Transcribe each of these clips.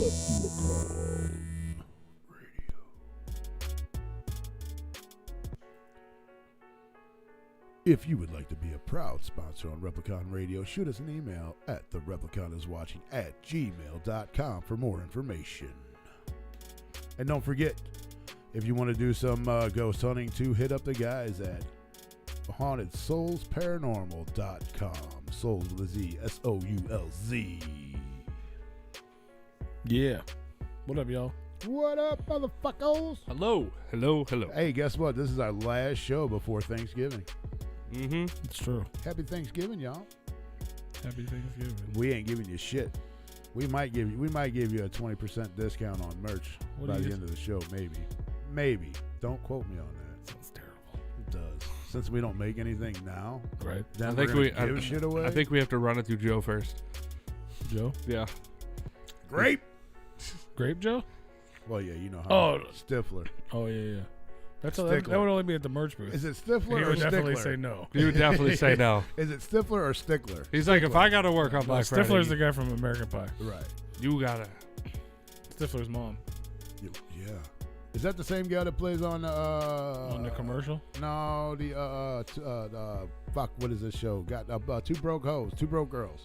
Replicon Radio. If you would like to be a proud sponsor on Replicon Radio, shoot us an email at therepliconiswatching@gmail.com for more information. And don't forget, if you want to do some ghost hunting, to hit up the guys at hauntedsoulsparanormal.com. Souls with a Z, SOULZ. Yeah. What up, y'all? What up, motherfuckers? Hello. Hey, guess what? This is our last show before Thanksgiving. Mm-hmm. It's true. Happy Thanksgiving, y'all. Happy Thanksgiving. We ain't giving you shit. We might give you a 20% discount on merch by the end of the show, maybe. Don't quote me on that. Sounds terrible. It does. Since we don't make anything now, Right. then I we're think gonna we give shit away. I think we have to run it through Joe first. Joe? Yeah. Grape. Grape Joe? Well, yeah, you know how. Oh. Stifler. Oh, yeah. That Stickler. would only be at the merch booth. Is it Stifler He or would definitely Stickler? say no. You would definitely say no. Is it Stifler or Stickler? He's like, if I got to work on Black Friday, Stifler's the guy from American Pie. Right. you got to. Stifler's mom. Yeah. Is that the same guy that plays on On the commercial? No, fuck. What is this show? Got Two Broke Hoes, Two Broke Girls.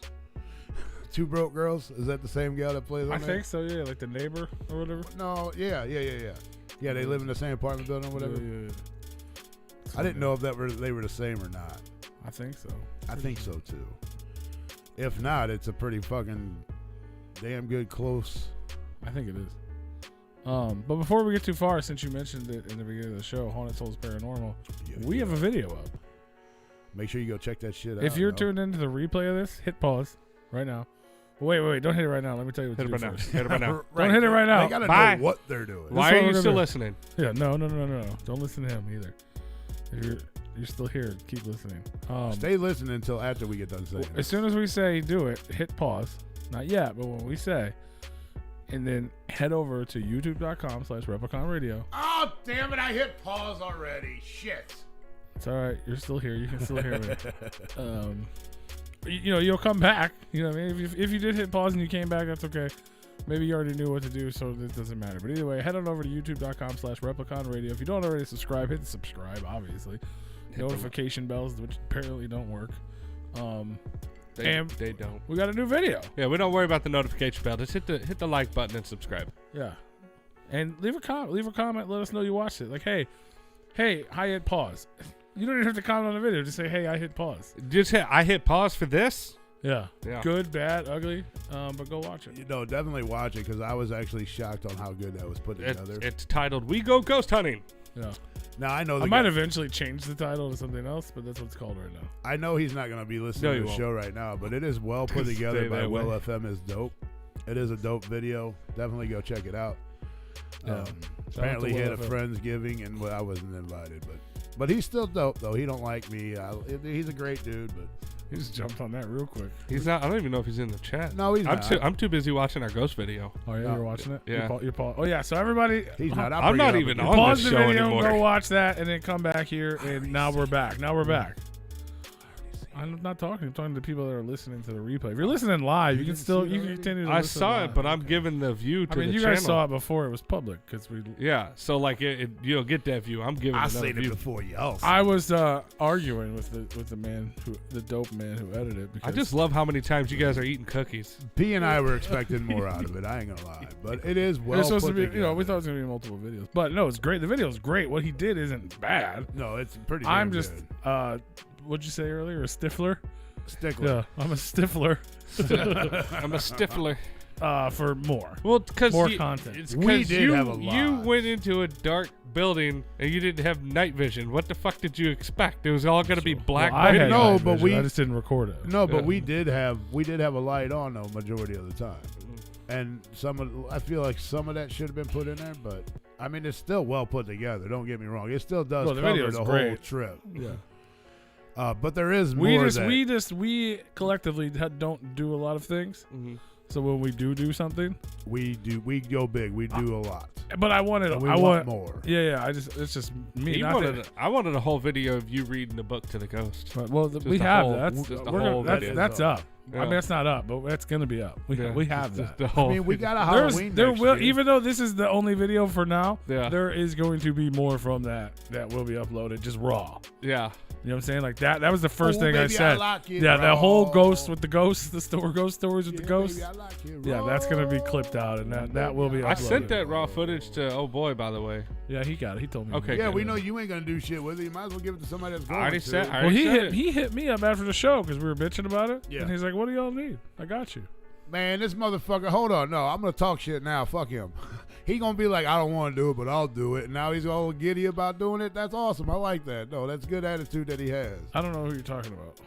Two Broke Girls. Is that the same guy that plays on? I think so. Yeah, like the neighbor or whatever. No. Yeah. Yeah, they live in the same apartment building or whatever. Yeah. I didn't know if they were the same or not. I think so. I think so too. If not, it's a pretty fucking damn good close. I think it is. But before we get too far, since you mentioned it in the beginning of the show, Haunted Souls Paranormal, we have a video up. Make sure you go check that shit out. If you're tuned into the replay of this, hit pause right now. Wait, don't hit it right now. Let me tell you what to do first. Hit it right now. Don't hit it right now. They gotta Bye. know what they're doing. Why what are we're you gonna still do. listening? Yeah, no. Don't listen to him either. If you're still here, keep listening. Stay listening until after we get done saying As soon as we say do it, hit pause. Not yet, but when we say, and then head over to youtube.com/Replicon Radio. Oh, damn it. I hit pause already. Shit. It's all right. You're still here. You can still hear me. You'll come back. You know what I mean? If you did hit pause and you came back, that's okay. Maybe you already knew what to do, so it doesn't matter. But either way, head on over to youtube.com/Replicon Radio. If you don't already subscribe, hit subscribe, obviously. Notification bells, which apparently don't work. They don't. We got a new video. Yeah, we don't worry about the notification bell. Just hit the like button and subscribe. Yeah. And leave a comment. Let us know you watched it. Like, hey, I hit pause. You don't even have to comment on the video. Just say, hey, I hit pause. I hit pause for this? Yeah. Yeah. Good, bad, ugly. But go watch it. Definitely watch it because I was actually shocked on how good that was put together. It's titled "We Go Ghost Hunting." Yeah. Now I know I might eventually change the title to something else, but that's what it's called right now. I know he's not going to be listening to the show right now, but it is well put together by Will FM. Is dope. It is a dope video. Definitely go check it out. Apparently he had a Friendsgiving and I wasn't invited, but he's still dope though. He don't like me. He's a great dude, but he just jumped on that real quick. He's not. I don't even know if he's in the chat. No, he's not. I'm too busy watching our ghost video. Oh yeah, you're watching it. Yeah. Oh yeah. So everybody, he's not. I'm not even on pause the the show video, anymore. go watch that, and then come back here. And now we're back. I'm not talking. I'm talking to people that are listening to the replay. If you're listening live, you can continue to I listen saw live. it, but I'm giving the view to the channel. You guys saw it before it was public because we. Yeah, so like you don't get that view. I'm giving. I another seen view. it before y'all. I was arguing with the dope man who edited it. I just love how many times you guys are eating cookies. P and I were expecting more out of it. I ain't gonna lie, but it is well. It's supposed put to be. together. We thought it was gonna be multiple videos, but no, it's great. The video is great. What he did isn't bad. No, it's pretty. I'm damn just. good. What'd you say earlier? A stifler. Stickler. Yeah, I'm a stifler. I'm a stifler. For more. Well, because more content. It's We 'cause did have a You lot. went into a dark building and you didn't have night vision. What the fuck did you expect? It was all going to be black. Well, I had No, night but vision. I just didn't record it. No, but Yeah. we did have a light on though majority of the time, and I feel like some of that should have been put in there, but I mean it's still well put together. Don't get me wrong, it still does Well, the cover video's the whole great. trip. Yeah. But there is more. We collectively don't do a lot of things. Mhm. So when we do something, we go big. We do a lot. but I wanted. And we I want want more. Yeah. It's just me. I wanted a whole video of you reading the book to the ghost. But, well, Just we a have whole- that. just a We're whole gonna, video. that's up. I mean, it's not up, but it's gonna be up. We have that. I mean, we got a Halloween. There will, even though this is the only video for now. Yeah. There is going to be more from that will be uploaded, just raw. Yeah. You know what I'm saying? Like that was the first thing I said. That whole ghost with the ghosts, the ghost stories with the ghosts. That's gonna be clipped out, and that will be uploaded. I sent that raw footage to Oh Boy, by the way. Yeah, he got it. He told me. Okay. Yeah, we know you ain't gonna do shit with it. You might as well give it to somebody that's going I already to. said. Well, he hit me up after the show because we were bitching about it. Yeah. And he's like, "What do y'all need? I got you." Man, this motherfucker. Hold on, no, I'm gonna talk shit now. Fuck him. He gonna be like, I don't want to do it, but I'll do it. And now he's all giddy about doing it. That's awesome. I like that. No, that's good attitude that he has. I don't know who you're talking about.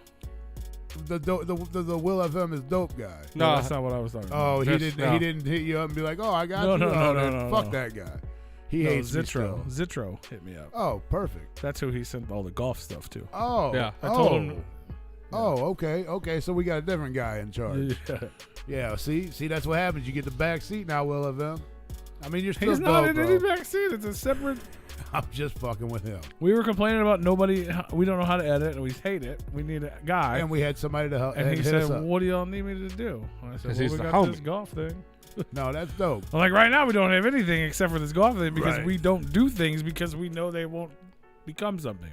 The Will FM is dope guy. No, that's not what I was talking about. Oh, he didn't hit you up and be like, oh, I got you. No. Fuck that guy. He hates Zitro. Zitro hit me up. Oh, perfect. That's who he sent all the golf stuff to. Oh, yeah. I told him. Yeah. Oh, okay. So we got a different guy in charge. Yeah. See, that's what happens. You get the back seat now, Will FM. I mean, you're still He's not in any back seat. It's a separate. I'm just fucking with him. We were complaining about nobody. We don't know how to edit, and we hate it. We need a guy. And we had somebody to help. And he said, "What do y'all need me to do?" I said, "Well, we got this golf thing." No, that's dope. I'm like, right now we don't have anything except for this golf thing because we don't do things because we know they won't become something.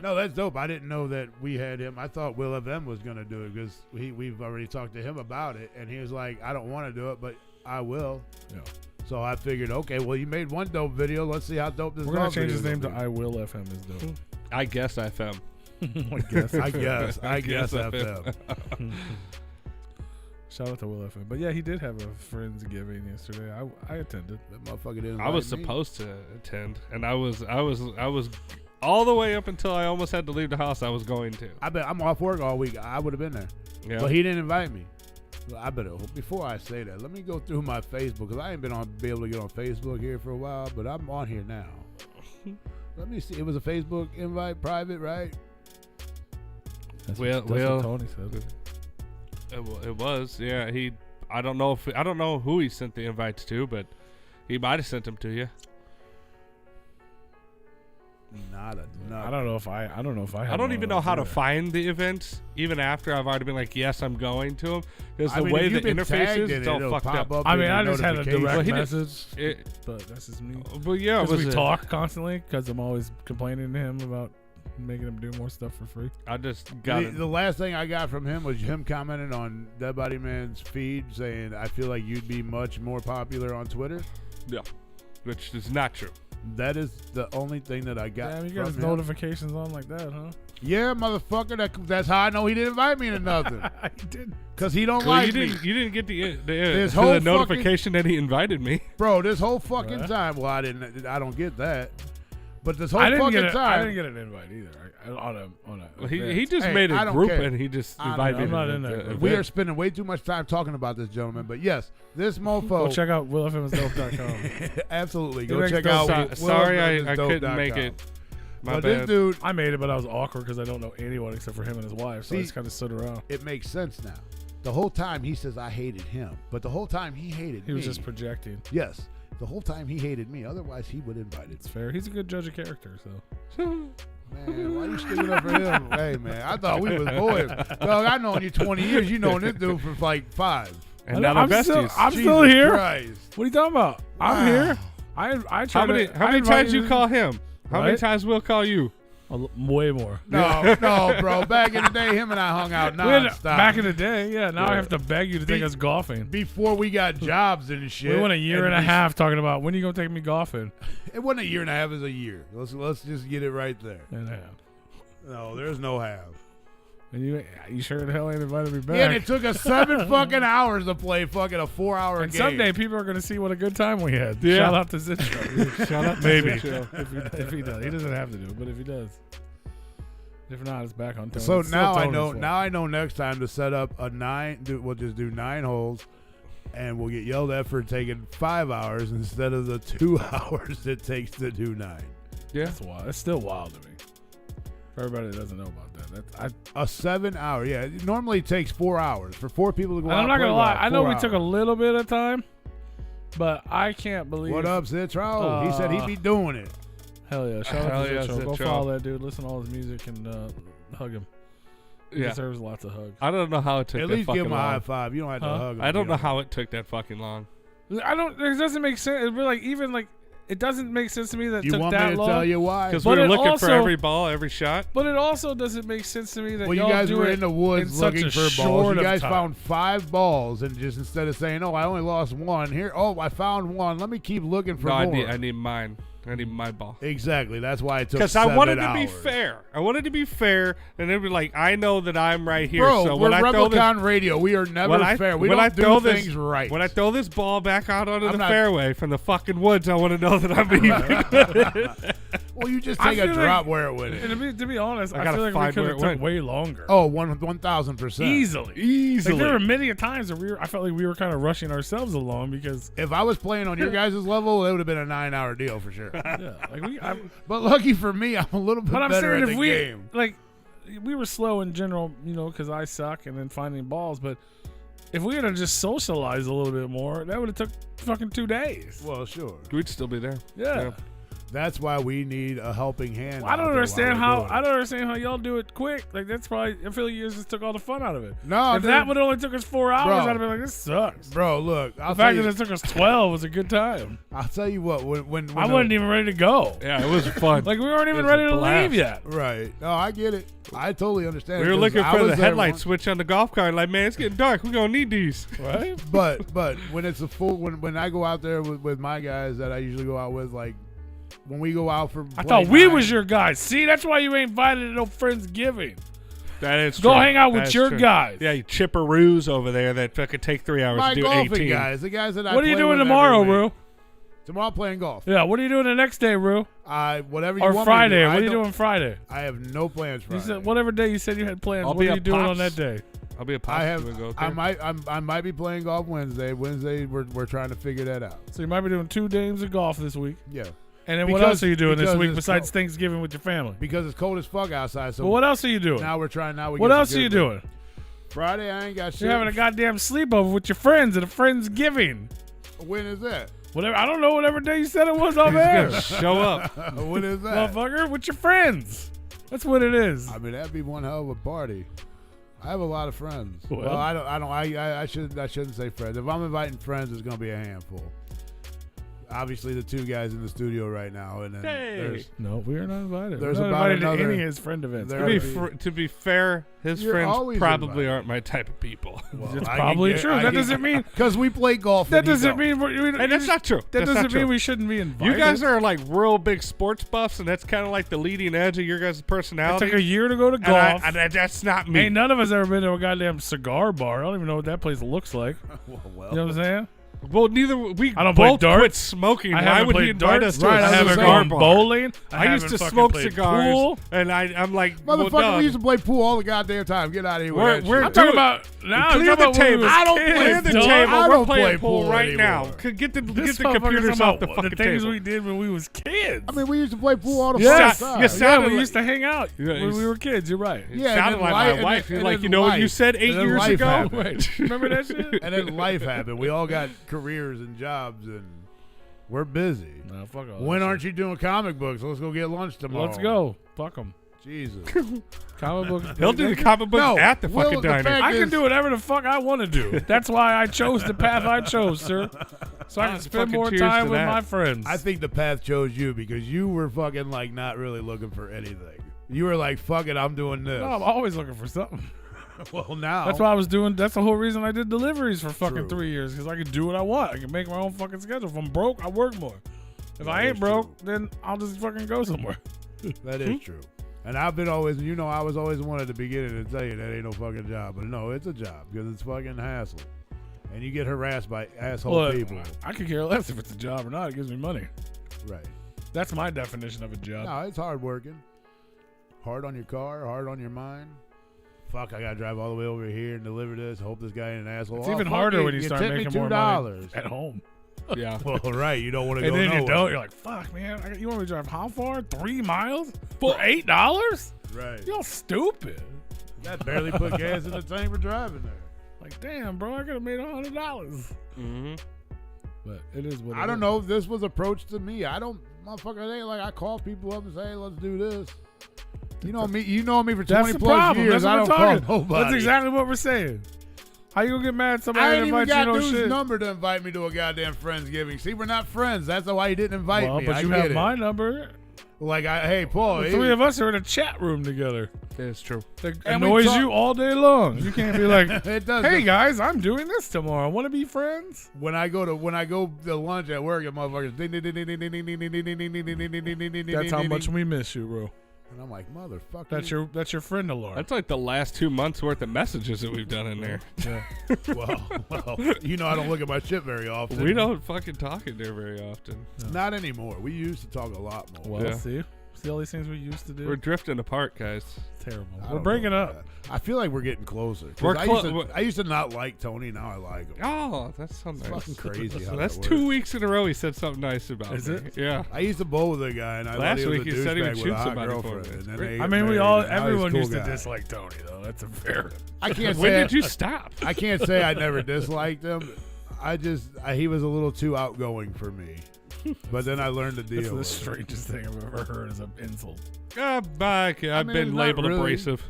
No, that's dope. I didn't know that we had him. I thought Will FM was going to do it because we've already talked to him about it, and he was like, I don't want to do it, but I will. Yeah. So I figured, okay, well, you made one dope video. Let's see how dope this. We're gonna change his name to I Will FM is dope. I guess FM. I guess FM. Shout out to Will FM. But yeah, he did have a Friendsgiving yesterday. I attended. That motherfucker didn't. I was supposed to attend, and I was all the way up until I almost had to leave the house. I was going to. I'm off work all week. I would have been there. Yeah. But he didn't invite me. I better, before I say that, let me go through my Facebook because I ain't been able to get on Facebook here for a while, but I'm on here now. Let me see. It was a Facebook invite, private, right? That's what Tony said. It was, yeah. I don't know who he sent the invites to, but he might have sent them to you. I don't know if I I don't even know how to find the events, even after I've already been like, yes, I'm going to them. Because the way the interface is, it's all fucked up. I mean, I just had a direct message, but that's just me. But yeah, we talk constantly because I'm always complaining to him about making him do more stuff for free. I just got the last thing I got from him was him commenting on Dead Body Man's feed saying, I feel like you'd be much more popular on Twitter. Yeah, which is not true. That is the only thing that I got. Damn, you got his notifications on like that, huh? Yeah, motherfucker. That's how I know he didn't invite me to nothing. He didn't. Because he don't like me. You didn't get the notification that he invited me. Bro, this whole fucking time. Well, I don't get that. But this whole fucking time. I didn't get an invite either. He just made a group and he just invited me. I'm not in there. We are spending way too much time talking about this gentleman. But yes, this mofo. Go check out willfmsdope.com. Absolutely. Go check out Sorry I couldn't make it. My bad. This dude, I made it, but I was awkward because I don't know anyone except for him and his wife. So I just kind of stood around. It makes sense now. The whole time he says I hated him. But the whole time he hated me. He was just projecting. Yes. The whole time he hated me. Otherwise, he would invite it. It's fair. He's a good judge of character, so. Man, why you sticking up for him? Hey, man, I thought we was boys. Dog, I known you 20 years. You known this dude for like 5. And now the besties. I'm still here. Christ. What are you talking about? I'm here. I How many times you call him? How many times we'll call you? Way more. No, bro. Back in the day, him and I hung out nonstop. Back in the day, yeah. Now I have to beg you to take us golfing. Before we got jobs and shit. We went a year and a half talking about when are you gonna take me golfing. It wasn't a year and a half. It was a year. Let's just get it right there. And a half. No, there's no half. And you sure the hell ain't invited me back. Yeah, and it took us 7 fucking hours to play fucking a 4-hour game. And someday people are going to see what a good time we had. Yeah. Shout out to Zitro. Shout out to Zitro. If he does. He doesn't have to do it, but if he does. If not, it's back on Tony. So now I know next time to set up a 9. We'll just do 9 holes, and we'll get yelled at for taking 5 hours instead of the 2 hours it takes to do 9. Yeah. That's wild. It's still wild to me. For everybody that doesn't know about that, a 7-hour. Yeah, it normally takes 4 hours for 4 people to go out. I'm not gonna lie. I know we took a little bit of time, but I can't believe. What up, Zitro? He said he'd be doing it. Hell yeah! Shout out to Zitro. Go follow that dude. Listen to all his music and hug him. He deserves lots of hugs. I don't know how it took At that least fucking give him a long. high five. You don't have to hug him. I don't know how it took that fucking long. It doesn't make sense. It doesn't make sense to me that it took that long. You want me to tell you why? Because we were looking for every ball, every shot. But it also doesn't make sense to me that you guys were in the woods looking for balls. You guys found 5 balls, and just instead of saying, "Oh, I only lost 1 here," "Oh, I found 1. Let me keep looking for more." I need mine. I need my ball. Exactly. That's why it took 7 hours. Because I wanted to be fair. I wanted to be fair, and it'd be like, I know that I'm right here. Bro, so we're when I throw Replicon Radio. We are never fair. We don't do things right. When I throw this ball back out onto the fairway from the fucking woods, I want to know that I'm even. Well, you just take a drop where it went. And to be honest, I feel like we could have took way longer. Oh, 1,000%. Easily. Like, there were many times where I felt like we were kind of rushing ourselves along because if I was playing on your guys' level, it would have been a 9-hour deal for sure. Yeah, but lucky for me, I'm a little bit better at the game. Like, we were slow in general, because I suck and then finding balls. But if we had to just socialized a little bit more, that would have took fucking 2 days. Well, sure. We'd still be there. Yeah. That's why we need a helping hand. Well, I don't understand how y'all do it quick. Like, that's probably, I feel like you just took all the fun out of it. No, if that would only took us 4 hours, I'd have been like, this sucks. Bro, look, the fact that it took us 12 was a good time. I'll tell you what, when I wasn't even ready to go. Yeah, it was fun. Like, we weren't even ready to leave yet. Right. No, I get it. I totally understand. We were looking for the headlight switch on the golf cart. Like, man, it's getting dark. We're gonna need these. Right. But when it's a full, when I go out there with my guys that I usually go out with, like, when we go out for, I thought we was your guys. See, that's why you ain't invited to no Friendsgiving. That is true. Go hang out with your guys. Yeah, you chipperoos over there that could take 3 hours my to do golfing 18. guys, the guys that I What are you play doing with tomorrow, every Rue? week. Tomorrow I'm playing golf. Yeah, what are you doing the next day, Rue? Whatever you or want Friday. Me to do. What are you doing Friday? I have no plans Friday. You said whatever day you said you had plans. What are you doing on that day? I'll be a pops. I might be playing golf Wednesday. We're trying to figure that out. So you might be doing 2 games of golf this week. Yeah. And then what else are you doing this week besides Thanksgiving with your family? Because it's cold as fuck outside. So what else are you doing? Now we're trying. What else are you doing? Friday, I ain't got shit. You're having a goddamn sleepover with your friends at a Friendsgiving. When is that? Whatever. I don't know. Whatever day you said it was on there. Show up. When is that? Motherfucker, with your friends. That's what it is. I mean, that'd be one hell of a party. I have a lot of friends. Well, I shouldn't say friends. If I'm inviting friends, it's gonna be a handful. Obviously, the 2 guys in the studio right now, and then no, we are not invited. There's we're about not invited another, to any of his friend events. To be fair, his friends probably aren't my type of people. Well, it's probably true. That doesn't mean because we play golf. That doesn't mean. And that's not true. That doesn't mean we shouldn't be invited. You guys are like real big sports buffs, and that's kind of like the leading edge of your guys' personality. It took a year to go to golf. And that's not me. Ain't none of us ever been to a goddamn cigar bar. I don't even know what that place looks like. Well. You know what I'm saying? Well, neither we. I don't both play darts. Quit smoking. Why would he invite us to I haven't gone bowling. I used to smoke cigars, pool. and I'm like, motherfucker, we used to play pool all the goddamn time. Get out of here. I'm talking about now. Clear the table. I don't play the table. We're playing pool right anymore. now. Get the computers off the fucking table. The things we did when we was kids. I mean, we used to play pool all the time. Yeah, we used to hang out when we were kids. You're right. Yeah, sounded like my wife. You're like, you know what you said 8 years ago? Remember that shit? And then life happened. We all got careers and jobs, and we're busy. Nah, fuck all when aren't you doing comic books? Let's go get lunch tomorrow. Let's go. Fuck them. Jesus. Comic books. He'll do the comic books at the fucking diner. I can do whatever the fuck I want to do. That's why I chose the path I chose, sir. So I can spend more time with my friends. I think the path chose you because you were fucking like not really looking for anything. You were like, fuck it, I'm doing this. No, I'm always looking for something. Well, now. That's why I was doing. That's the whole reason I did deliveries for fucking 3 years, because I could do what I want. I can make my own fucking schedule. If I'm broke, I work more. If I ain't broke, then I'll just fucking go somewhere. That is true. And I've been always, I was always one at the beginning to tell you that ain't no fucking job. But no, it's a job because it's fucking hassle. And you get harassed by asshole people. I could care less if it's a job or not. It gives me money. Right. That's my definition of a job. No, it's hard working. Hard on your car, hard on your mind. Fuck, I gotta drive all the way over here and deliver this. Hope this guy ain't an asshole. It's even harder when you start making more money at home. Yeah. Well, right. You don't want to go nowhere. And then you don't. You're like, fuck, man. You want me to drive how far? 3 miles? For $8? Right. Y'all stupid. That barely put gas in the tank for driving there. Like, damn, bro, I could have made $100. Mm-hmm. But it is what it is. I don't know if this was approached to me. Motherfucker, it ain't like I call people up and say, hey, let's do this. You know me for 20 plus years. I don't call nobody. That's exactly what we're saying. How you gonna get mad at somebody that invites you I no ain't even got shit? dude's number to invite me to a goddamn Friendsgiving. See, we're not friends. That's why he didn't invite me. But you have my number. Like, hey, Paul. The three of us are in a chat room together. It's true. That annoys you all day long. You can't be like, hey guys, I'm doing this tomorrow. Want to be friends? When I go to lunch at work, and motherfuckers ding ding ding ding ding ding ding ding ding ding ding ding ding. That's how much we miss you, bro. And I'm like, motherfucker. That's your friend alarm. That's like the last 2 months worth of messages that we've done in there. Yeah. well, I don't look at my shit very often. We don't fucking talk in there very often. No. Not anymore. We used to talk a lot more. Well, see all these things we used to do. We're drifting apart, guys. It's terrible. We're breaking up. I feel like we're getting closer. I used to not like Tony. Now I like him. Oh, that's so nice. It's fucking crazy. How that's that 2 weeks in a row he said something nice about me. Is it? Yeah. I used to bowl with a guy, and I last thought he week was a he said he would douchebag shoot with a hot somebody girlfriend. for And then I mean, everyone used to dislike Tony, though. That's a fair. I can't say. When did you stop? I can't say I never disliked him. He was a little too outgoing for me. But then I learned to deal with it. That's the strangest thing I've ever heard as an insult. I've been labeled abrasive.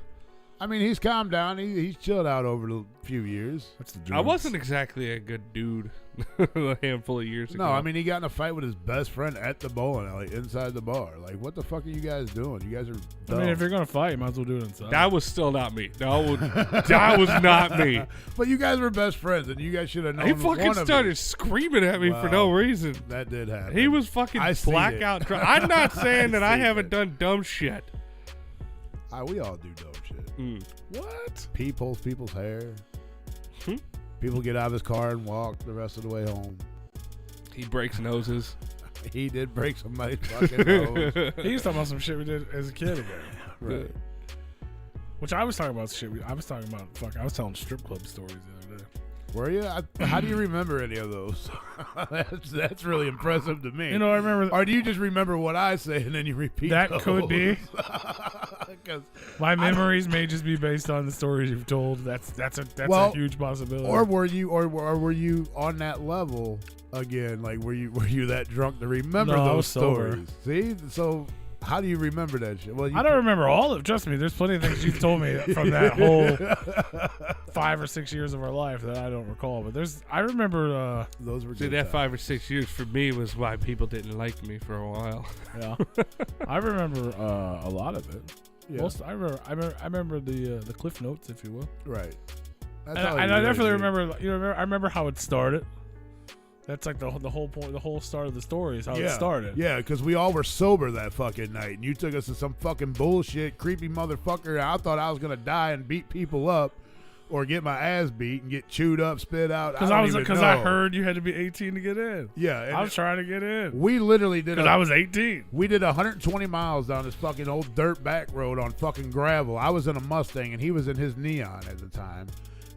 I mean, he's calmed down. He's chilled out over the few years. I wasn't exactly a good dude a handful of years ago. No, I mean, he got in a fight with his best friend at the bowling alley inside the bar. Like, what the fuck are you guys doing? You guys are dumb. I mean, if you're going to fight, you might as well do it inside. That was still not me. That was not me. But you guys were best friends, and you guys should have known. He fucking started screaming at me for no reason. That did happen. He was fucking blackout drunk. I'm not saying that I haven't done dumb shit. We all do dumb shit. What? Pee pulls people's hair. People get out of his car and walk the rest of the way home. He breaks noses. He did break somebody's fucking nose. He was talking about some shit we did as a kid again. Right. Which I was talking about shit. I was talking about I was telling strip club stories the other day. Were you? How do you remember any of those? that's really impressive to me. You know, I remember. Or do you just remember what I say and then you repeat that? Those? Could be. My memories may just be based on the stories you've told. That's a huge possibility. Or were you on that level again? Like were you that drunk to remember those stories? See, so. How do you remember that shit? Well, I don't remember all of it. Trust me, there's plenty of things you've told me from that whole 5 or 6 years of our life that I don't recall. But I remember those were. See, that 5 or 6 years for me was why people didn't like me for a while. Yeah, I remember a lot of it. Yeah. I remember the Cliff Notes, if you will. Right. And I definitely remember. I remember how it started. That's like the whole point, the whole start of the story is how it started. Yeah, because we all were sober that fucking night, and you took us to some fucking bullshit, creepy motherfucker. I thought I was gonna die and beat people up, or get my ass beat and get chewed up, spit out. Because I heard you had to be 18 to get in. Yeah, I was trying to get in. We literally did. Because I was 18. We did 120 miles down this fucking old dirt back road on fucking gravel. I was in a Mustang and he was in his Neon at the time.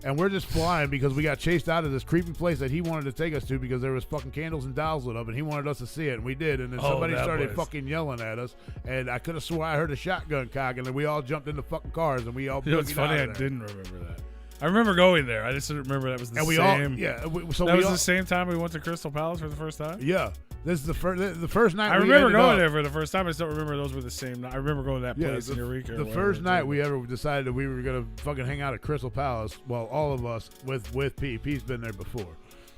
And we're just flying because we got chased out of this creepy place that he wanted to take us to because there was fucking candles and dolls lit up, and he wanted us to see it, and we did. And then somebody started fucking yelling at us, and I could have swore I heard a shotgun cock, and then we all jumped into fucking cars, and we all. You know, it's funny. I didn't remember that. I remember going there. I just didn't remember that was the same. The same time we went to Crystal Palace for the first time. Yeah. This is the first night. I remember going there for the first time. I just don't remember those were the same. I remember going to that place in Eureka. The first night we ever decided that we were gonna fucking hang out at Crystal Palace. Well, all of us with P. P's been there before.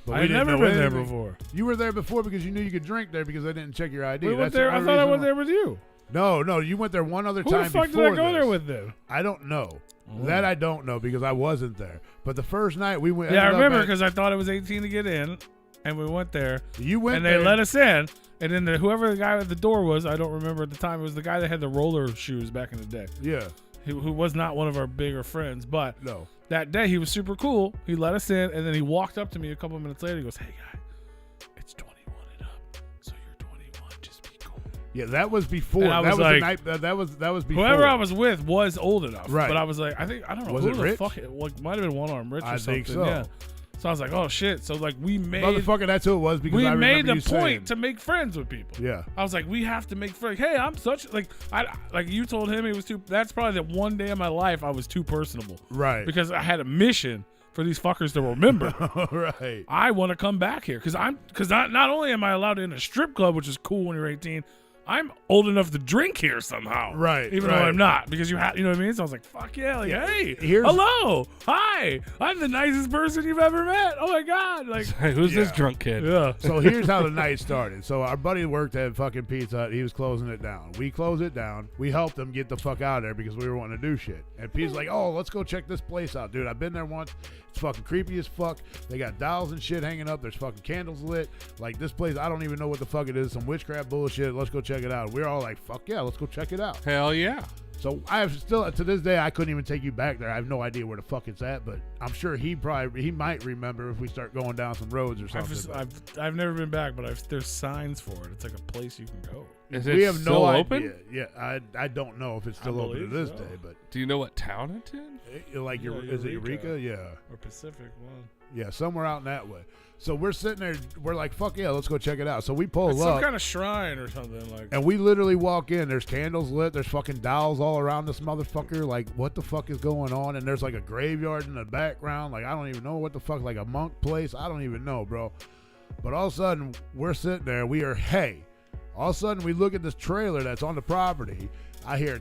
But I've never been there before. You were there before because you knew you could drink there because I didn't check your ID. We went there. I thought I went there with you. No, you went there one other time. Who the fuck did I go there with then? I don't know. That I don't know because I wasn't there. But the first night we went. Yeah, I remember because I thought it was 18 to get in, and we went there. You went and there. They let us in. And then whoever the guy at the door was, I don't remember at the time. It was the guy that had the roller shoes back in the day. Yeah. Who was not one of our bigger friends. But no. That day, he was super cool. He let us in, and then he walked up to me a couple minutes later. He goes, "Hey, guy, it's 21 and up. So you're 21. Just be cool." Yeah, that was before. That was the night. That was before. Whoever I was with was old enough. Right. But I was like, I don't know. Was who it the Rich? fuck it might have been One Arm Rich or something. I think so. Yeah. So I was like, oh shit. So like we made motherfucker, that's who it was because we I made the you point saying. to make friends with people. Yeah. I was like, we have to make friends. Hey, I'm such like you told him it was too. That's probably the one day in my life I was too personable. Right. Because I had a mission for these fuckers to remember. Right. I want to come back here because not only am I allowed in a strip club, which is cool when you're 18, I'm old enough to drink here somehow. Right. Even though I'm not, because you know what I mean? So I was like, fuck yeah. Like, hey, here's hello. Hi. I'm the nicest person you've ever met. Oh my God. Like, who's this drunk kid? Yeah. So here's how the night started. So our buddy worked at fucking Pizza Hut. He was closing it down. We closed it down. We helped him get the fuck out of there because we were wanting to do shit. And P's like, oh, let's go check this place out. Dude, I've been there once. It's fucking creepy as fuck. They got dolls and shit hanging up. There's fucking candles lit. Like, this place, I don't even know what the fuck it is. Some witchcraft bullshit. Let's go check it out. We're all like, fuck yeah, let's go check it out. Hell yeah. So I have still, to this day, I couldn't even take you back there. I have no idea where the fuck it's at, but I'm sure he might remember if we start going down some roads or something. I've never been back, but there's signs for it. It's like a place you can go. Is it have still no open? Idea. Yeah, I don't know if it's still open to this day, but do you know what town it's in? Is it Eureka? Yeah, or Pacific one. Yeah, somewhere out in that way. So we're sitting there, we're like, fuck yeah, let's go check it out. So we pull it's up. Some kind of shrine or something like. And we literally walk in. There's candles lit. There's fucking dolls all around this motherfucker. Like, what the fuck is going on? And there's like a graveyard in the background. Like, I don't even know what the fuck. Like a monk place. I don't even know, bro. But all of a sudden, we're sitting there. All of a sudden, we look at this trailer that's on the property. I hear,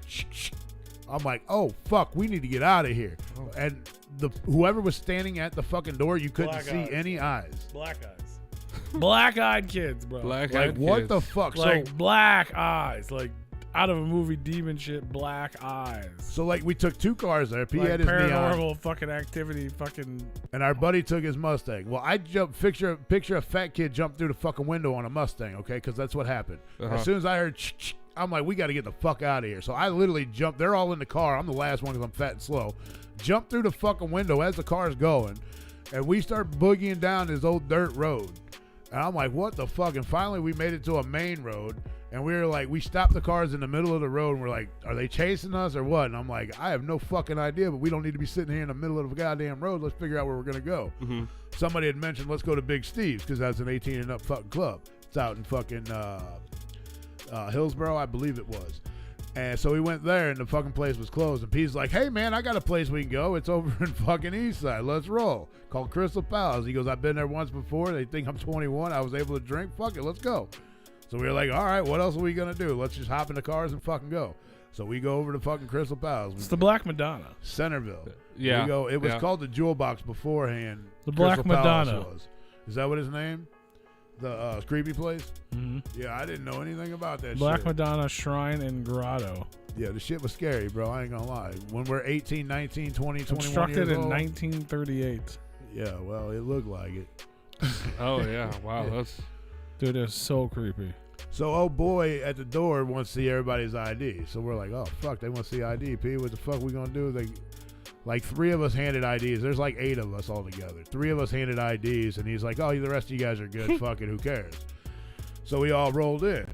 I'm like, oh, fuck, we need to get out of here. Oh. And whoever was standing at the fucking door, you couldn't see any eyes. Black eyes. Black-eyed kids, bro. Like, what the fuck? Like, black eyes. Like, out of a movie demon shit, black eyes. So, like, we took 2 cars there. P had his paranormal fucking activity fucking... And our buddy took his Mustang. Well, I picture a fat kid jump through the fucking window on a Mustang, okay? Because that's what happened. As soon as I heard I'm like, we got to get the fuck out of here. So I literally jumped. They're all in the car. I'm the last one because I'm fat and slow. Jump through the fucking window as the car's going. And we start boogieing down this old dirt road. And I'm like, what the fuck? And finally we made it to a main road. And we were like, we stopped the cars in the middle of the road. And we're like, are they chasing us or what? And I'm like, I have no fucking idea. But we don't need to be sitting here in the middle of the goddamn road. Let's figure out where we're going to go. Mm-hmm. Somebody had mentioned, let's go to Big Steve's because that's an 18 and up fucking club. It's out in fucking... Hillsboro, I believe it was. And so we went there and the fucking place was closed. And P's like, hey man, I got a place we can go. It's over in fucking Eastside. Let's roll. Called Crystal Palace. He goes, I've been there once before. They think I'm 21. I was able to drink. Fuck it, let's go. So we were like, all right, what else are we going to do? Let's just hop in the cars and fucking go. So we go over to fucking Crystal Palace. It's the Black Madonna. Centerville. Yeah. We go. It was called the Jewel Box beforehand. The Black Madonna. Is that what his name? The creepy place? Mm-hmm. Yeah, I didn't know anything about that Black shit. Madonna Shrine and Grotto. Yeah, the shit was scary, bro. I ain't gonna lie. When we're 18, 19, 20, 21 Constructed years in old. 1938. Yeah, well, it looked like it. Oh, yeah. Wow. Yeah. Dude, it's so creepy. So, old boy at the door wants to see everybody's ID. So we're like, oh, fuck, they want to see ID. P, what the fuck we gonna do? Like 3 of us handed IDs. There's like 8 of us all together. 3 of us handed IDs, and he's like, oh, the rest of you guys are good. Fuck it, who cares? So we all rolled in.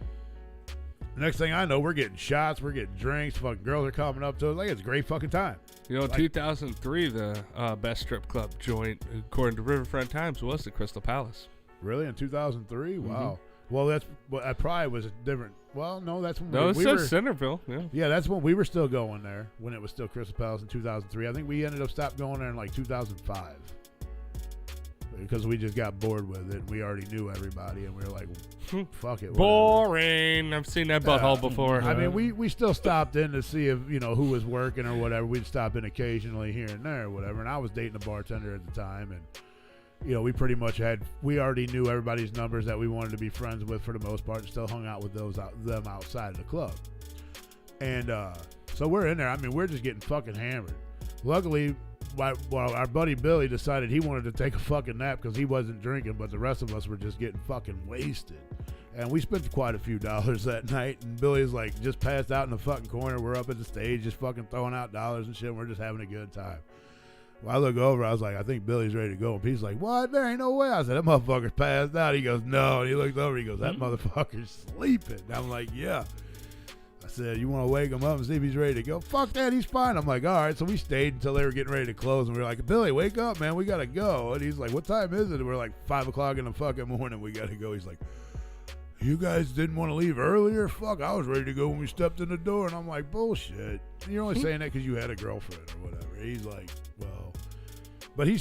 Next thing I know, we're getting shots, we're getting drinks, fucking girls are coming up to us. Like, it's a great fucking time. You know, in 2003, the best strip club joint, according to Riverfront Times, was the Crystal Palace. Really? In 2003? Mm-hmm. Wow. Well, that probably was a different... Well, no, that's when we were... Centerville, yeah. Yeah, that's when we were still going there, when it was still Crystal Palace in 2003. I think we ended up stopped going there in like 2005. Because we just got bored with it. We already knew everybody, and we were like, fuck it. Whatever. Boring. I've seen that butthole before. I mean, we still stopped in to see if, who was working or whatever. We'd stop in occasionally here and there or whatever. And I was dating a bartender at the time, and we pretty much we already knew everybody's numbers that we wanted to be friends with for the most part, and still hung out with them outside of the club. And so we're in there. I mean, we're just getting fucking hammered. Luckily, our buddy Billy decided he wanted to take a fucking nap because he wasn't drinking, but the rest of us were just getting fucking wasted. And we spent quite a few dollars that night, and Billy's like just passed out in the fucking corner. We're up at the stage just fucking throwing out dollars and shit, and we're just having a good time. Well, I look over, I was like, I think Billy's ready to go. And he's like, what? There ain't no way. I said, that motherfucker's passed out. He goes, no. And he looks over, he goes, that motherfucker's sleeping. And I'm like, yeah. I said, you want to wake him up and see if he's ready to go? Fuck that, he's fine. I'm like, all right. So we stayed until they were getting ready to close. And we were like, Billy, wake up, man. We got to go. And he's like, what time is it? And we're like, 5 o'clock in the fucking morning. We got to go. He's like, you guys didn't want to leave earlier? Fuck, I was ready to go when we stepped in the door. And I'm like, bullshit. You're only saying that because you had a girlfriend or whatever. He's like, well. But he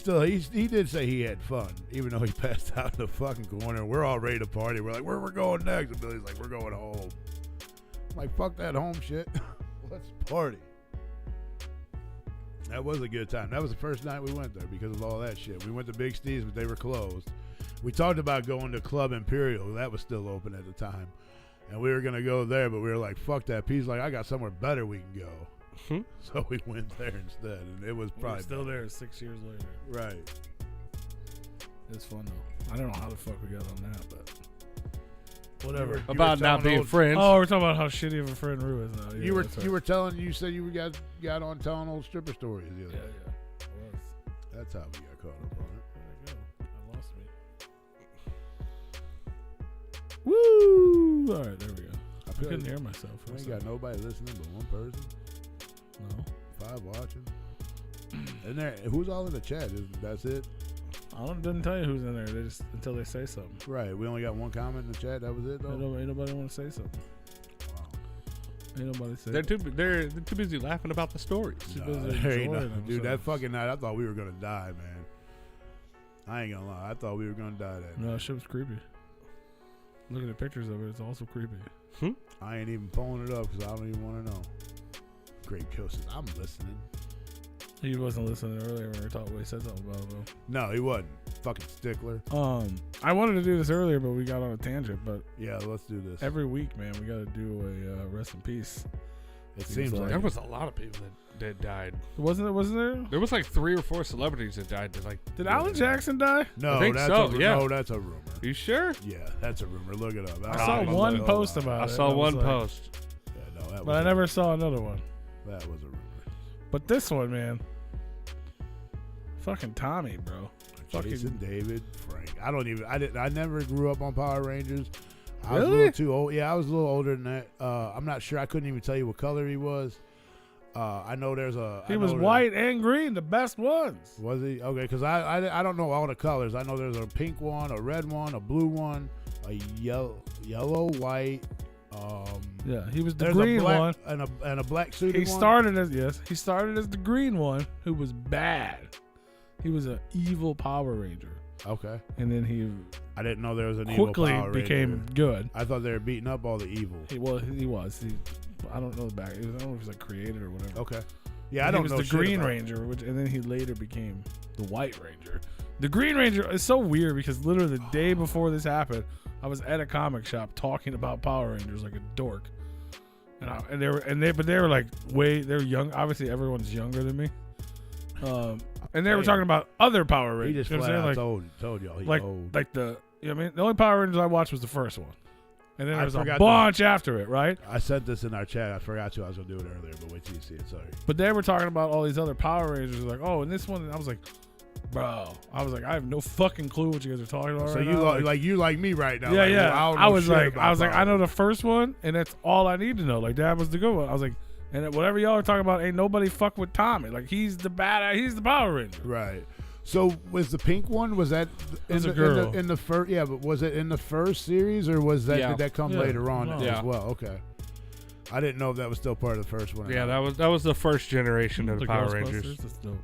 did say he had fun, even though he passed out in the fucking corner. We're all ready to party. We're like, where we're going next? And Billy's like, we're going home. Like, fuck that home shit. Let's party. That was a good time. That was the first night we went there because of all that shit. We went to Big Steve's, but they were closed. We talked about going to Club Imperial. That was still open at the time. And we were going to go there, but we were like, fuck that. P's like, I got somewhere better we can go. So we went there instead. And it was probably... We're still there 6 years later. Right. It's fun, though. I don't know how the fuck we got on that, but... Whatever. About not being friends. Oh, we're talking about how shitty of a friend Rue is now. Yeah, you said you got on telling old stripper stories the other day. Yeah. I was. That's how we got caught up on it. Where'd I go? I lost me. Woo! All right, there we go. I couldn't hear myself. I ain't got nobody listening but one person. No. 5 watching. And there, who's all in the chat? That's it? Didn't tell you who's in there. They just until they say something. Right. We only got one comment in the chat. That was it, though. Ain't nobody want to say something. Wow. Ain't nobody say. They're too busy laughing about the stories. Dude, that fucking night, I thought we were gonna die, man. I ain't gonna lie. I thought we were gonna die that night. No, that shit was creepy. Looking at pictures of it, it's also creepy. I ain't even pulling it up because I don't even want to know. Great Kill says, I'm listening. He wasn't listening earlier when we were talking. We said something about it, though. No, he wasn't. Fucking stickler. I wanted to do this earlier, but we got on a tangent. But yeah, let's do this. Every week, man, we got to do a rest in peace. It seems like there was a lot of people that died. Wasn't there? There was like 3 or 4 celebrities that died. Did Alan Jackson die? No, I think so. No, that's a rumor. You sure? Yeah, that's a rumor. Look it up. I saw one post about it. I saw one post. Yeah, no, but I never saw another one. That was a rumor. But this one, man. Fucking Tommy, bro. Jason, David, Frank. I never grew up on Power Rangers. I was Really? a little too old. Yeah, I was a little older than that. I'm not sure. I couldn't even tell you what color he was. I know there's a... He was white and green, the best ones. Was he? Okay, because I don't know all the colors. I know there's a pink one, a red one, a blue one, a yellow, white... yeah, he was the green one. And a black suited one. He started as the green one, who was bad. He was an evil Power Ranger. Okay. And then he... I didn't know there was an evil Power Ranger. Quickly became good. I thought they were beating up all the evil. He was. I don't know the back. I don't know if he was like created or whatever. Okay. Yeah, I don't know. He was the Green Ranger, and then he later became the White Ranger. The Green Ranger is so weird because literally the day before this happened, I was at a comic shop talking about Power Rangers like a dork, and they were like they're young. Obviously, everyone's younger than me. And they were talking about other Power Rangers. He just flat out told y'all he's old. Like the, you know what I mean? The only Power Rangers I watched was the first one. And then there was a bunch after it, right? I said this in our chat. I forgot to. I was going to do it earlier, but wait till you see it. Sorry. But they were talking about all these other Power Rangers. Like, oh, and this one, and I was like, bro. I was like, I have no fucking clue what you guys are talking about. So right you like me right now. Yeah, like, yeah. well, I was like, I know the first one, and that's all I need to know. Like, that was the good one. I was like, and whatever y'all are talking about, ain't nobody fuck with Tommy. Like, he's the Power Ranger. Right. So was the pink one? Was that a girl in the first? Yeah, but was it in the first series or was that did that come later on as well? Okay, I didn't know if that was still part of the first one. Yeah, that was the first generation of the Power Rangers. That's dope.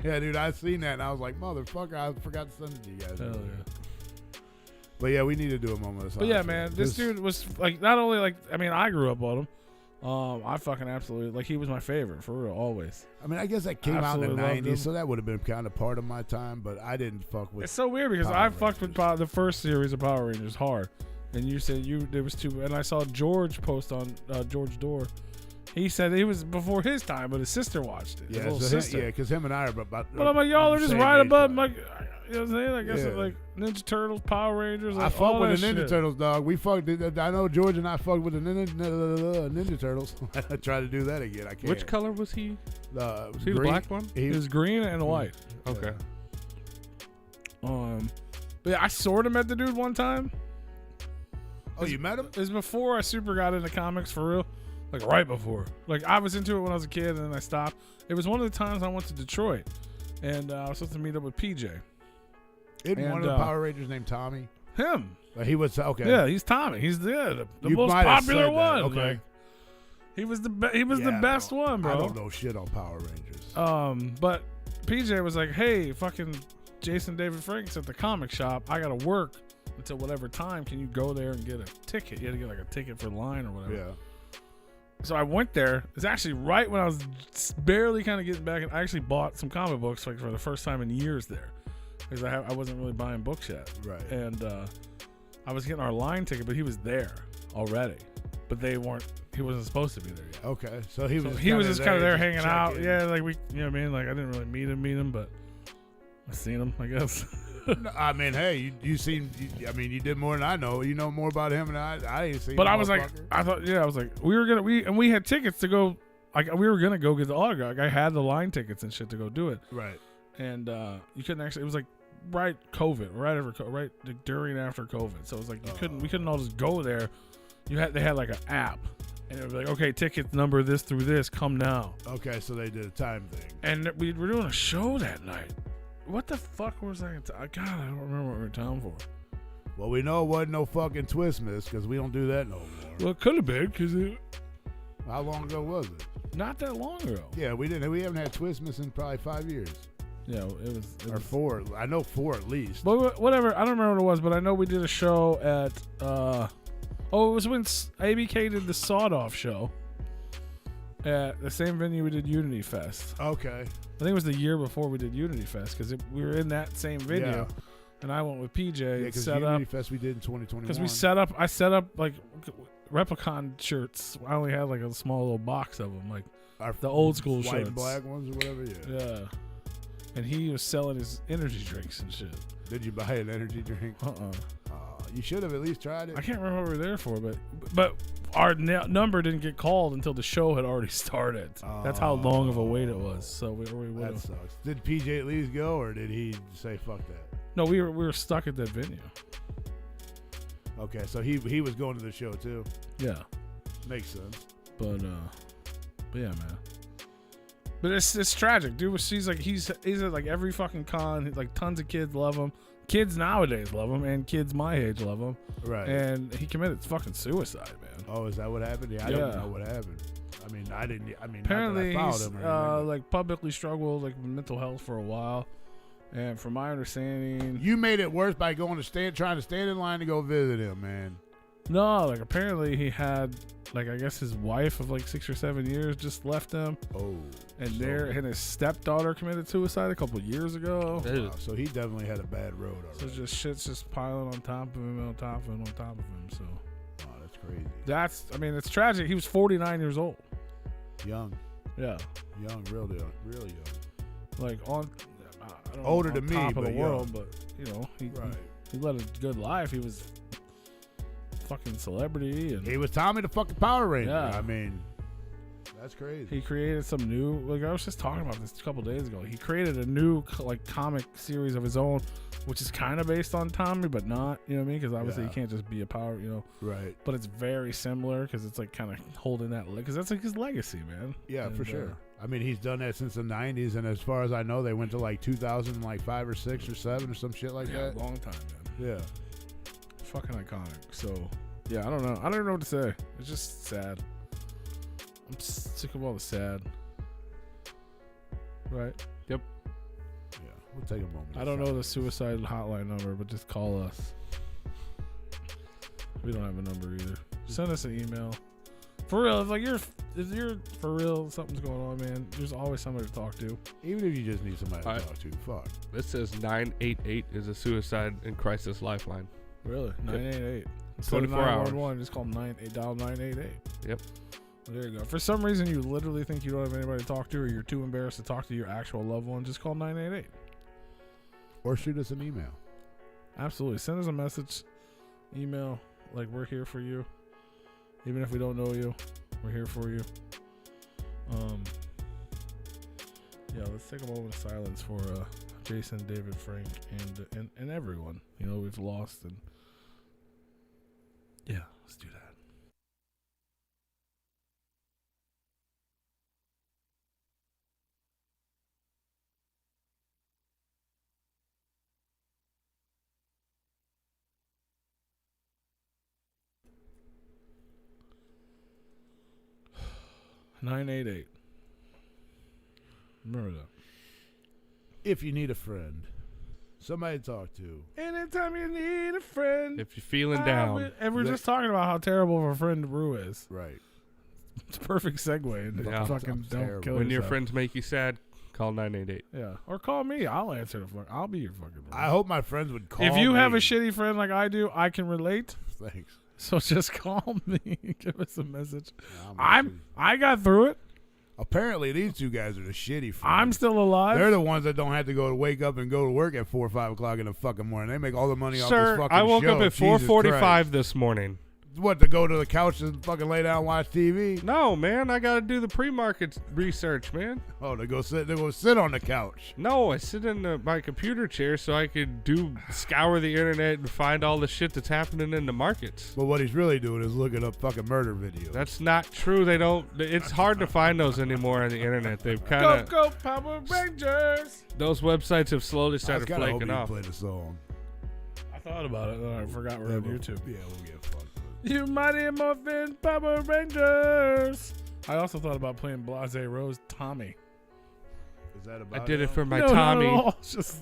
Yeah, dude, I seen that and I was like, motherfucker, I forgot to send it to you guys. Hell yeah. But yeah, we need to do a moment of silence. But yeah, man, this dude was like not only like I grew up on him. I fucking absolutely like he was my favorite for real always. I mean, I guess that came out in the 90s, so that would have been kind of part of my time, but I didn't fuck with. It's so weird because I fucked with the first series of Power Rangers hard, and you said there was 2, and I saw George post on George Dorr. He said it was before his time, but his sister watched it. Yeah, because him and I are about. But I'm like, y'all are just right above. Like, you know what I'm saying? I guess like Ninja Turtles, Power Rangers. Like, I fucked with the Ninja Turtles, dog. We fucked. I know George and I fucked with the Ninja Turtles. I try to do that again. I can't. Which color was he? Was he the black one? He was green and white. Okay. But yeah, I sort of met the dude one time. Oh, you met him? It was before I super got into comics for real. Like right before. Like I was into it when I was a kid and then I stopped. It was one of the times I went to Detroit and I was supposed to meet up with PJ. Isn't one of the Power Rangers named Tommy? Him. He was okay. Yeah, he's Tommy. He's the most popular one. Okay. Like, he was the best one, bro. I don't know shit on Power Rangers. But PJ was like, "Hey, fucking Jason David Frank's at the comic shop. I gotta work until whatever time can you go there and get a ticket. You had to get like a ticket for the line or whatever. Yeah. So I went there. It's actually right when I was barely kind of getting back, and I actually bought some comic books like for the first time in years there, because I wasn't really buying books yet. Right. And I was getting our line ticket, but he was there already. But he wasn't supposed to be there yet. Okay. So he was just kind of there hanging out. Yeah, like you know what I mean? Like I didn't really meet him, but I seen him, I guess. No, I mean, hey, you did more than I know. You know more about him than I ain't seen. But I was like, we had tickets to go. Like we were gonna go get the autograph. Like, I had the line tickets and shit to go do it. Right. And you couldn't actually. It was like right during and after COVID. So it was like we couldn't all just go there. They had like an app. And it was like, okay, tickets number this through this, come now. Okay, so they did a time thing. And we were doing a show that night. What the fuck was I? God, I don't remember what we were in town for. Well, we know it wasn't no fucking Twistmas because we don't do that no more. Well, it could have been because how long ago was it? Not that long ago. Yeah, we haven't had Twistmas in probably 5 years. Yeah, it was 4. I know 4 at least. But whatever, I don't remember what it was, but I know we did a show at. It was when ABK did the Sawed Off show at the same venue we did Unity Fest. Okay. I think it was the year before we did Unity Fest because we were in that same venue. Yeah. And I went with PJ. Yeah, because Unity Fest we did in 2021. Because I set up like Replicon shirts. I only had like a small little box of them, like the old school white shirts. And black ones or whatever. Yeah. And he was selling his energy drinks and shit. Did you buy an energy drink? You should have at least tried it. I can't remember what we were there for, but our number didn't get called until the show had already started. That's how long of a wait it was. So we that sucks. Did PJ at least go, or did he say fuck that? No, we were stuck at that venue. Okay, so he was going to the show too. Yeah, makes sense. But yeah, man. But it's tragic, dude. He's at like every fucking con. Like tons of kids love him. Kids nowadays love him, and kids my age love him. Right. And he committed fucking suicide, man. Oh, is that what happened? Yeah, I don't know what happened. I didn't. Apparently, he's like publicly struggled like with mental health for a while. And from my understanding, you made it worse by trying to stand in line to go visit him, man. No, like apparently he had like I guess his wife of like 6 or 7 years just left him. Oh. And his stepdaughter committed suicide a couple years ago. Wow, so he definitely had a bad road already. So shit's just piling on top of him, on top of him, on top of him. So that's crazy. It's tragic. He was 49 years old. Young. Yeah. Young, really young. Like on I don't older know, than me, top but of the young. world, but you know, he led a good life. He was fucking celebrity, and he was Tommy the fucking Power Ranger. Yeah. I mean, that's crazy. He created some new, like I was just talking about this a couple days ago. He created a new like comic series of his own, which is kind of based on Tommy, but not. You know what I mean? Because obviously he can't just be a power, you know. Right. But it's very similar because it's like kind of holding that, because that's like his legacy, man. Yeah, for sure. I mean, he's done that since the 90s, and as far as I know, they went to like 2005 or 6 or 7 or some shit like that. Yeah, long time, man. Yeah. Fucking iconic. So, yeah, I don't know. I don't know what to say. It's just sad. I'm sick of all the sad. Right? Yep. Yeah, we'll take a moment. I don't know the suicide hotline number, but just call us. We don't have a number either. Send us an email. For real, if you're for real, something's going on, man. There's always somebody to talk to. Even if you just need somebody to talk to, fuck. It says 988 is a suicide and crisis lifeline. Really? 988. 24 hours. Just call 988. Yep. Well, there you go. For some reason, you literally think you don't have anybody to talk to, or you're too embarrassed to talk to your actual loved one, just call 988. Or shoot us an email. Absolutely. Send us a message. Email. Like, we're here for you. Even if we don't know you, we're here for you. Yeah, let's take a moment of silence for Jason, David, Frank, and everyone. You know, we've lost. And yeah, let's do that. $988. Remember that. If you need a friend, somebody to talk to. Anytime you need a friend. If you're feeling down. And we're just talking about how terrible of a friend Rue is. Right. It's a perfect segue into fucking don't kill yourself. When your friends make you sad, call 988. Yeah. Or call me. I'll answer the phone. I'll be your fucking friend. I hope my friends would call me. If you have a shitty friend like I do, I can relate. Thanks. So just call me. Give us a message. I got through it. Apparently, these two guys are the shitty friends. I'm still alive. They're the ones that don't have to go to wake up and go to work at 4 or 5 o'clock in the fucking morning. They make all the money off this fucking show. I woke up at 4:45 this morning. What, to go to the couch and fucking lay down and watch TV? No, man. I got to do the pre-market research, man. Oh, they go sit on the couch. No, I sit in my computer chair so I could scour the internet and find all the shit that's happening in the markets. But what he's really doing is looking up fucking murder videos. That's not true. They don't. It's hard to find those anymore on the internet. They've kind of go Power Rangers. Those websites have slowly started flaking off. Play the song. I thought about it, and I forgot we're on YouTube. Yeah, we'll get fucked. You Mighty Morphin Power Rangers. I also thought about playing Blase Rose Tommy. Is that about I did it for my no, Tommy. Not at all. It's just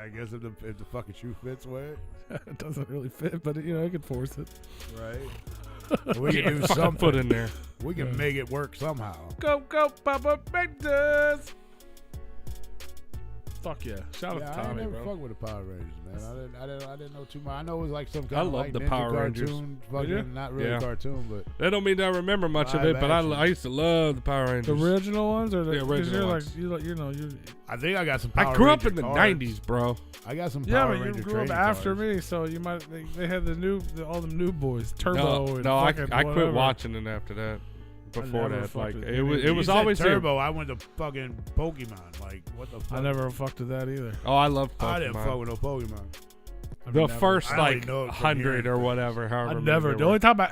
I guess if the fucking shoe fits, wear it. It doesn't really fit, but I could force it. Right. We can do something. Put in there. We can make it work somehow. Go Power Rangers. Fuck yeah! Shout out to Tommy, I never bro. fuck with the Power Rangers, man. I didn't know too much. I know it was like some kind I of love like the ninja Power cartoon, Rangers. fucking not really cartoon, but that don't mean I remember much of live it. But I used to love the Power Rangers. The original ones, or the original ones. I think I got some Power I grew Ranger up in the cards. 90s, bro. I got some Yeah, Power but Ranger you grew up trading after cards. me, so you might. They had all the new boys, Turbo. No, I fucking quit whatever. watching it after that. Before never that, fucked like with it any was, of it these. was You said always Turbo. I went to fucking Pokemon. Like what the fuck? I never fucked with that either. Oh, I love Pokemon. I didn't fuck with no Pokemon. The first I only like know it from 100 hearing or whatever. However, I many never. there The were. only time I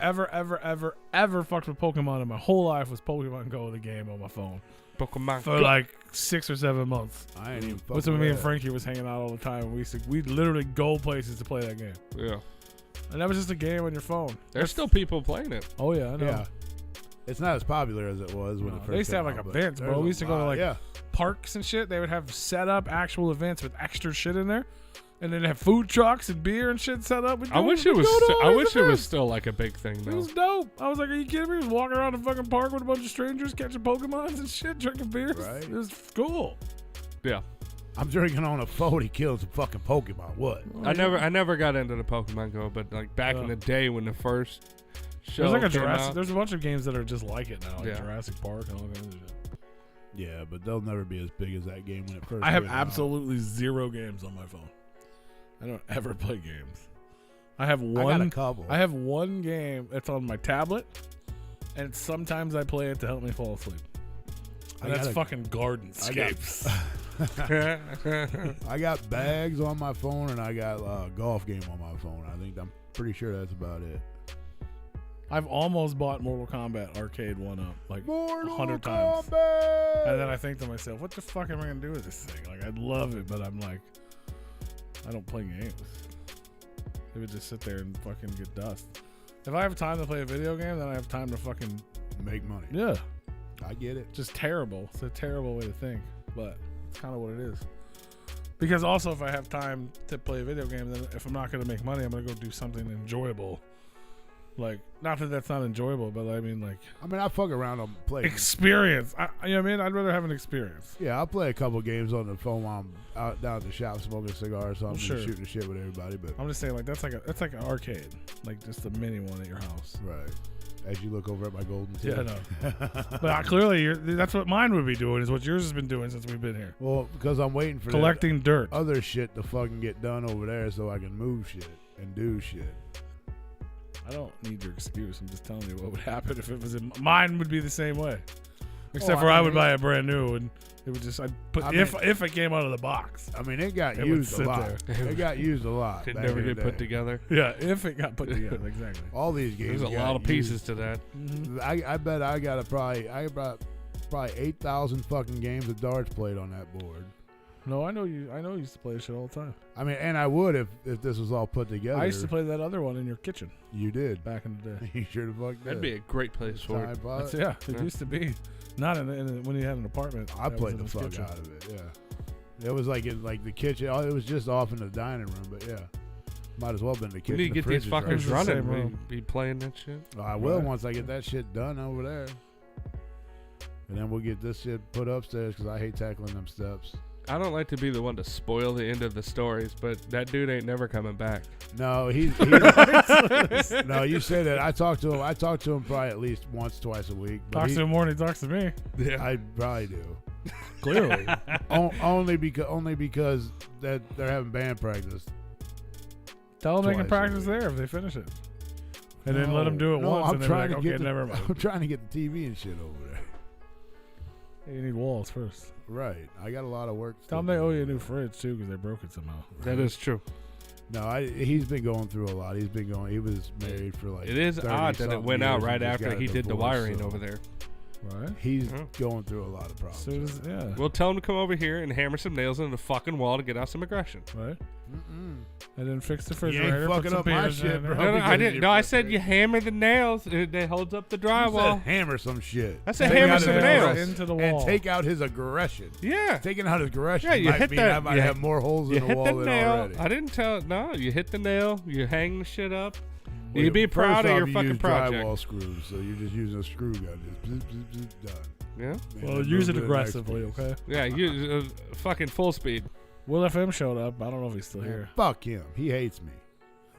ever fucked with Pokemon in my whole life was Pokemon Go, the game on my phone, Pokemon for like 6 or 7 months. I ain't even fuck What's with when me and that. Frankie was hanging out all the time. We'd literally go places to play that game, Yeah, and that was just a game on your phone. there's still people playing it. Oh yeah, I know. Yeah. It's not as popular as it was when it first They used to have came like out, events, but bro. We there's used to a go to lot, like parks and shit. They would have set up actual events with extra shit in there, and then have food trucks and beer and shit set up. I wish it was. I wish it was still like a big thing It though. was dope. I was like, are you kidding me? I was walking around the fucking park with a bunch of strangers catching Pokemons and shit, drinking beers. Right. It was cool. Yeah, I'm drinking on a 40 kills a fucking Pokemon. What? I never got into the Pokemon Go, but like back in the day when the first show There's like a came Jurassic. out, There's a bunch of games that are just like it now, like Yeah. Jurassic Park and all kinds of shit. Yeah, but they'll never be as big as that game when it first I have came out. absolutely zero games on my phone. I don't ever play games. I have one. I got a couple. I have one game. It's on my tablet, and sometimes I play it to help me fall asleep. And that's fucking Gardenscapes. I got bags on my phone and I got a golf game on my phone. I'm pretty sure that's about it. I've almost bought Mortal Kombat Arcade 1-Up like Mortal 100 times. Kombat! And then I think to myself, what the fuck am I going to do with this thing? Like, I'd love it, but I'm like, I don't play games. It would just sit there and fucking get dust. If I have time to play a video game, then I have time to fucking Make money. Yeah. I get it. Just terrible. It's a terrible way to think, but it's kind of what it is. Because also, if I have time to play a video game, then if I'm not going to make money, I'm going to go do something enjoyable. Like, not that that's not enjoyable, but I mean, like, I fuck around on play. Experience. You know what I mean? I'd rather have an experience. Yeah, I'll play a couple games on the phone while I'm out down at the shop smoking a cigar or something, Sure. and shooting the shit with everybody. But I'm just saying, like, that's like an arcade, like just a mini one at your house. right, as you look over at my golden Yeah, tip. I know. But clearly, that's what mine would be doing. Is what yours has been doing since we've been here. Well, because I'm waiting for Collecting dirt. that other shit to fucking get done over there, so I can move shit and do shit. I don't need your excuse. I'm just telling you what would happen if it was in mine. Would be the same way, except for I would buy a brand new and it would just if it came out of the box. I mean, it got It used would a sit lot. there. It got used a lot. could back never in the get put day. together. Yeah, if it got put together, exactly. All these games. There's a got lot of pieces used. to that. Mm-hmm. I bet I got probably 8,000 fucking games of darts played on that board. No, I know you. I know you used to play this shit all the time. I mean, and I would if this was all put together. I used to play that other one in your kitchen You did. back in the day. You sure the fuck did. That'd be a great place for it. It Yeah. used to be. Not when you had an apartment. I that played the was in fuck his kitchen. out of it. Yeah, it was like in like the kitchen. It was just off in the dining room, but yeah. Might as well have been in the kitchen. You need to get these fuckers right. running. Be playing that shit. I will once I get that shit done over there. And then we'll get this shit put upstairs because I hate tackling them steps. I don't like to be the one to spoil the end of the stories, but that dude ain't never coming back. No, he's no, you say that. I talk to him probably at least once, twice a week. Talks to him more than he talks to me. Yeah. I probably do. Clearly. only because that they're having band practice. Tell them they can practice there if they finish it. And then let them do it once I'm and then trying like, to okay, get never mind. I'm trying to get the TV and shit over there. Hey, you need walls first. Right. I got a lot of work. Tell them they owe you a new fridge too because they broke it somehow. That is true. No, he's been going through a lot. He was married for like. It is odd that it went out right after he did the wiring over there. Right. He's going through a lot of problems. Yeah. We'll tell him to come over here and hammer some nails into the fucking wall to get out some aggression. Right. And then fix the You refrigerator. ain't fucking up my shit, bro. No, I didn't. No, I said you hammer the nails. It holds up the drywall. Said hammer some shit. I said hammer some nails into the wall and take out his aggression. Yeah. Taking out his aggression. Yeah, you might hit mean that. I might have more holes in the wall than already. I didn't tell. No, you hit the nail. You hang the shit up. You be proud of your fucking project. Drywall screws, so you're just using a screw gun. Just done. Yeah. Well, use it aggressively, okay? Yeah, you fucking full speed. Will FM showed up. I don't know if he's still here. Fuck him. He hates me.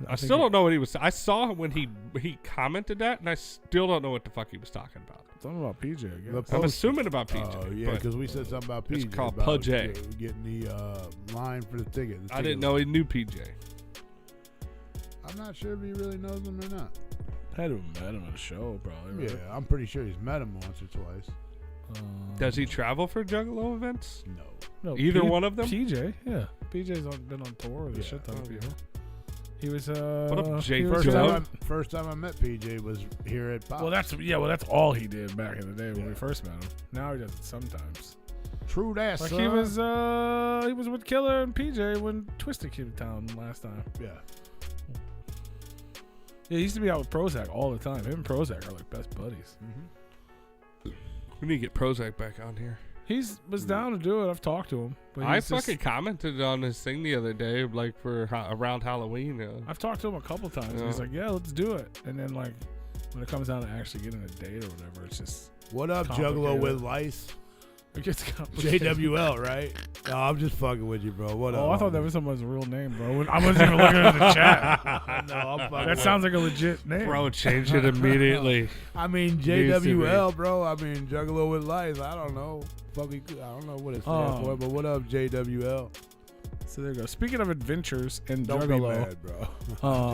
I still don't know what he was. I saw when he commented that, and I still don't know what the fuck he was talking about. Something about PJ, I guess. I'm assuming about PJ. Oh, yeah, because we said something about PJ. It's called Pudge. PJ. Getting the line for the ticket. I didn't know he knew PJ. I'm not sure if he really knows him or not. Had to have met him at a show, probably. Right? Yeah, I'm pretty sure he's met him once or twice. Does he travel for Juggalo events? No. Either one of them? PJ, yeah. PJ's been on tour with a shit ton of people. He was what up, Jay? First time I met PJ was here at Pop. Well, that's all he did back in the day when we first met him. Now he does it sometimes. True that, like son. he was with Killer and PJ when Twiztid came to town last time. Yeah. Yeah, he used to be out with Prozac all the time. Him and Prozac are like best buddies. We need to get Prozac back on here. He was down to do it. I've talked to him. But I fucking commented on his thing the other day, like for around Halloween. I've talked to him a couple times. He's like, "Yeah, let's do it." And then like when it comes down to actually getting a date or whatever, it's just what up, Juggalo with lice? It gets complicated. JWL, right? No, I'm just fucking with you, bro. What up? Oh, I thought that was someone's real name, bro. I wasn't even looking at the chat. No, I'm fucking that sounds like a legit name. Bro, change it immediately. I mean, JWL, bro. I mean, Juggalo with lice. I don't know. I don't know what it's for, but what up, JWL? So there you go. Speaking of adventures and don't Juggalo, be mad, bro.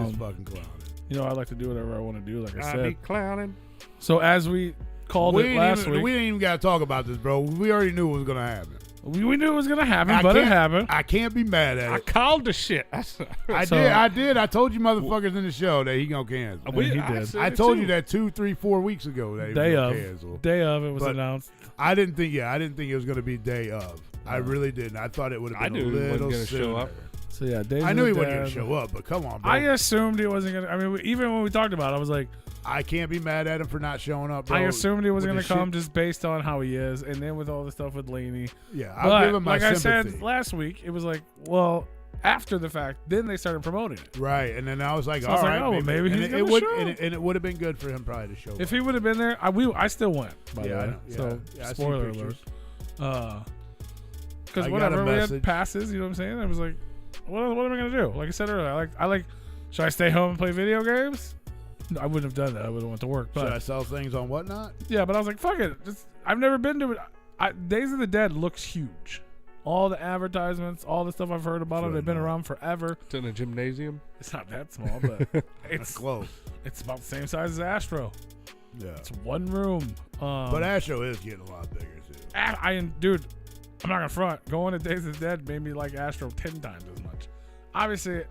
Just fucking clowning. You know, I like to do whatever I want to do, like I said. Be clowning. So as we called it last week. We didn't even got to talk about this, bro. We already knew it was going to happen. We knew it was going to happen, but it happened. I can't be mad at it. I called the shit. I did. I told you motherfuckers in the show that he going to cancel. He did. I told you that 2, 3, 4 weeks ago that he was going to cancel. Day of it was announced. I didn't think it was going to be day of. I really didn't. I thought it would have been a little sooner. Show up. So yeah, I knew he wasn't going to show up, but come on, bro. I assumed he wasn't going to. I mean, even when we talked about it, I was like, I can't be mad at him for not showing up, bro. I assumed he was going to come just based on how he is, and then with all the stuff with Laney. Yeah, I'll give him my sympathy. I said last week, it was like, well, after the fact, then they started promoting it. Right, and then I was like, so all right, maybe he's going to show. And it would have been good for him probably to show up. If he would have been there, I still went, by the way. So, spoiler alert. Because whatever, we had passes, you know what I'm saying? I was like, what am I going to do? Like I said earlier, I like, should I stay home and play video games? No, I wouldn't have done that. I would have went to work. But should I sell things on Whatnot? Yeah, but I was like, fuck it. I've never been to it. Days of the Dead looks huge. All the advertisements, all the stuff I've heard about them, they've been around forever. It's in a gymnasium. It's not that small, but it's close. It's about the same size as Astro. Yeah. It's one room. But Astro is getting a lot bigger, too. Dude, I'm not going to front. Going to Days of the Dead made me like Astro 10 times as much. Obviously,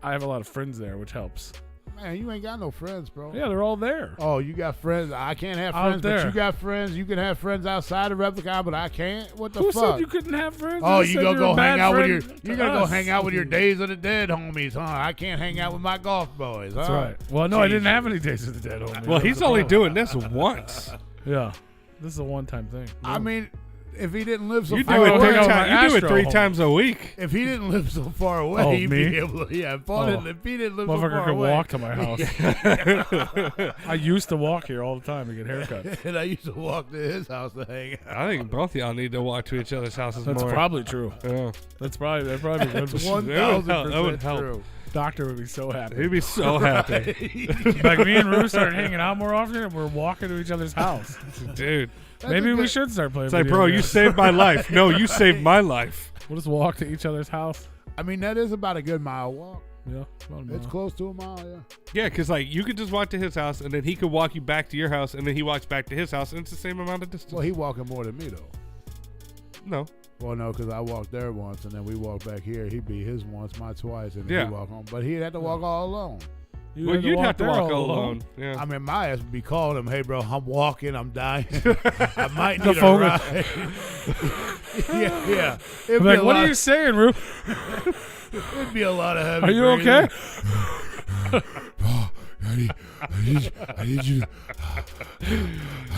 I have a lot of friends there, which helps. Man, you ain't got no friends, bro. Yeah, they're all there. Oh, you got friends. I can't have friends, but you got friends. You can have friends outside of Replicon, but I can't. What the fuck? Who said you couldn't have friends? Oh, you gonna go hang out with your Days of the Dead homies, huh? I can't hang out with my golf boys, huh? That's right. Well, no, I didn't have any Days of the Dead homies. Well, he's only doing this once. Yeah, this is a one-time thing. I mean, live so You far away, do it 3 times a week. If he didn't live so far away, he'd be able to. Yeah, if he didn't live so far could away, walk to my house. I used to walk here all the time to get haircuts. And I used to walk to his house to hang out. I think both of y'all need to walk to each other's houses more. That's probably true. Yeah. That'd probably be good. 1,000% help. Doctor would be so happy. He'd be so happy. Like me and Rue started hanging out more often, and we're walking to each other's house. Dude. Maybe we should start playing. It's like, bro, you saved my life. No, you saved my life. We'll just walk to each other's house. I mean, that is about a good mile walk. Yeah, about a mile. It's close to a mile, yeah. Yeah, because like you could just walk to his house, and then he could walk you back to your house, and then he walks back to his house, and it's the same amount of distance. Well, he walking more than me, though. No. Well, no, because I walked there once, and then we walked back here. He'd be his once, my twice, and then he'd walk home. But he'd have to walk all alone. You'd have to walk all alone. Yeah. I mean, my ass would be calling him, hey, bro, I'm walking, I'm dying. I might need a ride. yeah. I'm like, what are you saying, Rue? It'd be a lot of heavy Are you okay? Bro, I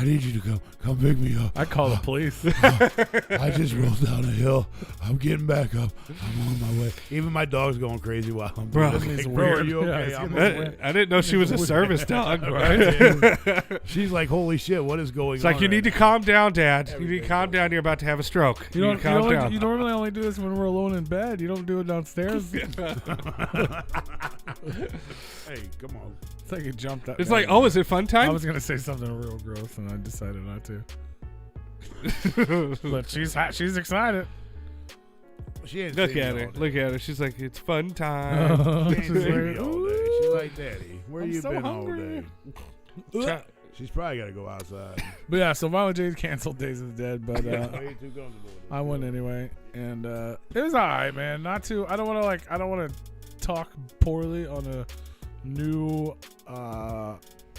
need you to come pick me up. I call the police. I just rolled down a hill. I'm getting back up. I'm on my way. Even my dog's going crazy while I'm bro, are you okay? I didn't know she was a service dog. Right? She's like, holy shit, what is going on? It's like, you need to calm down, Dad. You need to calm down. You're about to have a stroke. You need to calm down. You normally only do this when we're alone in bed. You don't do it downstairs. Hey, come on. It's like you jumped up. It's like, oh, is it fun time? I was going to say something real gross, and I decided not to. But she's excited. She ain't Look at her. Look at her. She's like, it's fun time. She's like, all day. She's like, Daddy, where you been hungry. all day? She's probably got to go outside. But yeah, so Violent Jade canceled Days of the Dead, but I went anyway, and it was all right, man. Not too. I don't want to talk poorly on a new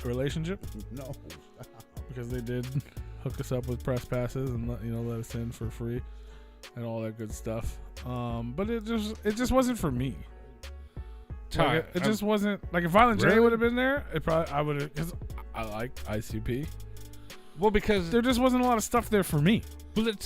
relationship. No, because they did hook us up with press passes and let us in for free and all that good stuff. But it just wasn't for me. Like, it just wasn't like if Violent J would have been there, I would have, because I like ICP. Well, because there just wasn't a lot of stuff there for me.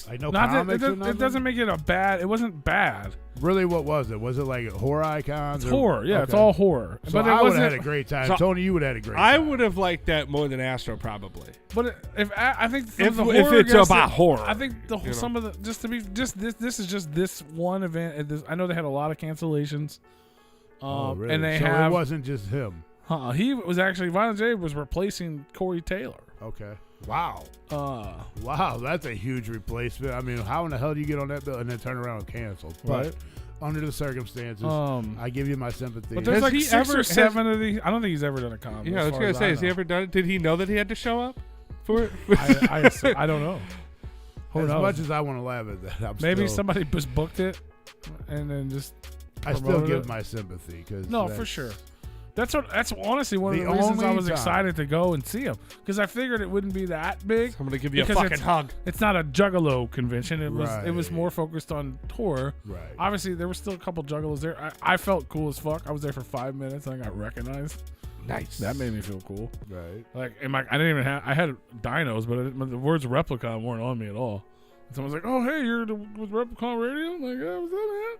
I know comics it doesn't make it it wasn't bad. Really, what was it? Was it like horror icons? It's horror, yeah. Okay. It's all horror. So but I would have had a great time. So Tony, you would have had a great time. I would have liked that more than Astro, probably. But if it's about horror, I think some of the this is just this one event. I know they had a lot of cancellations. Really? And it wasn't just him. He was actually Violent J was replacing Corey Taylor. Okay. Wow. Wow, that's a huge replacement. I mean, how in the hell do you get on that bill and then turn around and cancel? Right. But under the circumstances, I give you my sympathy. But there's like 6 or 7 of these. I don't think he's ever done a comedy. Yeah, I was gonna say, has he ever done it? Did he know that he had to show up for it? I don't know. As much as I want to laugh at that, maybe somebody just booked it and then just. I still give my sympathy because for sure. That's honestly one of the reasons I was excited to go and see him, because I figured it wouldn't be that big. So I'm gonna give you a fucking hug. It's not a Juggalo convention. It was more focused on horror. Right. Obviously, there were still a couple Juggalos there. I felt cool as fuck. I was there for 5 minutes and I got recognized. Nice. That made me feel cool. Right. Like, I didn't even have. I had dinos, but the words Replicon weren't on me at all. And someone's like, "Oh, hey, you're with Replicon Radio." I'm like, "Yeah, what's up, man?"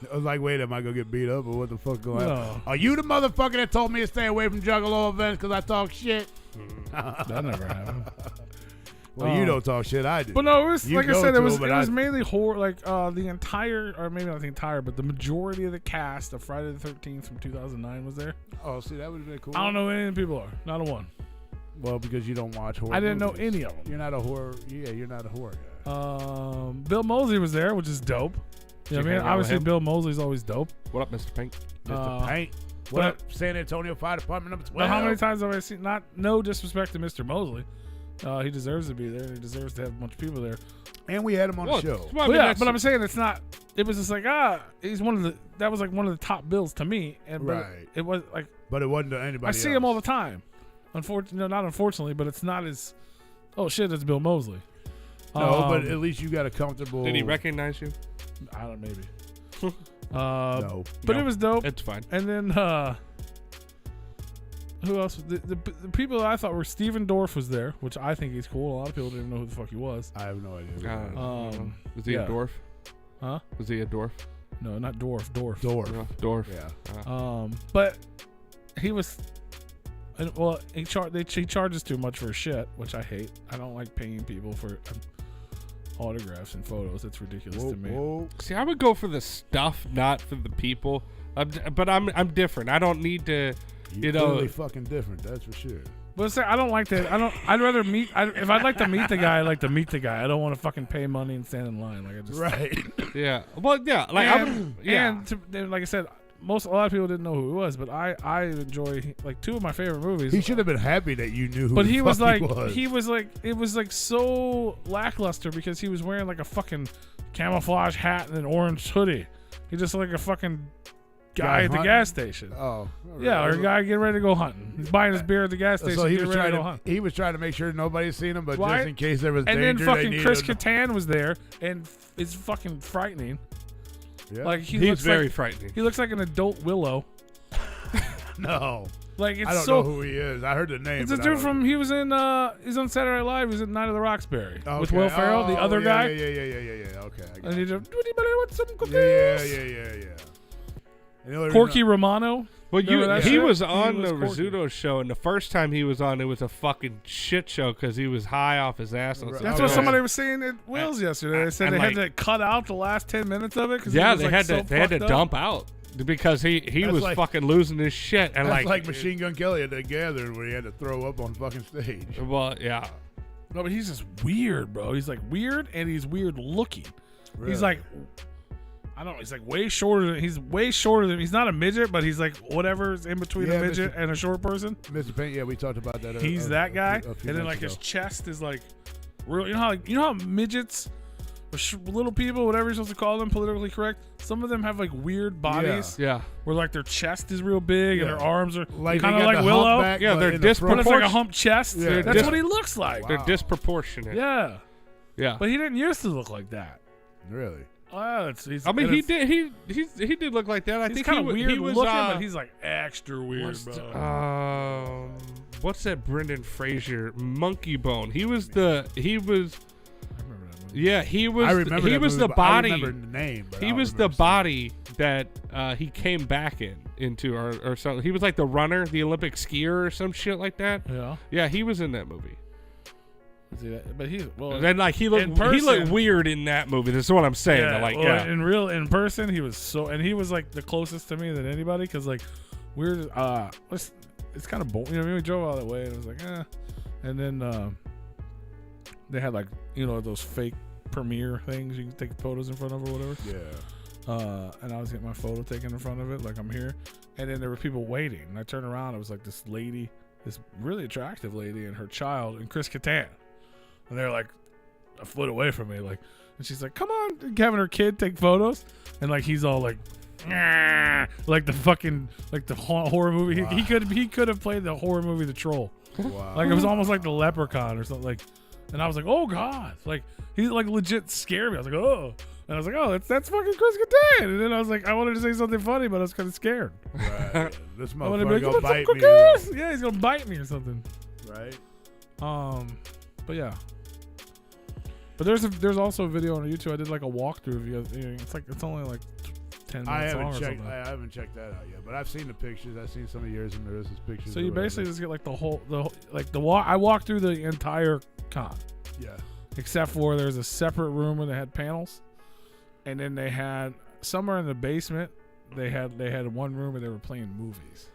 I was like, wait, am I going to get beat up or what the fuck going on? Are you the motherfucker that told me to stay away from Juggalo events because I talk shit? That never happened. Well, you don't talk shit, I do. But no, it was, like I said, it was mainly horror. Like the entire, or maybe not the entire, but the majority of the cast of Friday the 13th from 2009 was there. Oh, see, that would have been cool. I don't know who any of the people are. Not a one. Well, because you don't watch horror I didn't movies. know any of them. You're not a horror. Yeah, you're not a horror guy. Bill Moseley was there, which is dope. You know what I mean? Obviously, Bill Moseley's always dope. What up, Mr. Pink? Mr. Paint. What up, San Antonio Fire Department number 12? How many times have I seen? No disrespect to Mr. Moseley. He deserves to be there. He deserves to have a bunch of people there. And we had him on the show. But I'm saying it's not. It was just like he's one of the. That was like one of the top bills to me. And right. It was like. But it wasn't to anybody. I see him all the time. Not unfortunately, but it's not as. Oh shit! It's Bill Moseley. No, but at least you got a comfortable. Did he recognize you? I don't. Maybe. No. But it was dope. It's fine. And then who else? The people that I thought were Steven Dorff was there, which I think he's cool. A lot of people didn't know who the fuck he was. I have no idea. Was he a dwarf? Huh? Was he a dwarf? No, not Dorff. Dorff. Dwarf. Yeah. But he was. Well, he charges too much for shit, which I hate. I don't like paying people for autographs and photos. It's ridiculous to me. See, I would go for the stuff, not for the people. But I'm different. I don't need to. You're totally fucking different. That's for sure. But I don't like that. I'd rather meet. If I'd like to meet the guy, I'd like to meet the guy. I don't want to fucking pay money and stand in line. Like I just. Right. Yeah. Well, yeah. Like like I said. A lot of people didn't know who he was, but I enjoy like two of my favorite movies. He should have been happy that you knew who. But he was it was like so lackluster because he was wearing like a fucking camouflage hat and an orange hoodie. He just looked like a fucking guy at the gas station. Oh, yeah, or a guy getting ready to go hunting. He's buying his beer at the gas station. So he was trying to make sure nobody's seen him, but just in case there was danger. And then fucking Chris Kattan was there, and it's fucking frightening. Yeah. Like he's very frightening. He looks like an adult Willow. No, like it's I don't know who he is. I heard the name. It's a dude from. He's on Saturday Night Live. He was in Night of the Roxbury with Will Ferrell, the other guy. Yeah. Okay. And he did. Anybody want some cookies? Yeah. Corky Romano. Well, he was on the Rizzuto show, and the first time he was on, it was a fucking shit show because he was high off his ass. That's what somebody was saying at Will's yesterday. They said they had to cut out the last 10 minutes of it. Yeah, they had to dump out because he was fucking losing his shit. And that's like Machine Gun Kelly at the Gathering where he had to throw up on fucking stage. Well, yeah. No, but he's just weird, bro. He's like weird, and he's weird looking. Really? He's like. I don't know. He's like way shorter. He's way shorter than. He's not a midget, but he's like whatever's in between a midget and a short person. Mr. Paint. Yeah, we talked about that. He's that guy, and then like his chest is like real. You know how midgets, or little people, whatever you're supposed to call them, politically correct. Some of them have like weird bodies. Yeah. Where like their chest is real big and their arms are like kind of like Willow. Yeah, they're disproportionate. It's like a hump chest. Yeah. That's what he looks like. Wow. They're disproportionate. Yeah. Yeah. But he didn't used to look like that. Really. He did look like that. I think kind of weird looking, but he's like extra weird, bro. What's that Brendan Fraser Monkey Bone? He was. I remember that movie. Yeah, he was. I remember he that was movie, the body. I remember the name. But he was the body that he came back into, or something. He was like the runner, the Olympic skier, or some shit like that. Yeah. Yeah, he was in that movie. But he looked weird in that movie. That's what I'm saying. Yeah, in person he was and he was like the closest to me than anybody because like weird. It's kind of boring. You know what I mean? We drove all that way and it was like and then they had like those fake premiere things you can take photos in front of or whatever. Yeah. And I was getting my photo taken in front of it like I'm here, and then there were people waiting. And I turned around. It was like this lady, this really attractive lady, and her child, and Chris Kattan. And they're like a foot away from me, like, and she's like, "Come on," having her kid take photos, and like he's all like, like the fucking horror movie. Wow. He could have played the horror movie The Troll. Wow. Like it was almost like the Leprechaun or something. Like, and I was like, "Oh God!" Like he like legit scared me. I was like, "Oh," and I was like, "Oh, that's fucking Chris Kattan." And then I was like, I wanted to say something funny, but I was kind of scared. Right. This motherfucker gonna bite me. Yeah, he's gonna bite me or something. Right. But yeah. But there's also a video on YouTube. I did like a walkthrough of you. It's only like 10 minutes long or something. I haven't checked that out yet, but I've seen the pictures. I've seen some of yours and Marissa's pictures. So you basically just get like I walked through the entire con. Yeah. Except for there's a separate room where they had panels, and then they had somewhere in the basement they had one room where they were playing movies.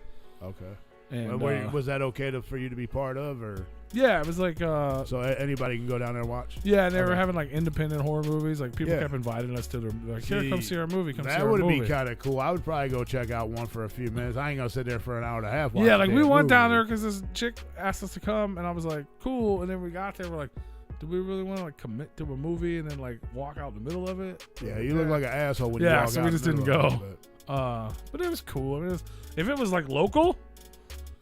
Okay. And was that okay for you to be part of, or? Yeah, it was like so anybody can go down there and watch. Yeah, and they were having like independent horror movies. Like people kept inviting us to their here, come see our movie. That would be kind of cool. I would probably go check out one for a few minutes. I ain't gonna sit there for an hour and a half. Yeah, like we went down there because this chick asked us to come, and I was like, cool. And then we got there, we're like, do we really want to like commit to a movie and then like walk out in the middle of it? Yeah, you look like an asshole when you walk out. So we just didn't go. But it was cool. I mean, if it was like local,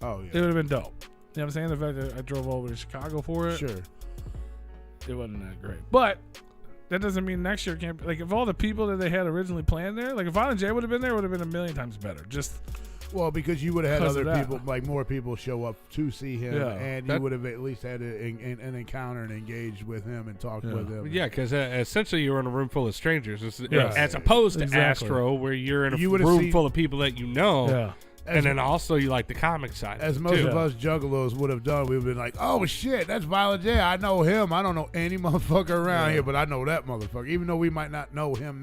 it would have been dope. You know what I'm saying? The fact that I drove over to Chicago for it. Sure. It wasn't that great. But that doesn't mean next year can't be. Like, if all the people that they had originally planned there, like if Violent J would have been there, it would have been a million times better. Just Well, because you would have had other people, like more people show up to see him, and you would have at least had an encounter and engaged with him and talked with him. Yeah, because essentially you were in a room full of strangers, as opposed to Astro, where you're in a room full of people that you know. Yeah. And then also you like the comic side. As most of us juggalos would have done, we would have been like, oh shit, that's Violent J. I know him. I don't know any motherfucker around here, but I know that motherfucker. Even though we might not know him,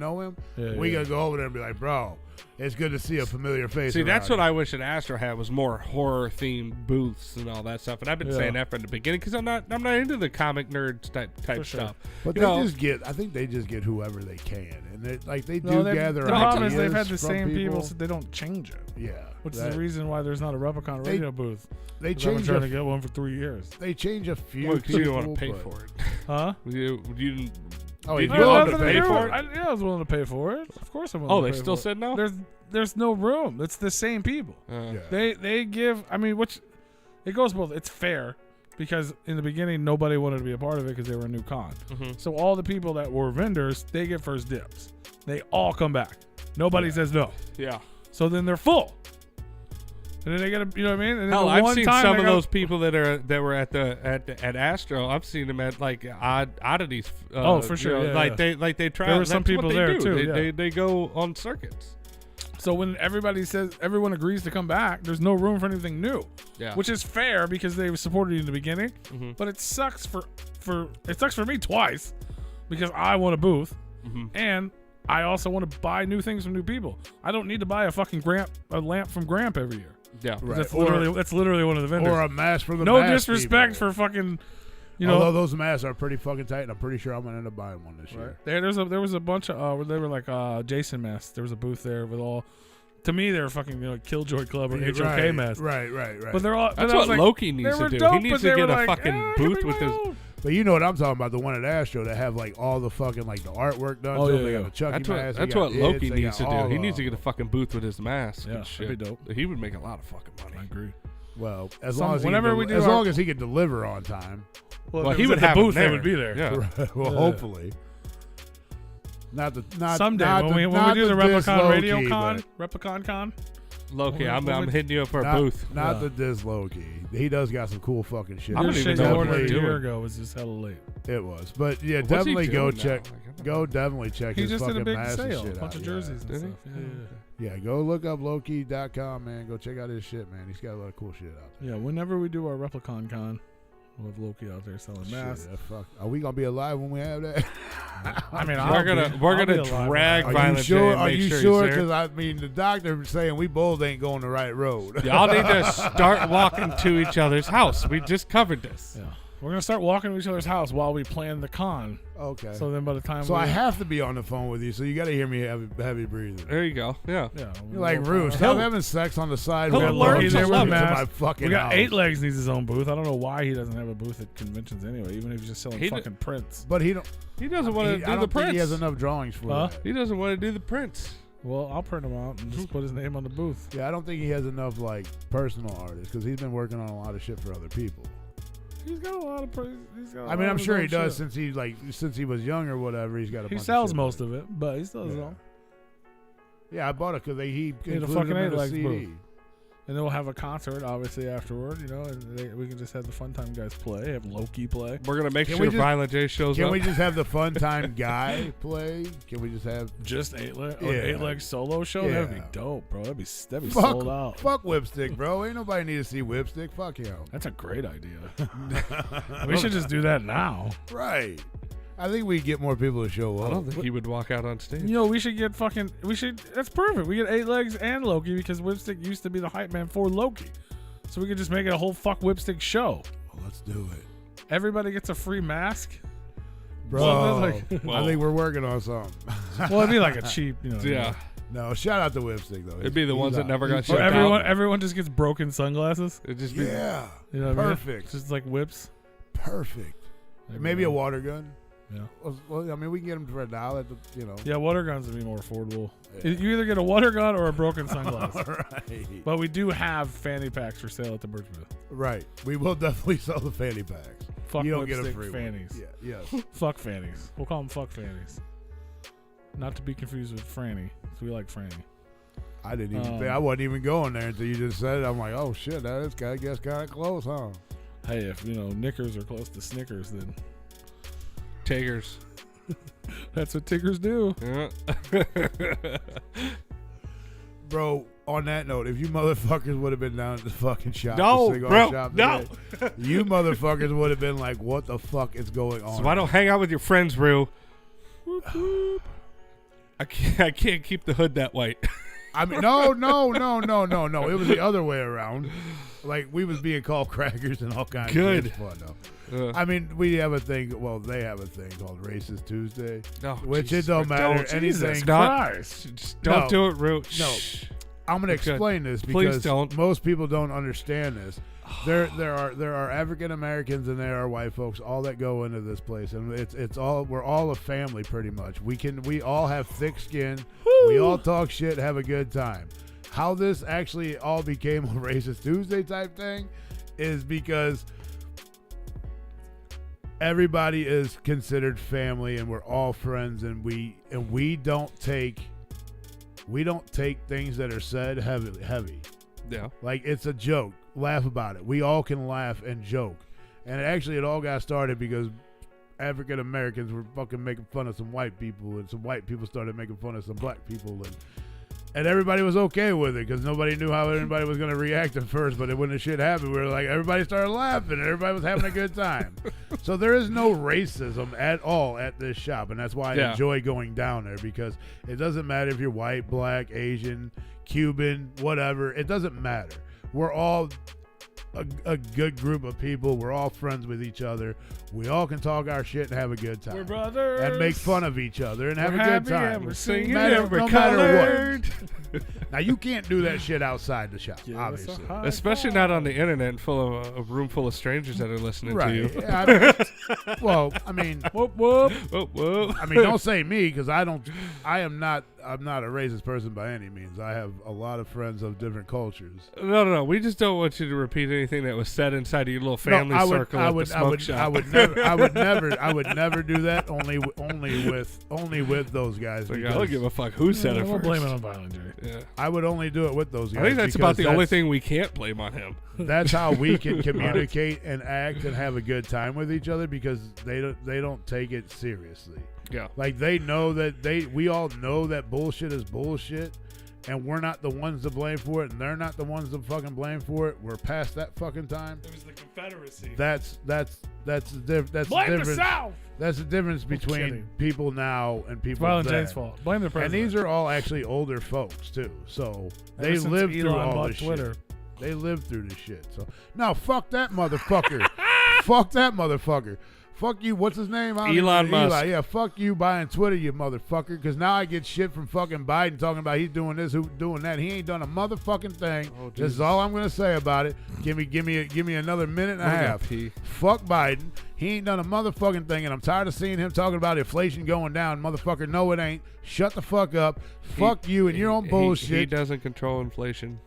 we gotta go over there and be like, bro, it's good to see a familiar face. See, that's what I wish that Astro had, was more horror themed booths and all that stuff. And I've been saying that from the beginning because I'm not into the comic nerd type stuff. But I think they just get whoever they can, and they gather. The problem is they've had the same people, so they don't change it. Yeah, which is the reason why there's not a Replicon radio booth. They change. I've been trying to get one for 3 years. They change a few. Because you don't want to pay for it, huh? You Oh, he's willing to pay for it? I was willing to pay for it. Of course I'm willing to pay for it. Oh, they still said no? There's no room. It's the same people. They give, which it goes both. It's fair because in the beginning, nobody wanted to be a part of it because they were a new con. Mm-hmm. So all the people that were vendors, they get first dibs. They all come back. Nobody says no. Yeah. So then they're full. And then they get you know what I mean? And hell, I've seen some of those people that were at Astro. I've seen them at like oddities. For sure. They try. There were some people there too. They go on circuits. So when everyone agrees to come back, there's no room for anything new. Yeah. Which is fair because they supported you in the beginning. Mm-hmm. But it sucks for me twice because I want a booth and I also want to buy new things from new people. I don't need to buy a fucking lamp from Gramp every year. Yeah, right. That's literally one of the vendors. Or a mask from the no disrespect for fucking, although those masks are pretty fucking tight, and I'm pretty sure I'm gonna end up buying one this year. There was a bunch of they were like Jason masks. There was a booth there with all. To me, they were fucking Killjoy Club or HOK masks. Right. But they're all. That's what Loki needs to do. Dope, he needs to get a fucking booth with his. But you know what I'm talking about, the one at Astro that have like all the fucking like the artwork done. They got the Chucky mask. That's what Loki needs to do. He needs to get a fucking booth with his mask. Yeah, that'd be dope. He would make a lot of fucking money. I agree. Well, as long as he can deliver on time. Well, he would have a booth. They would be there. Yeah. Well, hopefully. Not someday when we do the Replicon Radio Con, Replicon Con. Loki, I'm hitting you up for a booth. Not the Diz Loki. He does got some cool fucking shit. I don't even know what a year ago was just hella late. It was, but yeah, definitely go check. Go definitely check his fucking mask and shit out. He just did a big sale, a bunch of jerseys and stuff. Yeah, go look up Loki.com, man. Go check out his shit, man. He's got a lot of cool shit out there. Yeah, whenever we do our Replicon Con, we'll have Loki out there selling masks. Fuck. Are we gonna be alive when we have that? we're gonna drag Violent J. Are you sure? Because the doctor saying we both ain't going the right road. Y'all need to start walking to each other's house. We just covered this. Yeah. We're gonna start walking to each other's house while we plan the con. Okay. So then by the time I have to be on the phone with you, so you got to hear me heavy breathing. There you go. Yeah. You're like Roost. Stop having sex on the side. We got house. 8 Legs needs his own booth. I don't know why he doesn't have a booth at conventions anyway, even if he's just selling fucking prints. But he doesn't want to do the prints. He has enough drawings for that. He doesn't want to do the prints. Well, I'll print him out and just put his name on the booth. Yeah, I don't think he has enough like personal artists because he's been working on a lot of shit for other people. He's got a lot of. I'm sure he does since he was young or whatever. He's got a. He sells most of it, but he still does. Yeah, I bought it because he included a fucking him in 8 Legs CD. booth. And then we'll have a concert, obviously, afterward, and we can just have the Fun Time guys play, have Loki play. We're going to make sure Violent J shows up. Can we just have the Fun Time guy play? Can we just have... Just 8 Legs solo show? Yeah. That'd be dope, bro. That'd be sold out. Fuck Whipstick, bro. Ain't nobody need to see Whipstick. Fuck him. That's a great idea. We should just do that now. Right. I think we get more people to show up. I don't think he would walk out on stage. We should get that's perfect. We get 8 Legs and Loki because Whipstick used to be the hype man for Loki. So we could just make it a whole fuck Whipstick show. Well, let's do it. Everybody gets a free mask. Bro, I think we're working on something. Well, it'd be like a cheap, Yeah. No, shout out to Whipstick, though. It'd be the ones that never got shipped out. Everyone just gets broken sunglasses. It'd just be... Yeah. Perfect. It's just like whips. Perfect. Maybe a water gun. Yeah. Well, we can get them for $1. Yeah, water guns would be more affordable. Yeah. You either get a water gun or a broken sunglass. Right. But we do have fanny packs for sale at the Birch booth. Right. We will definitely sell the fanny packs. Fuck you don't get a free fannies. One. Yeah. Yes. Fuck fannies. We'll call them fuck fannies. Not to be confused with Franny. So we like Franny. I didn't even think, I wasn't even going there until you just said it. I'm like, oh shit, that is I guess kind of close, huh? Hey, if knickers are close to Snickers, then Tigers. That's what Tigers do. Yeah. Bro, on that note, if you motherfuckers would have been down at the fucking shop, no, bro, shop no, today, you motherfuckers would have been like, what the fuck is going on? So why don't hang out with your friends, Rue? Whoop, whoop. I can't keep the hood that white. I mean, no. It was the other way around. Like, we was being called crackers and all kinds of shit. Fun, though. I mean, we have a thing. Well, they have a thing called Racist Tuesday, which it don't matter. Anything. Don't do it, Rue. No. I'm going to explain this because most people don't understand this. There are African Americans and there are white folks, all that go into this place, and we're all a family pretty much. We all have thick skin. Woo! We all talk shit, have a good time. How this actually all became a Racist Tuesday type thing is because everybody is considered family and we're all friends, and we don't take things that are said heavy. Yeah. Like, it's a joke. Laugh about it. We all can laugh and joke. And actually, it all got started because African Americans were fucking making fun of some white people, and some white people started making fun of some black people, and everybody was okay with it because nobody knew how anybody was going to react at first. But when the shit happened, we were like, everybody started laughing and everybody was having a good time. So there is no racism at all at this shop, and that's why I enjoy going down there, because it doesn't matter if you're white, black, Asian, Cuban, whatever. It doesn't matter. We're all a good group of people. We're all friends with each other. We all can talk our shit and have a good time. We're brothers. And make fun of each other and have a good time. And we're singing no matter what. Now, you can't do that shit outside the shop, obviously. Especially not on the internet and full of a room full of strangers that are listening to you. Yeah, I mean, whoop, whoop. Whoop, whoop. I mean, don't say me, because I'm not a racist person by any means. I have a lot of friends of different cultures. No. We just don't want you to repeat anything that was said inside of your little family circle at the smoke shop. I would never do that. Only with those guys. Like, I don't give a fuck who said it first. We'll blame it on Violent J. Yeah. I would only do it with those guys. I think that's about the only thing we can't blame on him. That's how we can communicate and act and have a good time with each other, because they don't take it seriously. Yeah. Like, they know that we all know that bullshit is bullshit, and we're not the ones to blame for it, and they're not the ones to fucking blame for it. We're past that fucking time. It was the Confederacy. That's the blame the South. That's the difference between people now and people then. Violent J's fault. Blame the president. And these are all actually older folks too, so they lived through all this Twitter. shit. They lived through this shit. So no, fuck that motherfucker. Fuck that motherfucker. Fuck you. What's his name? Elon Musk. Eli. Yeah, fuck you buying Twitter, you motherfucker. Because now I get shit from fucking Biden talking about he's doing this, doing that. He ain't done a motherfucking thing. Oh, this is all I'm gonna say about it. Give me another minute and a half. Fuck Biden. He ain't done a motherfucking thing, and I'm tired of seeing him talking about inflation going down. Motherfucker, no, it ain't. Shut the fuck up. Fuck you and your own bullshit. He doesn't control inflation.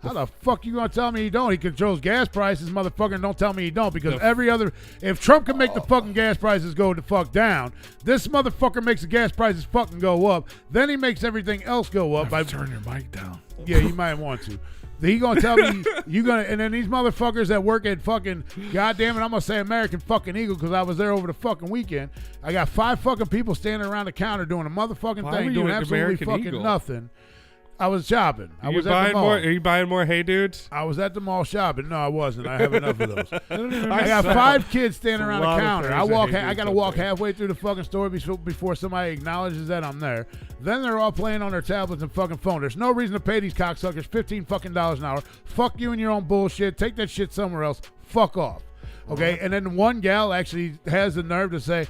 How the fuck you gonna tell me he don't? He controls gas prices, motherfucker, and don't tell me he don't, because if Trump can make the fucking gas prices go the fuck down, this motherfucker makes the gas prices fucking go up, then he makes everything else go up by turn your mic down. Yeah, you might want to. He gonna tell me and then these motherfuckers that work at fucking, goddamn it, I'm gonna say American fucking Eagle, because I was there over the fucking weekend. I got 5 fucking people standing around the counter doing a motherfucking thing, doing absolutely fucking nothing. I was shopping. I was at the mall. Are you buying more Hey Dudes? I was at the mall shopping. No, I wasn't. I have enough of those. I got 5 kids standing around the counter. I got to walk halfway through the fucking store before somebody acknowledges that I'm there. Then they're all playing on their tablets and fucking phone. There's no reason to pay these cocksuckers $15 fucking an hour. Fuck you and your own bullshit. Take that shit somewhere else. Fuck off. Okay? And then one gal actually has the nerve to say,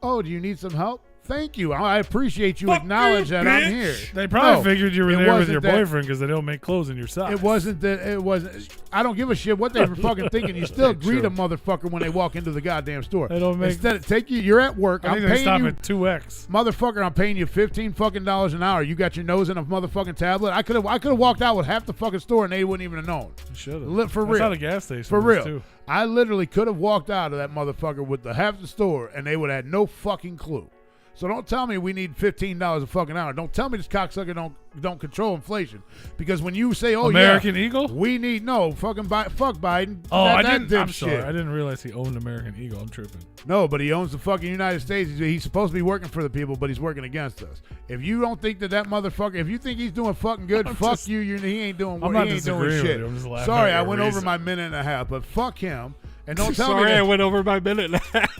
"Oh, do you need some help? Thank you. I appreciate you acknowledge that I'm here." They probably figured you were there with your boyfriend because they don't make clothes in your size. It wasn't. I don't give a shit what they were fucking thinking. You still greet a motherfucker when they walk into the goddamn store. They don't make. Instead of you're at work. I'm paying you at 2x. Motherfucker, I'm paying you $15 fucking an hour. You got your nose in a motherfucking tablet. I could have walked out with half the fucking store and they wouldn't even have known. You should have. For real. That's not a gas station. For real. Too. I literally could have walked out of that motherfucker with half the store and they would have had no fucking clue. So don't tell me we need $15 a fucking hour. Don't tell me this cocksucker don't control inflation. Because when you say, American Eagle, we need fuck Biden. Oh, I didn't. I'm sorry, I didn't realize he owned American Eagle. I'm tripping. No, but he owns the fucking United States. He's supposed to be working for the people, but he's working against us. If you don't think that motherfucker, if you think he's doing fucking good, fuck you. He ain't doing. I'm not he ain't doing disagreeing shit. with you. I'm just laughing Sorry, at I your went over reason. my minute and a half, but fuck him. And don't tell me. Sorry, I went over my minute and a half.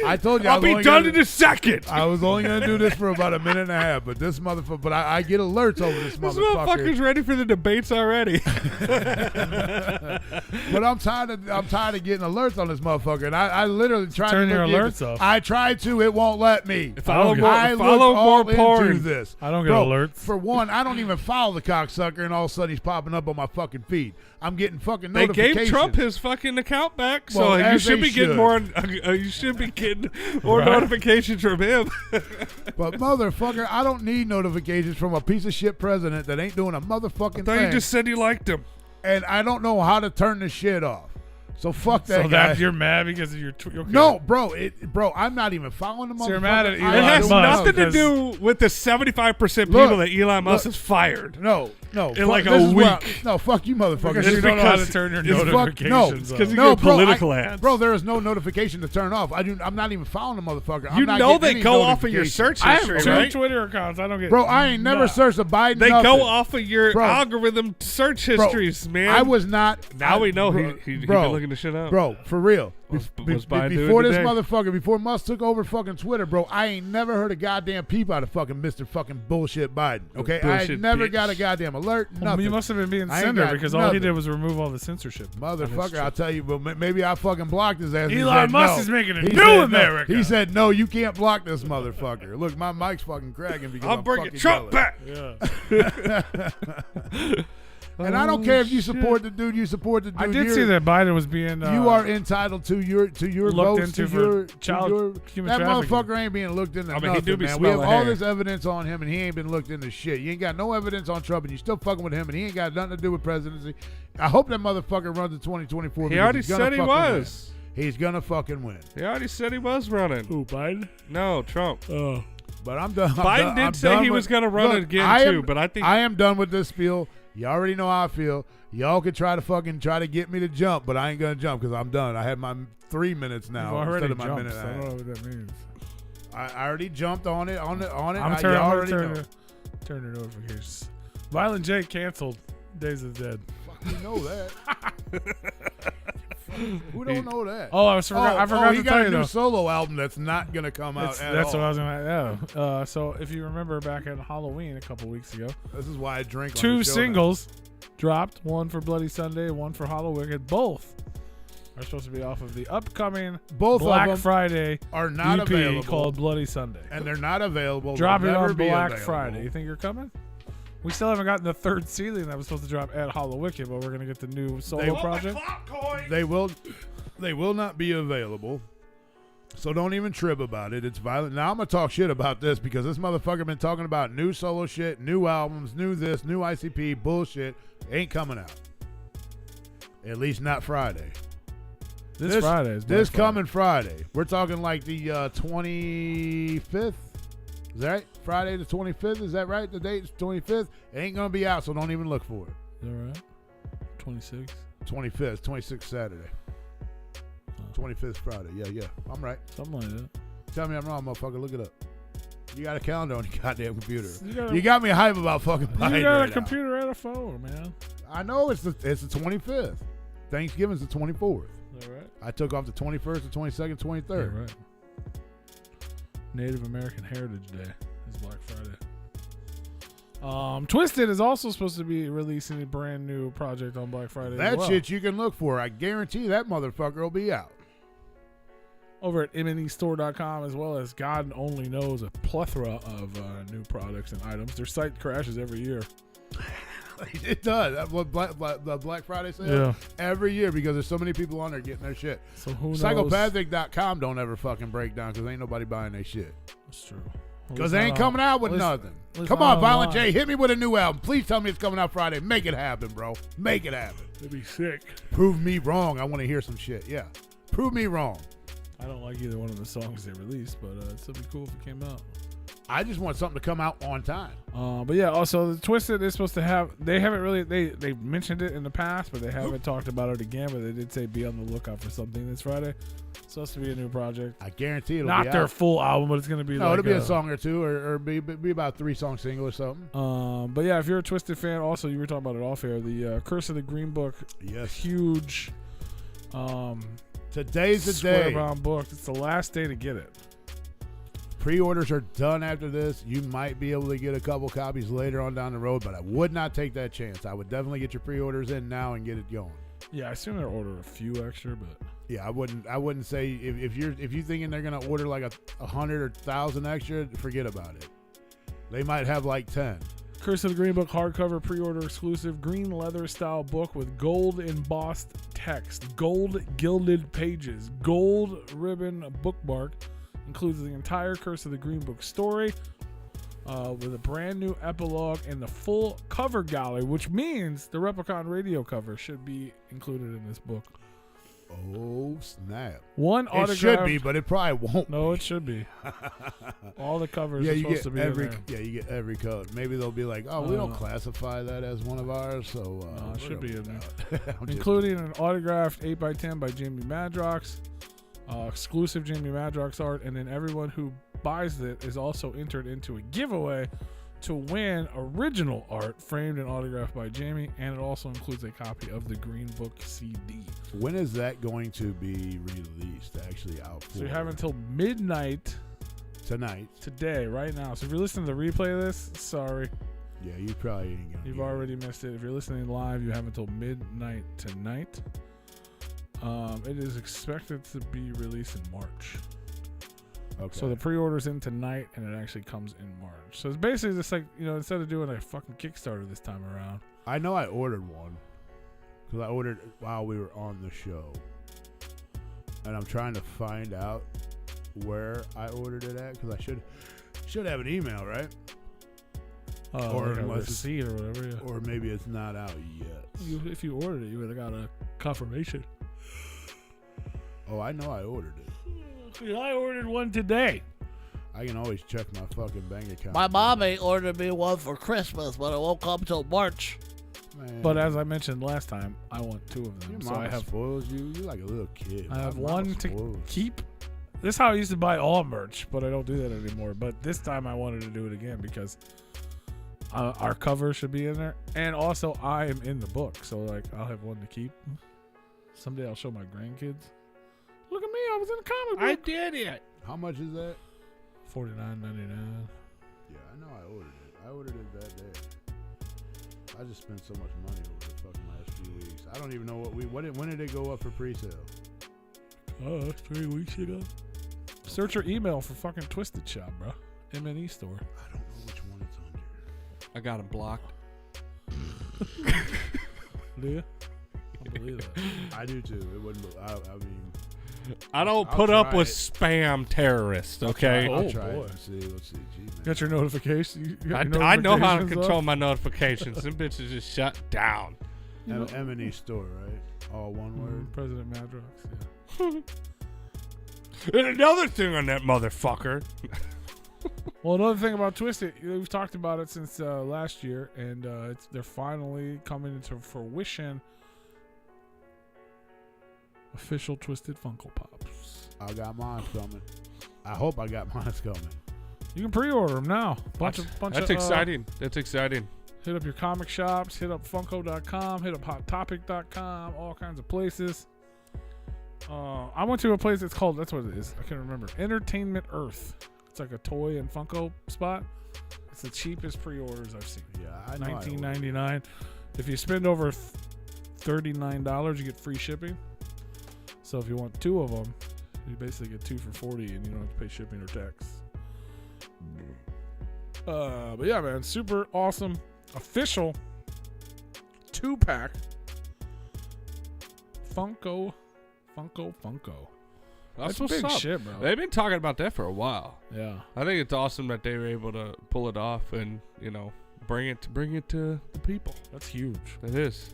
I told you I'll be done in a second. I was only going to do this for about a minute and a half, but this motherfucker. But I get alerts over this motherfucker. This motherfucker's ready for the debates already. But I'm tired of getting alerts on this motherfucker, and I literally tried turn to your alerts off. I tried to. It won't let me. Follow more porn. Into this. I don't get alerts. For one, I don't even follow the cocksucker, and all of a sudden he's popping up on my fucking feed. I'm getting fucking They notifications. gave Trump his fucking account back, so Well, you should be getting more. You should be getting more notifications from him. But motherfucker, I don't need notifications from a piece of shit president that ain't doing a motherfucking thing. You just said you liked him, and I don't know how to turn this shit off. So fuck that so guy. that you're mad because of your okay. No, bro, I'm not even following the motherfucker. So you're mad at Elon it has Musk nothing to do with the 75% people that Elon Musk has fired. No. In like a week. No, fuck you, motherfucker. Because you don't know how to turn your notifications off. Because you get political ads. Bro, there is no notification to turn off. I'm not even following the motherfucker. You know they go off of your search history, I have right? 2 Twitter accounts. I don't get. Bro, I ain't never searched a Biden. They nothing. go off of your algorithm search histories, man. I was not. Now we know he's been looking the shit up. Bro, for real. Before this today? motherfucker, before Musk took over fucking Twitter, bro, I ain't never heard a goddamn peep out of fucking Mr. fucking bullshit Biden. Okay, I ain't never got a goddamn alert. Nothing. You must have been being cinder because all he did was remove all the censorship. Motherfucker, I'll tell you, but maybe I fucking blocked his ass. Elon Musk is making a new America. He said, no, you can't block this motherfucker. Look, my mic's fucking cracking because I'm bringing fucking Trump back. Yeah. And I don't care if you support the dude. You support the dude. I did see that Biden was being. You are entitled to your looked votes. into for child human that trafficking. motherfucker ain't being looked into. I mean, nothing, he do be man. We have smelling all hair. this evidence on him, and he ain't been looked into shit. You ain't got no evidence on Trump, and you still fucking with him, and he ain't got nothing to do with presidency. I hope that motherfucker runs in 2024. He already said he was. Win. He's gonna fucking win. He already said he was running. Who, Biden? No, Trump. Oh. But I'm done. Biden did say he was going to run again too, but I think I am done with this spiel. You already know how I feel. Y'all can try to get me to jump, but I ain't gonna jump because I'm done. I had my 3 minutes now instead of my minute. I don't know what that means. I already jumped on it. I'm turning the notifications. Violent J canceled Days of the Dead. Fuck, you know that. Who don't know that? Oh, I forgot to tell you. He got a new solo album that's not gonna come out at all. That's what I was gonna. Yeah. So if you remember back at Halloween a couple weeks ago, this is why I drink. 2 singles dropped. One for Bloody Sunday, one for Halloween. Both are supposed to be off of the upcoming Black Friday are not EP available called Bloody Sunday, and they're not available. Dropping on Black Friday. You think you're coming? We still haven't gotten the 3rd ceiling that was supposed to drop at Halloween, but we're gonna get the new solo project. They will not be available. So don't even trip about it. It's violent. Now I'm gonna talk shit about this because this motherfucker been talking about new solo shit, new albums, new this, new ICP bullshit. Ain't coming out. At least not Friday. This Friday is this coming Friday. We're talking like the 25th. Is that right? Friday the 25th. Is that right? The date's 25th. It ain't gonna be out, so don't even look for it. Is that right? 26th. 25th. 26th Saturday. 25th Friday. Yeah. I'm right. Something like that. Tell me I'm wrong, motherfucker. Look it up. You got a calendar on your goddamn computer. You got me hype about fucking Biden. You got right a computer and a phone, man. I know it's the 25th. Thanksgiving's the 24th. Is that right? I took off the 21st, the 22nd, 23rd. Yeah, right. Native American Heritage Day is Black Friday. Twiztid is also supposed to be releasing a brand new project on Black Friday. That as well. shit you can look for. I guarantee that motherfucker will be out. Over at mnestore.com, as well as God only knows a plethora of new products and items. Their site crashes every year. It does. That's what the Black Friday sale? Yeah. Every year because there's so many people on there getting their shit. So who knows? Psychopathic.com don't ever fucking break down because ain't nobody buying their shit. That's true. Because they ain't coming out with nothing. Come on, Violent J, hit me with a new album. Please tell me it's coming out Friday. Make it happen, bro. Make it happen. It'd be sick. Prove me wrong. I want to hear some shit. Yeah. Prove me wrong. I don't like either one of the songs they released, but it'd still be cool if it came out. I just want something to come out on time. But yeah, also the Twiztid is supposed to have. They haven't really. They mentioned it in the past, but they haven't talked about it again. But they did say be on the lookout for something this Friday. It's supposed to be a new project. I guarantee it'll not be their out. full album, but it's gonna be. No, it'll be a song or two, or be about 3-song single or something. But yeah, if you're a Twiztid fan, also you were talking about it off air. The Curse of the Green Book. Yes. Huge. Today's the day. Square-bound book. It's the last day to get it. Pre-orders are done after this. You might be able to get a couple copies later on down the road, but I would not take that chance. I would definitely get your pre-orders in now and get it going. Yeah, I assume they'll order a few extra, but yeah, I wouldn't say if you're thinking they're gonna order like 100 or 1,000 extra, forget about it. They might have like 10. Curse of the Green Book hardcover pre-order exclusive green leather style book with gold embossed text, gold gilded pages, gold ribbon bookmark. Includes the entire Curse of the Green Book story with a brand new epilogue and the full cover gallery, which means the Replicon radio cover should be included in this book. Oh, snap. One autograph. It should be, but it probably won't. No, it should be. All the covers are supposed to be in there. Yeah, you get every color. Maybe they'll be like, oh, we don't classify that as one of ours, so... no, it should be in there. Including an autographed 8x10 by Jamie Madrox. Exclusive Jamie Madrox art, and then everyone who buys it is also entered into a giveaway to win original art framed and autographed by Jamie, and it also includes a copy of the Green Book CD. When is that going to be released, actually out for? So you have until midnight today, right now. So if you're listening to the replay of this, sorry. Yeah, you probably ain't gonna. You've already missed it. If you're listening live, you have until midnight tonight. It is expected to be released in March. Okay. So the pre-order's in tonight, and it actually comes in March. So it's basically just like, instead of doing a fucking Kickstarter this time around. I know I ordered one because I ordered it while we were on the show, and I'm trying to find out where I ordered it at because I should have an email, right? Or like a receipt or whatever. Yeah. Or maybe it's not out yet. If you ordered it, you would have got a confirmation. Oh, I know I ordered it. I ordered one today. I can always check my fucking bank account. My mommy ordered me one for Christmas, but it won't come till March. Man. But as I mentioned last time, I want 2 of them. Your so mama I have spoils you. You're like a little kid. I have one to keep. This is how I used to buy all merch, but I don't do that anymore. But this time I wanted to do it again because our cover should be in there, and also I am in the book, so like I'll have one to keep. Someday I'll show my grandkids. Look at me, I was in the comic book. I did it. How much is that? $49.99. Yeah, I know I ordered it. I ordered it that day. I just spent so much money over the fucking last few weeks. I don't even know when did it go up for pre-sale? 3 weeks ago. Search your email for fucking Twiztid Shop, bro. MNE store. I don't know which one it's under. I got him blocked. Do you? I believe that. I do too. It wouldn't. I mean. I don't put up with spam terrorists, okay? I'll try it and see. Let's see. Gee, man. Got your notification? I know how to control my notifications. Them bitches just shut down. M&E store, right? All one word. President Madrox, yeah. And another thing on that motherfucker. Well, another thing about Twiztid, we've talked about it since last year, and they're finally coming into fruition. Official Twiztid Funko Pops. I got mine coming. I hope I got mine coming. You can pre-order them now. That's exciting. That's exciting. Hit up your comic shops. Hit up Funko.com. Hit up HotTopic.com. All kinds of places. I went to a place that's called, that's what it is. I can't remember. Entertainment Earth. It's like a toy and Funko spot. It's the cheapest pre-orders I've seen. Yeah, I know. $19.99. If you spend over $39, you get free shipping. So if you want 2 of them, you basically get 2 for $40, and you don't have to pay shipping or tax. But yeah, man, super awesome, official 2-pack Funko. That's what's big up. shit, bro. They've been talking about that for a while. Yeah, I think it's awesome that they were able to pull it off and bring it to the people. That's huge. It is.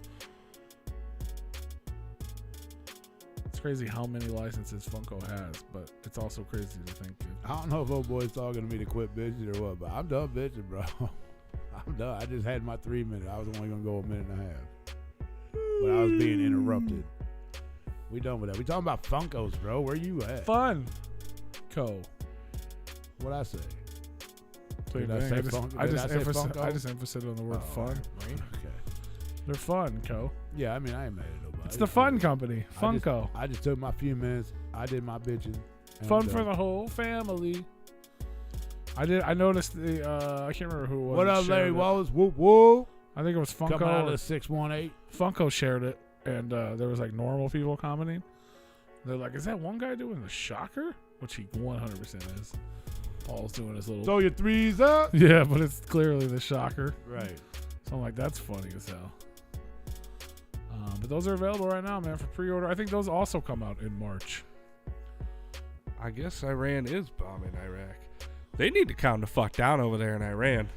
It's crazy how many licenses Funko has, but it's also crazy to think. I don't know if old boy's talking to me to quit bitching or what, but I'm done bitching, bro. I'm done. I just had my 3 minutes. I was only gonna go a minute and a half, but I was being interrupted. We done with that. We talking about Funkos, bro. Where you at? Fun. Co. What'd I say? I just emphasized on the word fun. Okay. They're fun, Co. Yeah, I mean, I ain't mad at nobody. It's the fun company, Funko. I just took my few minutes. I did my bitching. Fun for the whole family. I noticed the. I can't remember who it was. What up, Larry Wallace? Whoop whoop. I think it was Funko. Coming out of the 618. Funko shared it, and there was like normal people commenting. They're like, "Is that one guy doing the shocker?" Which he 100% is. Paul's doing his little. Throw your threes up. Yeah, but it's clearly the shocker. Right. So I'm like, that's funny as hell. But those are available right now, man, for pre-order. I think those also come out in March. I guess Iran is bombing Iraq. They need to calm the fuck down over there in Iran.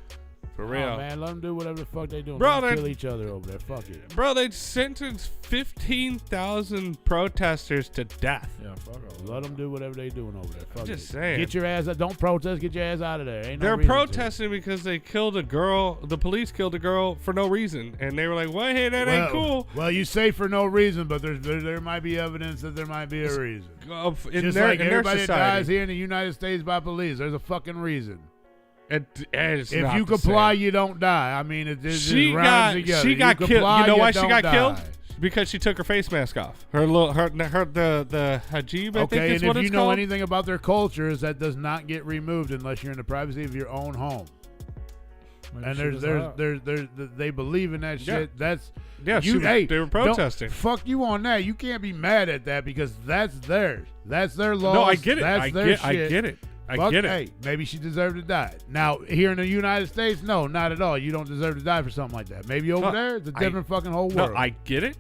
For real. Oh, man, let them do whatever the fuck they doing. Bro, kill each other over there. Fuck it. Bro, they sentenced 15,000 protesters to death. Yeah, fuck all. Let them do whatever they doing over there. Fuck just saying. Get your ass out. Don't protest. Get your ass out of there. Ain't no They're reason protesting because they killed a girl. The police killed a girl for no reason. And they were like, well, hey, that ain't cool. Well, you say for no reason, but there might be evidence that there might be a reason. Just like everybody that dies here in the United States by police, there's a fucking reason. If you comply, you don't die. I mean, it just rounds together. She got killed. You know why she got killed? Because she took her face mask off. The hijab. I think is and what if it's you know called. anything about their cultures, that does not get removed unless you're in the privacy of your own home. And they believe in that shit. That's they were protesting. Fuck you on that. You can't be mad at that because that's theirs. That's their laws. No, I get it. That's their shit. I get it. I get it. Hey, maybe she deserved to die. Now, here in the United States, no, not at all. You don't deserve to die for something like that. Maybe over there, it's a different fucking whole world. No, I get it.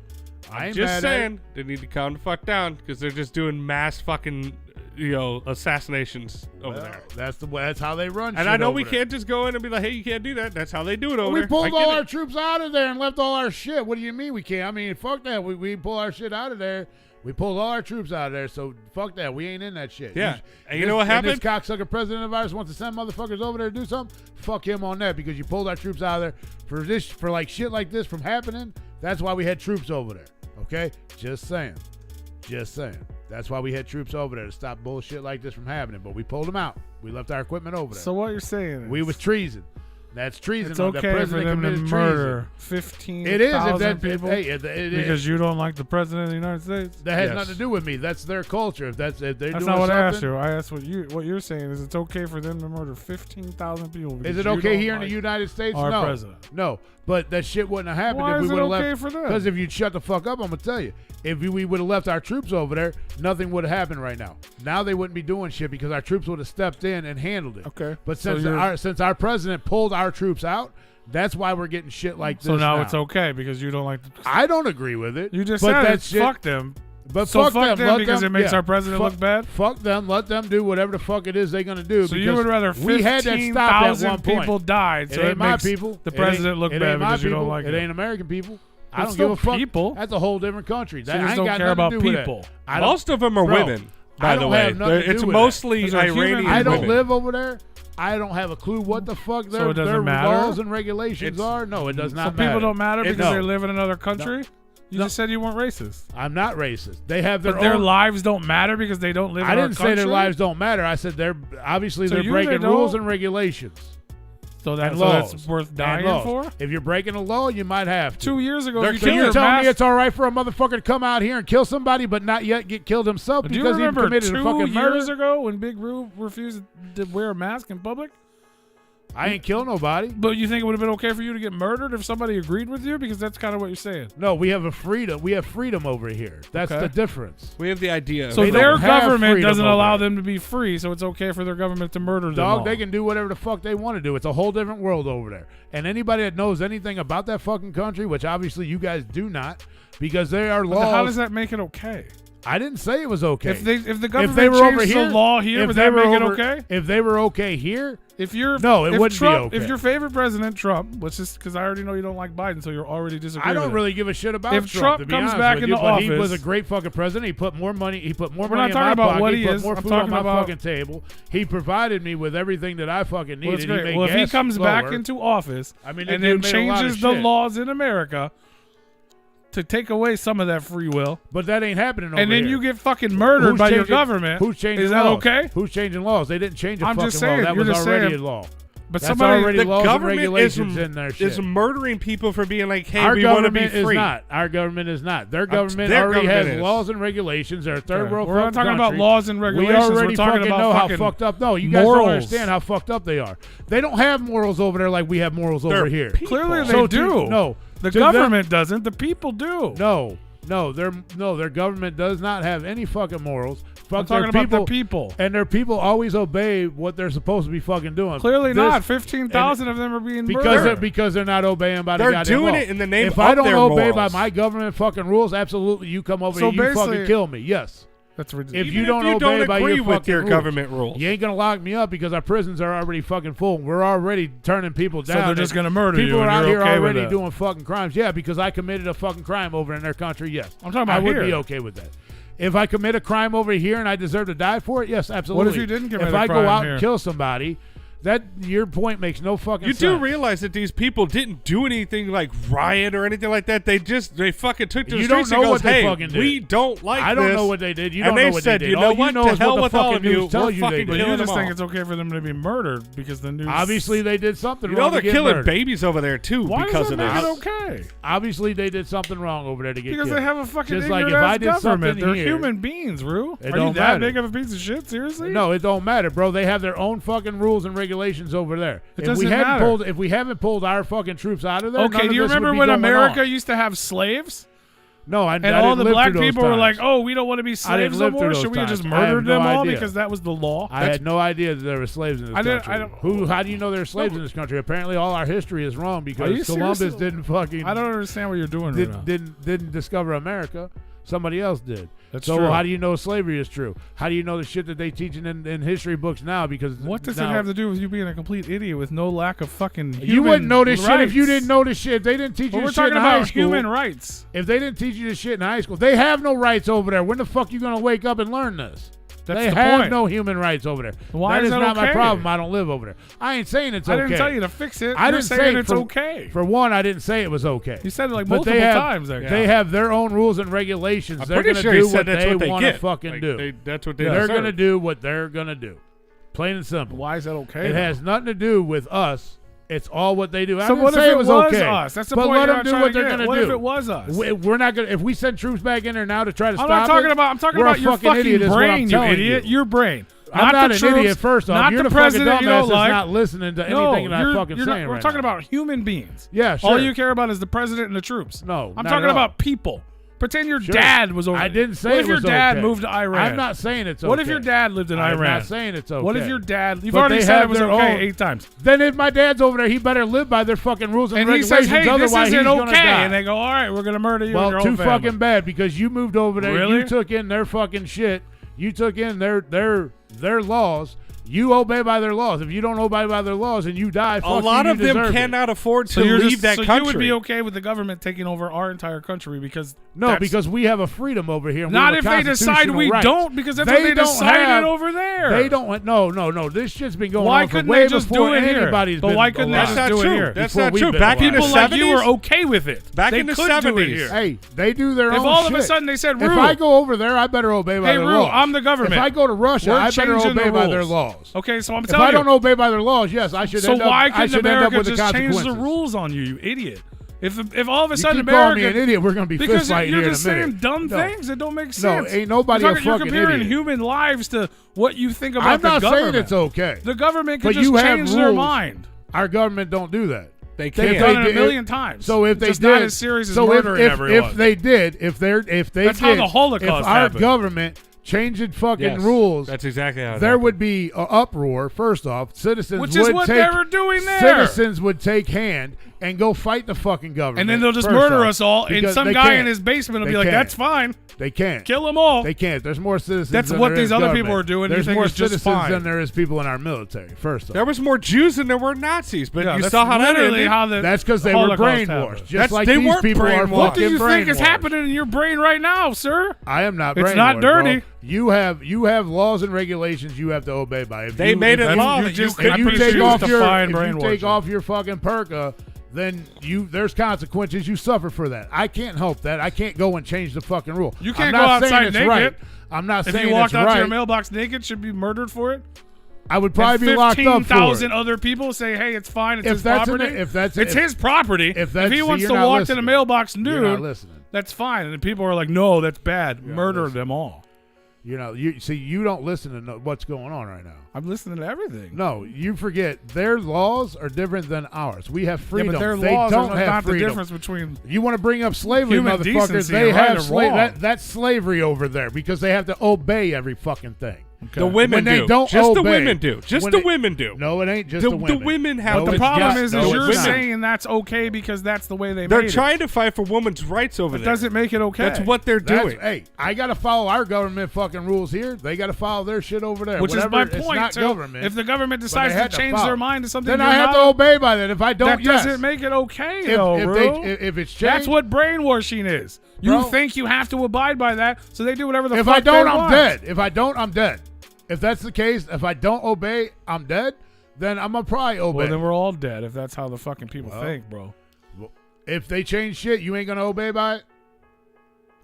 I ain't just mad saying they need to calm the fuck down because they're just doing mass fucking assassinations over there. That's how they run. And I know we can't just go in and be like, hey, you can't do that. That's how they do it over there. We pulled all our troops out of there and left all our shit. What do you mean we can't? I mean, fuck that. We pull our shit out of there. We pulled all our troops out of there, so fuck that. We ain't in that shit. Yeah. And you know what happened? This cocksucker president of ours wants to send motherfuckers over there to do something. Fuck him on that because you pulled our troops out of there for like shit like this from happening. That's why we had troops over there. Okay? Just saying. That's why we had troops over there to stop bullshit like this from happening. But we pulled them out. We left our equipment over there. So what you're saying is... We was treason. That's treason. It's okay for them to murder 15,000 people because you don't like the president of the United States. That has nothing to do with me. That's their culture. If they're doing not what something, I asked you. I asked what you're saying is it's okay for them to murder 15,000 people. Is it okay here in the United States? Our president. No. But that shit wouldn't have happened if we would have left. Because if you'd shut the fuck up, I'm gonna tell you. If we would have left our troops over there, nothing would have happened right now. Now they wouldn't be doing shit because our troops would have stepped in and handled it. Okay. But since our president pulled our troops out, that's why we're getting shit like this. So now it's okay because you don't like. I don't agree with it. You just said that shit. Fuck them. But so fuck them because it makes our president look bad? Fuck them. Let them do whatever the fuck it is they're going to do. So you would rather 15,000 people died so it makes people. The president look bad because you don't like it. It ain't American people. I don't give a fuck. People. That's a whole different country. So I don't care about people. Most of them are women, by the way. It's mostly Iranian I don't live over there. I don't have a clue what the fuck their laws and regulations are. No, it does not matter. So people don't matter because they live in another country? You just said you weren't racist. I'm not racist. They have their own. Their lives don't matter because they don't live in our country? I didn't say their lives don't matter. I said they're breaking rules and regulations. So that's worth dying for? If you're breaking a law, you might have to. 2 years ago, you're telling me it's all right for a motherfucker to come out here and kill somebody but not yet get killed himself because he committed a fucking murder? 2 years ago when Big Roo refused to wear a mask in public? I ain't kill nobody. But you think it would have been okay for you to get murdered if somebody agreed with you? Because that's kind of what you're saying. No, we have a freedom. We have freedom over here. That's the difference. We have the idea. So their government doesn't allow them to be free, so it's okay for their government to murder them all. They can do whatever the fuck they want to do. It's a whole different world over there. And anybody that knows anything about that fucking country, which obviously you guys do not, because there are laws. How does that make it okay? I didn't say it was okay. If the government changed the law here, would that make it okay? If they were okay here, it wouldn't be okay. If your favorite president, Trump, which is because I already know you don't like Biden, so you're already disagreeing. I don't really give a shit about if Trump to be comes honest back with into you, office, he was a great fucking president. He put more money. He put more we're money not talking in my about pocket. what he he put is. more I'm food on talking my about fucking table. He provided me with everything that I fucking needed. Well, it's great. He Well, made if he gas comes back lower. into office and then changes the laws in America to take away some of that free will, but that ain't happening over and then here. you get fucking murdered by your government. Who's changing Is that laws? okay? Who's changing laws? They didn't change a I'm fucking just saying, law. That you're was just already saying, a law. But That's somebody, already the laws and government regulations in their shit. is murdering people for being like, hey, Our we want to be government free. is not. Our government is not. Their government their already government has is. laws and regulations. They're a third world We're not talking country. about laws and regulations. We already We're talking fucking about know how fucking fucked up. No, you guys morals. don't understand how fucked up they are. They don't have morals over there like we have morals over here. Clearly they So do. No. The government doesn't. The people do. No, their government does not have any fucking morals. I'm talking about the people. And their people always obey what they're supposed to be fucking doing. Clearly not. 15,000 of them are being murdered. Because they're not obeying by the They're goddamn doing law. it in the name if of I don't their obey morals. by my government fucking rules, absolutely you come over So here, you fucking basically- kill me. Yes. That's ridiculous. If you don't obey by agree your with fucking your rules, government rules, you ain't gonna lock me up because our prisons are already fucking full. We're already turning people down. So they're just gonna murder you. People are and out you're here okay already with that. doing fucking crimes. Yeah, because I committed a fucking crime over in their country. Yes, I'm talking about I would here. be okay with that. If I commit a crime over here and I deserve to die for it, yes, absolutely. What if you didn't commit if a I crime go out here? and kill somebody, that your point makes no fucking you sense. do realize that these people didn't do anything like riot or anything like that. They fucking took to the You don't streets know and goes, what they hey, fucking did. we don't like this. I don't know what they did. You And don't they know what said, they did. you know All what? you know To is hell what the with all fucking of you. news tells We're you fucking they But did. you killing just them think all. it's okay for them to be murdered because the news. Obviously, they did something You wrong. know they're to get killing murdered. babies over there too Why because does of that this. make it okay? Obviously, they did something wrong over there to get Because killed. they have a fucking Just like ignorant if I ass did government. something They're here, human beings, Rue. it Are you don't that matter. big of a piece of shit? Seriously? No, it don't matter, bro. They have their own fucking rules and regulations over there. It If doesn't we hadn't matter. if we haven't pulled our fucking troops out of there, Okay, none do you of this remember would be when going America on. used to have slaves? No, I And didn't all the live black through those people were times. like, oh, we don't want to be I didn't slaves live no through more. those Should we just times. I have murder no them all idea. because that was the law? I had no idea that there were slaves in this country. How do you know there are slaves in this country? Apparently, all our history is wrong Are you because Columbus serious? didn't fucking. I don't understand what you're doing right now. didn't discover America. Somebody else did. That's so true. how do you know slavery is true? How do you know the shit that they teaching in history books now? Because What does now, it have to do with you being a complete idiot with no lack of fucking human You wouldn't know this shit if you rights? didn't know this shit. If they didn't teach you Well, we're this shit talking in high about school. human rights. If they didn't teach you this shit in high school, they have no rights over there. When the fuck you gonna wake up and learn this? That's they the have point. no human rights over there. Why is is that not my okay? problem. I don't live over there. I ain't saying it's okay. I didn't tell you to fix it. I You're didn't saying say it's okay. For one, I didn't say it was okay. You said it like But multiple they have, times. Actually. They have their own rules and regulations. I'm They're pretty gonna sure do he said what that's they what they want to get. fucking Like, do. That's what they They're deserve. gonna do what they're gonna do. Plain and simple. Why is that okay? It has nothing to do with us. It's all what they do. I So didn't what if say it was was okay. us? That's the but point let you're them do trying what to they're get. gonna What do. if it was us? We're not gonna. If we send troops back in there now to try to I'm stop not talking it, about. I'm talking we're a about your fucking fucking idiot, is what I'm brain, you telling idiot. you. Your brain. I'm not the an troops, idiot. First off, not you're the the fucking president you dumbass don't that's like. not listening to No, anything that I'm fucking you're not, saying we're right talking now. about human beings. Yeah, sure. All you care about is the president and the troops. No, I'm not talking at all. about people. Pretend your Sure. dad was over. I didn't say What it if your was dad okay. moved to Iran? I'm not saying it's okay. What if your dad lived in I'm Iran? not saying it's okay. What if your dad? You've But already they said have it was their okay own- 8 times. Then if my dad's over there, he better live by their fucking rules and And he regulations. says, "Hey, this otherwise isn't he's gonna okay," die. and they go, "All right, we're gonna murder you and Well, your too whole family." fucking bad because you moved over there. Really? You took in their fucking shit. You took in their laws. You obey by their laws. If you don't obey by their laws and you die, A lot of them cannot afford to leave that country. So you would be okay with the government taking over our entire country because because we have a freedom over here. And not we if have they a decide constitutional we right. don't, because that's They what they don't decided have- over there. They don't. No. This shit's been going Why on for couldn't way they just before do it here? anybody's But been why couldn't they alive. just That's do not it true. here? That's Before not we've true. been Back in the People like you 70s, were okay with it. Back They in the could do it 70s. here. Hey, they do their If own all shit. of a sudden they said, if "Rue, I go over there, I better obey by hey, their Rue, laws. I'm the government. If I go to Russia, We're I better changing obey the by their rules." laws. Okay, so I'm If telling I you. don't obey by their laws, yes, I should. So end up, why I couldn't should end up America with the just change the consequences. rules on you, you idiot? If all of a You sudden keep calling America, me an idiot, we're going to be fist because fighting you're here in just a minute. saying dumb No. things that don't make sense. ain't nobody you're a fucking comparing idiot. human lives to what you think about I'm the not government. saying it's okay. The government can But just you have change their rules. mind. Our government don't do that. They They've can't. done it a did- million times. So if they just did, not as serious as so murdering if everyone. they did, if they That's did, how the Holocaust if our happened. government changing fucking rules. That's exactly how there would be an uproar. First off, citizens which is what they were doing there. Citizens would take hand and go fight the fucking government. And then they'll just murder us all, and some guy in his basement will be like, that's fine. They can't. What? Kill them all. They can't. There's more citizens That's than what there these is other government. people are doing. There's more citizens than there is people in our military, first off. There was more Jews than there were Nazis, but you saw how that ended. That's because they were brainwashed. Just like these people are fucking brainwashed. What do you think is happening in your brain right now, sir? I am not brainwashed. It's not dirty. Bro. You have laws and regulations you have to obey by. If they made it law that you take off your fucking perka, then there's consequences. You suffer for that. I can't help that. I can't go and change the fucking rule. You can't go outside naked. Right. I'm not saying it's right. If you walked out to your mailbox naked, should be murdered for it. I would probably be locked up for it. 15,000 other people say, "Hey, it's fine. It's his property." It's his property. If he wants to walk to the mailbox nude, that's fine. And people are like, "No, that's bad. Murder them all." You don't listen to what's going on right now. I'm listening to everything. No, you forget their laws are different than ours. We have freedom. Yeah, but their they laws don't are have not freedom. the difference between. You want to bring up slavery, motherfuckers? They have slavery. That's slavery over there because they have to obey every fucking thing. Okay. The women do. Just obey. the women do. Just the women do. No, it ain't just the women. The women have. But the problem is you're saying that's okay because that's the way they made it. They're trying to fight for women's rights over there. It doesn't make it okay. That's what they're doing. Hey, I got to follow our government fucking rules here. They got to follow their shit over there. Which is my point. It's not government. If the government decides to change their mind to something, then I have to obey by that. If I don't, that doesn't make it okay, though, bro. If it's changed, that's what brainwashing is. You think you have to abide by that, so they do whatever the fuck they want. If I don't, I'm dead. If I don't, I'm dead. If that's the case, if I don't obey, I'm dead, then I'm going to probably obey. Well, then we're all dead if that's how the fucking people think, bro. If they change shit, you ain't going to obey by it?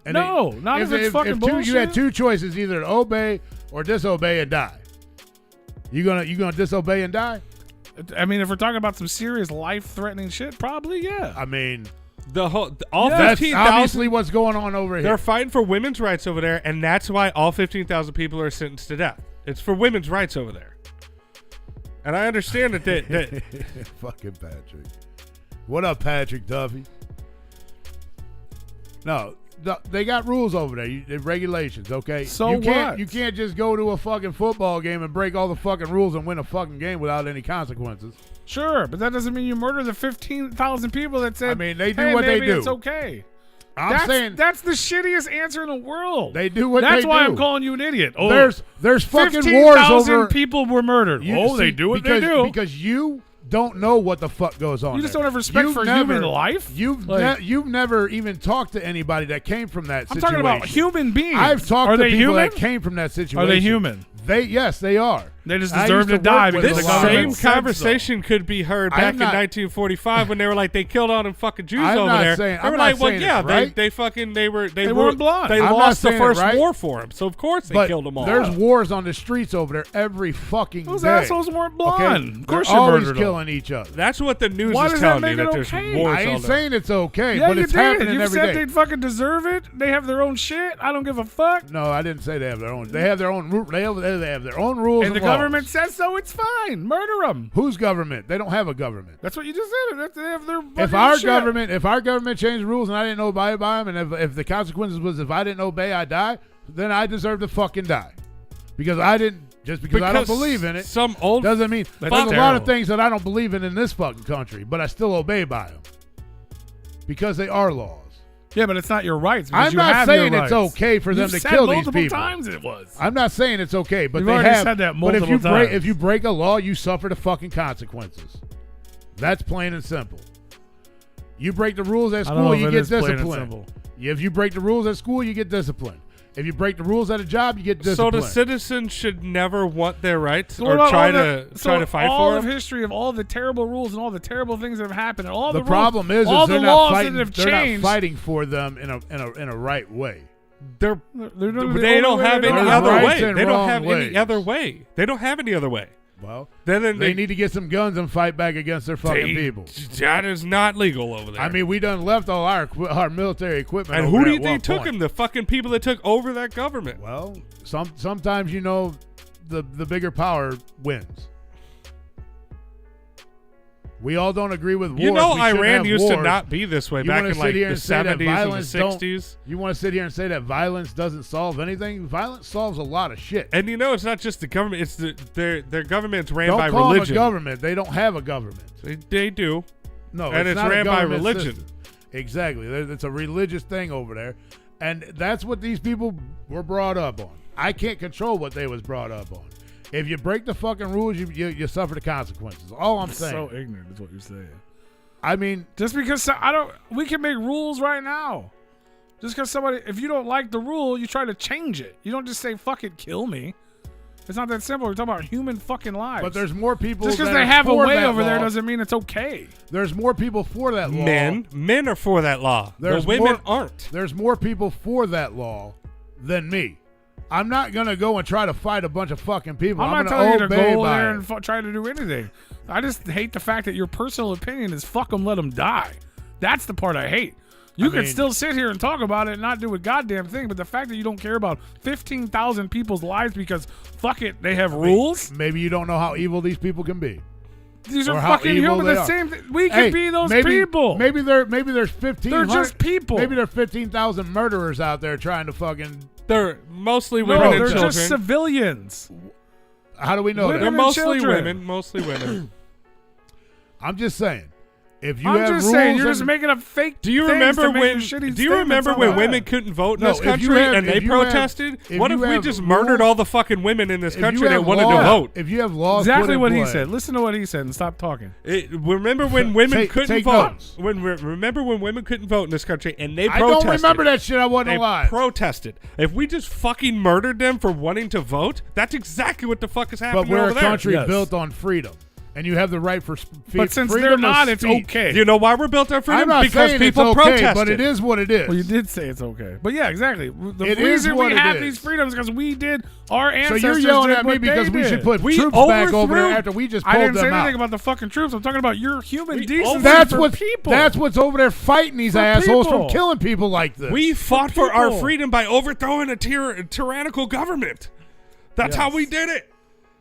And not if it's fucking bullshit. You had two choices, either to obey or disobey and die. You gonna disobey and die? I mean, if we're talking about some serious life-threatening shit, probably, yeah. I mean... all 15,000 obviously what's going on over here. They're fighting for women's rights over there, and that's why all 15,000 people are sentenced to death. It's for women's rights over there. And I understand that fucking Patrick. What up, Patrick Duffy? No, they got rules over there, regulations, okay? So You can't just go to a fucking football game and break all the fucking rules and win a fucking game without any consequences. Sure, but that doesn't mean you murder the 15,000 people that said, they do what they do. It's okay. I'm saying that's the shittiest answer in the world. They do what they do. That's why I'm calling you an idiot. Oh, there's fucking wars over 15,000 people were murdered. They do what they do because you don't know what the fuck goes on. You just don't have respect for human life. You've never even talked to anybody that came from that situation. I'm talking about human beings. I've talked to people that came from that situation. Are they human? Yes, they are. They just deserve to die. This same conversation could be heard back in 1945 when they were like, they killed all them fucking Jews over there. They were like, well, yeah, they weren't blind. They lost the first war for them, so of course they killed them all. There's wars on the streets over there every fucking day. Those assholes weren't blind. Okay? Of course they're you're always killing each other. That's what the news is telling me, that there's wars. I ain't saying it's okay, yeah, but it's happening every day. You said they'd fucking deserve it. They have their own shit. I don't give a fuck. No, I didn't say they have their own. They have their own. They have their own rules. And the government says so. It's fine. Murder them. Whose government? They don't have a government. That's what you just said. They have their if our government changed rules and I didn't obey by them, and if the consequences was if I didn't obey, I die, then I deserve to fucking die, because I didn't. Just because I don't believe in it, doesn't mean there's a lot of things that I don't believe in this fucking country, but I still obey by them because they are laws. Yeah, but it's not your rights. I'm not saying it's okay for them to kill these people. Multiple times it was. I'm not saying it's okay, but they have said that multiple times. If you break a law, you suffer the fucking consequences. That's plain and simple. You break the rules at school, you get disciplined. If you break the rules at school, you get disciplined. If you break the rules at a job, you get disciplined. So the citizens should never want their rights or try to fight for all them? of history of all the terrible rules and all the terrible things that have happened and all the rules, problem is all they're the not laws fighting, that have they're changed. not fighting for them in a right way. They don't have any other way. They don't have any other way. They don't have any other way. Well, then they need to get some guns and fight back against their fucking people. That is not legal over there. I mean, we done left all our military equipment. And over who do you think took them? The fucking people that took over that government. Well, sometimes the bigger power wins. We all don't agree with war. You know, Iran used to not be this way back in like the 70s and the 60s. You want to sit here and say that violence doesn't solve anything? Violence solves a lot of shit. And you know, it's not just the government. It's their government's ran don't by call religion. Them a government. They don't have a government. They do. No, and it's not ran by religion. System. Exactly. It's a religious thing over there. And that's what these people were brought up on. I can't control what they was brought up on. If you break the fucking rules, you suffer the consequences. All I'm saying. So ignorant is what you're saying. I mean, just because we can make rules right now. Just because if you don't like the rule, you try to change it. You don't just say, fuck it, kill me. It's not that simple. We're talking about human fucking lives. But there's more people. Just because they have a way over there doesn't mean it's okay. There's more people for that law. Men are for that law. The women aren't. There's more people for that law than me. I'm not going to go and try to fight a bunch of fucking people. I'm not telling you to go there and try to do anything. I just hate the fact that your personal opinion is fuck them, let them die. That's the part I hate. You can still sit here and talk about it and not do a goddamn thing, but the fact that you don't care about 15,000 people's lives because, fuck it, they have rules? Maybe you don't know how evil these people can be. These are fucking human. The same thing. We can be those people. Maybe there's 15. They're just people. Maybe there are 15,000 murderers out there trying to fucking. They're mostly women and children. They're just civilians. How do we know that? They're mostly women. Mostly women. I'm just saying. If you I'm have just rules saying, you're just making up fake. Do you remember when women couldn't vote in this country and they protested? What if we just murdered all the fucking women in this country that wanted to vote? If you have laws, exactly what he said. Listen to what he said and stop talking. Remember when women couldn't vote? Remember when women couldn't vote in this country and they protested? I don't remember that shit. I wasn't alive. Protested. If we just fucking murdered them for wanting to vote, that's exactly what the fuck is happening. But we're over a country built on freedom. And you have the right for but since they're not, it's okay. You know why we're built on freedom? I'm not because saying people it's okay, protested. but it is what it is. Well, you did say it's okay. But yeah, exactly. The reason we have these freedoms is because we did, our ancestors So you're yelling did at me because we should put troops back over there after we just pulled them out. I didn't say anything about the fucking troops. I'm talking about your human decency for people. That's what's over there fighting these assholes from killing people like this. We fought for our freedom by overthrowing a tyrannical government. That's how we did it.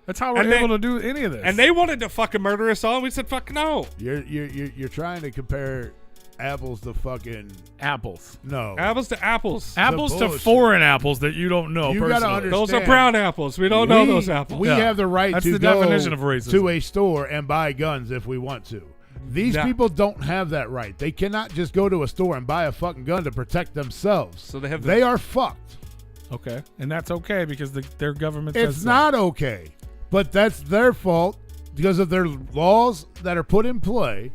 That's how we're able to do any of this. And they wanted to fucking murder us all. And we said, "Fuck no." You're trying to compare apples to fucking apples. No, apples to apples. Apples to foreign apples that you don't know. You gotta understand. Those are brown apples. We don't know those apples. We have the right That's to the go definition of racism. to a store and buy guns if we want to. These people don't have that right. They cannot just go to a store and buy a fucking gun to protect themselves. So they are fucked. Okay, and that's okay because their government says it's not okay. But that's their fault because of their laws that are put in play.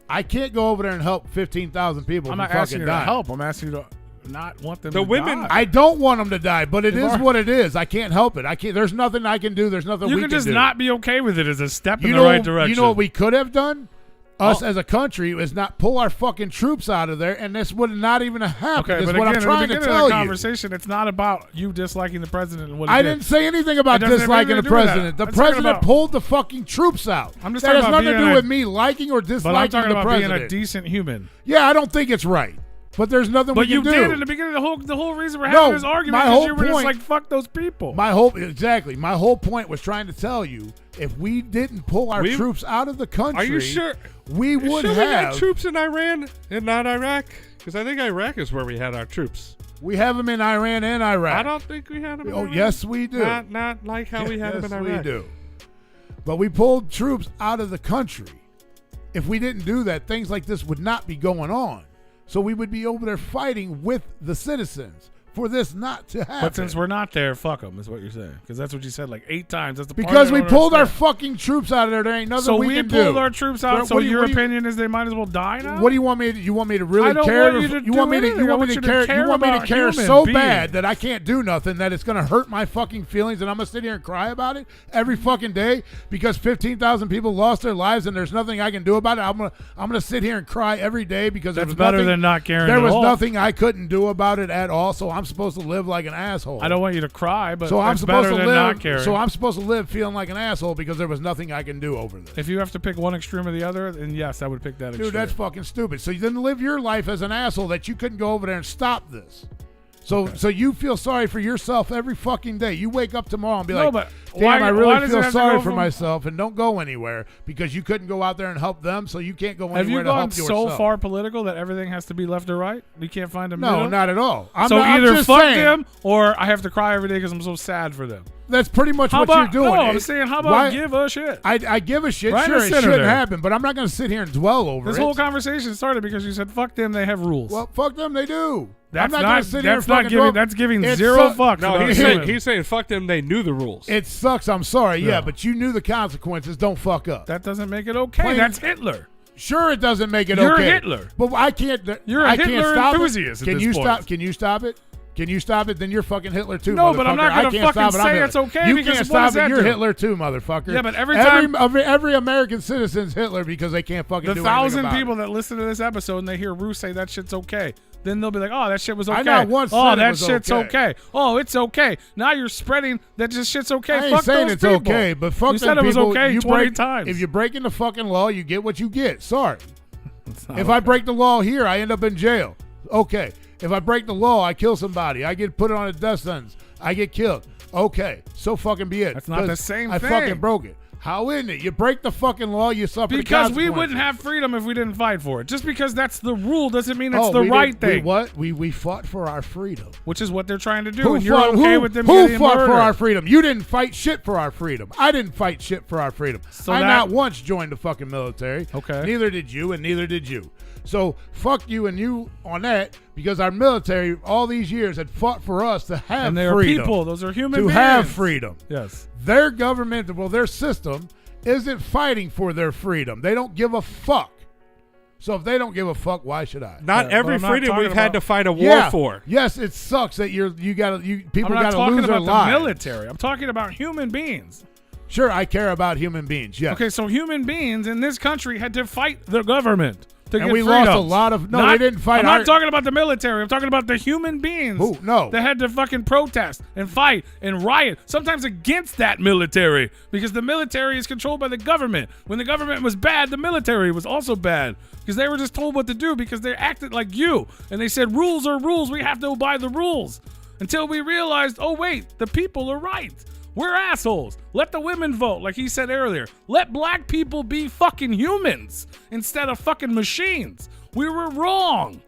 I can't go over there and help 15,000 people. I'm not asking you to help. I'm asking you to not want them to die. I don't want them to die, but it is what it is. I can't help it. I can't. There's nothing I can do. There's nothing we can do. You can just not be okay with it as a step in the right direction. You know what we could have done? Us as a country is not pull our fucking troops out of there, and this would not even have happened. Okay, That's but what again, I'm trying at the to beginning tell of the you. conversation, it's not about you disliking the president and what he did. didn't say anything about disliking the president. The president pulled the fucking troops out. I'm just that has talking nothing to do with me liking or disliking but I'm talking the about president. being a decent human. Yeah, I don't think it's right. But there's nothing we can do. But you did in the beginning. The whole reason we're having this argument is you were just like, fuck those people. My whole point was trying to tell you, if we didn't pull our troops out of the country, are you sure we would have we had troops in Iran and not Iraq? Because I think Iraq is where we had our troops. We have them in Iran and Iraq. I don't think we had them in Iran. Yes, we do. Not like how we had them in Iraq. Yes, we do. But we pulled troops out of the country. If we didn't do that, things like this would not be going on. So we would be over there fighting with the citizens for this not to happen. But since we're not there, fuck them is what you're saying. Because that's what you said like 8 times. That's the because we pulled our fucking troops out of there. There ain't nothing we can do. So we pulled our troops out. So your opinion is they might as well die now? What do you want me to? You want me to really care? You want me to care? You want me to care so bad that I can't do nothing, that it's going to hurt my fucking feelings, and I'm going to sit here and cry about it every fucking day because 15,000 people lost their lives and there's nothing I can do about it. I'm gonna sit here and cry every day because that's better than not caring. There was nothing I couldn't do about it at all. So I'm supposed to live like an asshole. I don't want you to cry, but so I'm supposed to live. Not caring. So I'm supposed to live feeling like an asshole because there was nothing I can do over this. If you have to pick one extreme or the other, then yes, I would pick that extreme. Dude, that's fucking stupid. So you didn't live your life as an asshole that you couldn't go over there and stop this. So you feel sorry for yourself every fucking day. You wake up tomorrow and be like, but damn, I really feel sorry for myself, and don't go anywhere because you couldn't go out there and help them, so you can't go anywhere to help yourself. Have you gone so far political that everything has to be left or right? You can't find a middle? No, not at all. Either fuck them or I have to cry every day because I'm so sad for them. That's pretty much what you're doing. No, I'm saying, how about give a shit? I give a shit. Sure, it shouldn't happen, but I'm not going to sit here and dwell over it. This whole conversation started because you said, fuck them, they have rules. Well, fuck them, they do. That's That's giving zero fucks. No, he's saying fuck them, they knew the rules. It sucks, I'm sorry, yeah, but you knew the consequences. Don't fuck up. That doesn't make it okay. That's Hitler. Sure, it doesn't make it okay. You're Hitler. But I can't. You're a Hitler enthusiast. Can you stop? Can you stop it? Can you stop it? Then you're fucking Hitler too, no, motherfucker. But I'm not going to fucking say it's okay. You can't stop it. You're Hitler too, motherfucker. Yeah, but every American citizen's Hitler because they can't fucking do anything about it. The 1,000 people that listen to this episode and they hear Roos say that shit's okay, then they'll be like, oh, that shit was okay. I not once oh, said that it was shit's okay. Oh, it's okay. Now you're spreading that just shit's okay. I ain't fuck saying those it's people. okay, but fuck you them said it was people. okay 20 times. If you're breaking the fucking law, you get what you get. Sorry. If okay. I break the law here, I end up in jail. Okay. If I break the law, I kill somebody. I get put on a death sentence. I get killed. Okay. So fucking be it. That's not the same thing. I fucking broke it. How isn't it? You break the fucking law, you suffer the consequences. Because we wouldn't have freedom if we didn't fight for it. Just because that's the rule doesn't mean it's the right thing. We fought for our freedom. Which is what they're trying to do. And you're okay with them getting murdered. Who fought for our freedom? You didn't fight shit for our freedom. I didn't fight shit for our freedom. So I not once joined the fucking military. Okay. Neither did you, and neither did you. So fuck you and you on that, because our military all these years had fought for us to have freedom. And they are people. Those are human beings. To have freedom. Yes. Their government, their system isn't fighting for their freedom. They don't give a fuck. So if they don't give a fuck, why should I? Not every freedom we've had to fight a war for. Yes, it sucks that people got to lose their lives. I'm not talking about the military. I'm talking about human beings. Sure, I care about human beings. Yes. Okay, so human beings in this country had to fight the government. And we lost a lot of. No, they didn't fight. I'm not talking about the military. I'm talking about the human beings. Who? No. That had to fucking protest and fight and riot, sometimes against that military, because the military is controlled by the government. When the government was bad, the military was also bad, because they were just told what to do because they acted like you. And they said, rules are rules. We have to obey the rules. Until we realized, oh, wait, the people are right. We're assholes. Let the women vote, like he said earlier. Let black people be fucking humans instead of fucking machines. We were wrong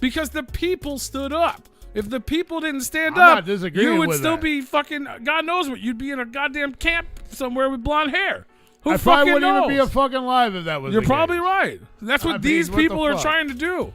because the people stood up. If the people didn't stand up, you would still be fucking, God knows what, you'd be in a goddamn camp somewhere with blonde hair. I probably wouldn't even be a fucking alive if that was You're probably right. That's what these people are trying to do.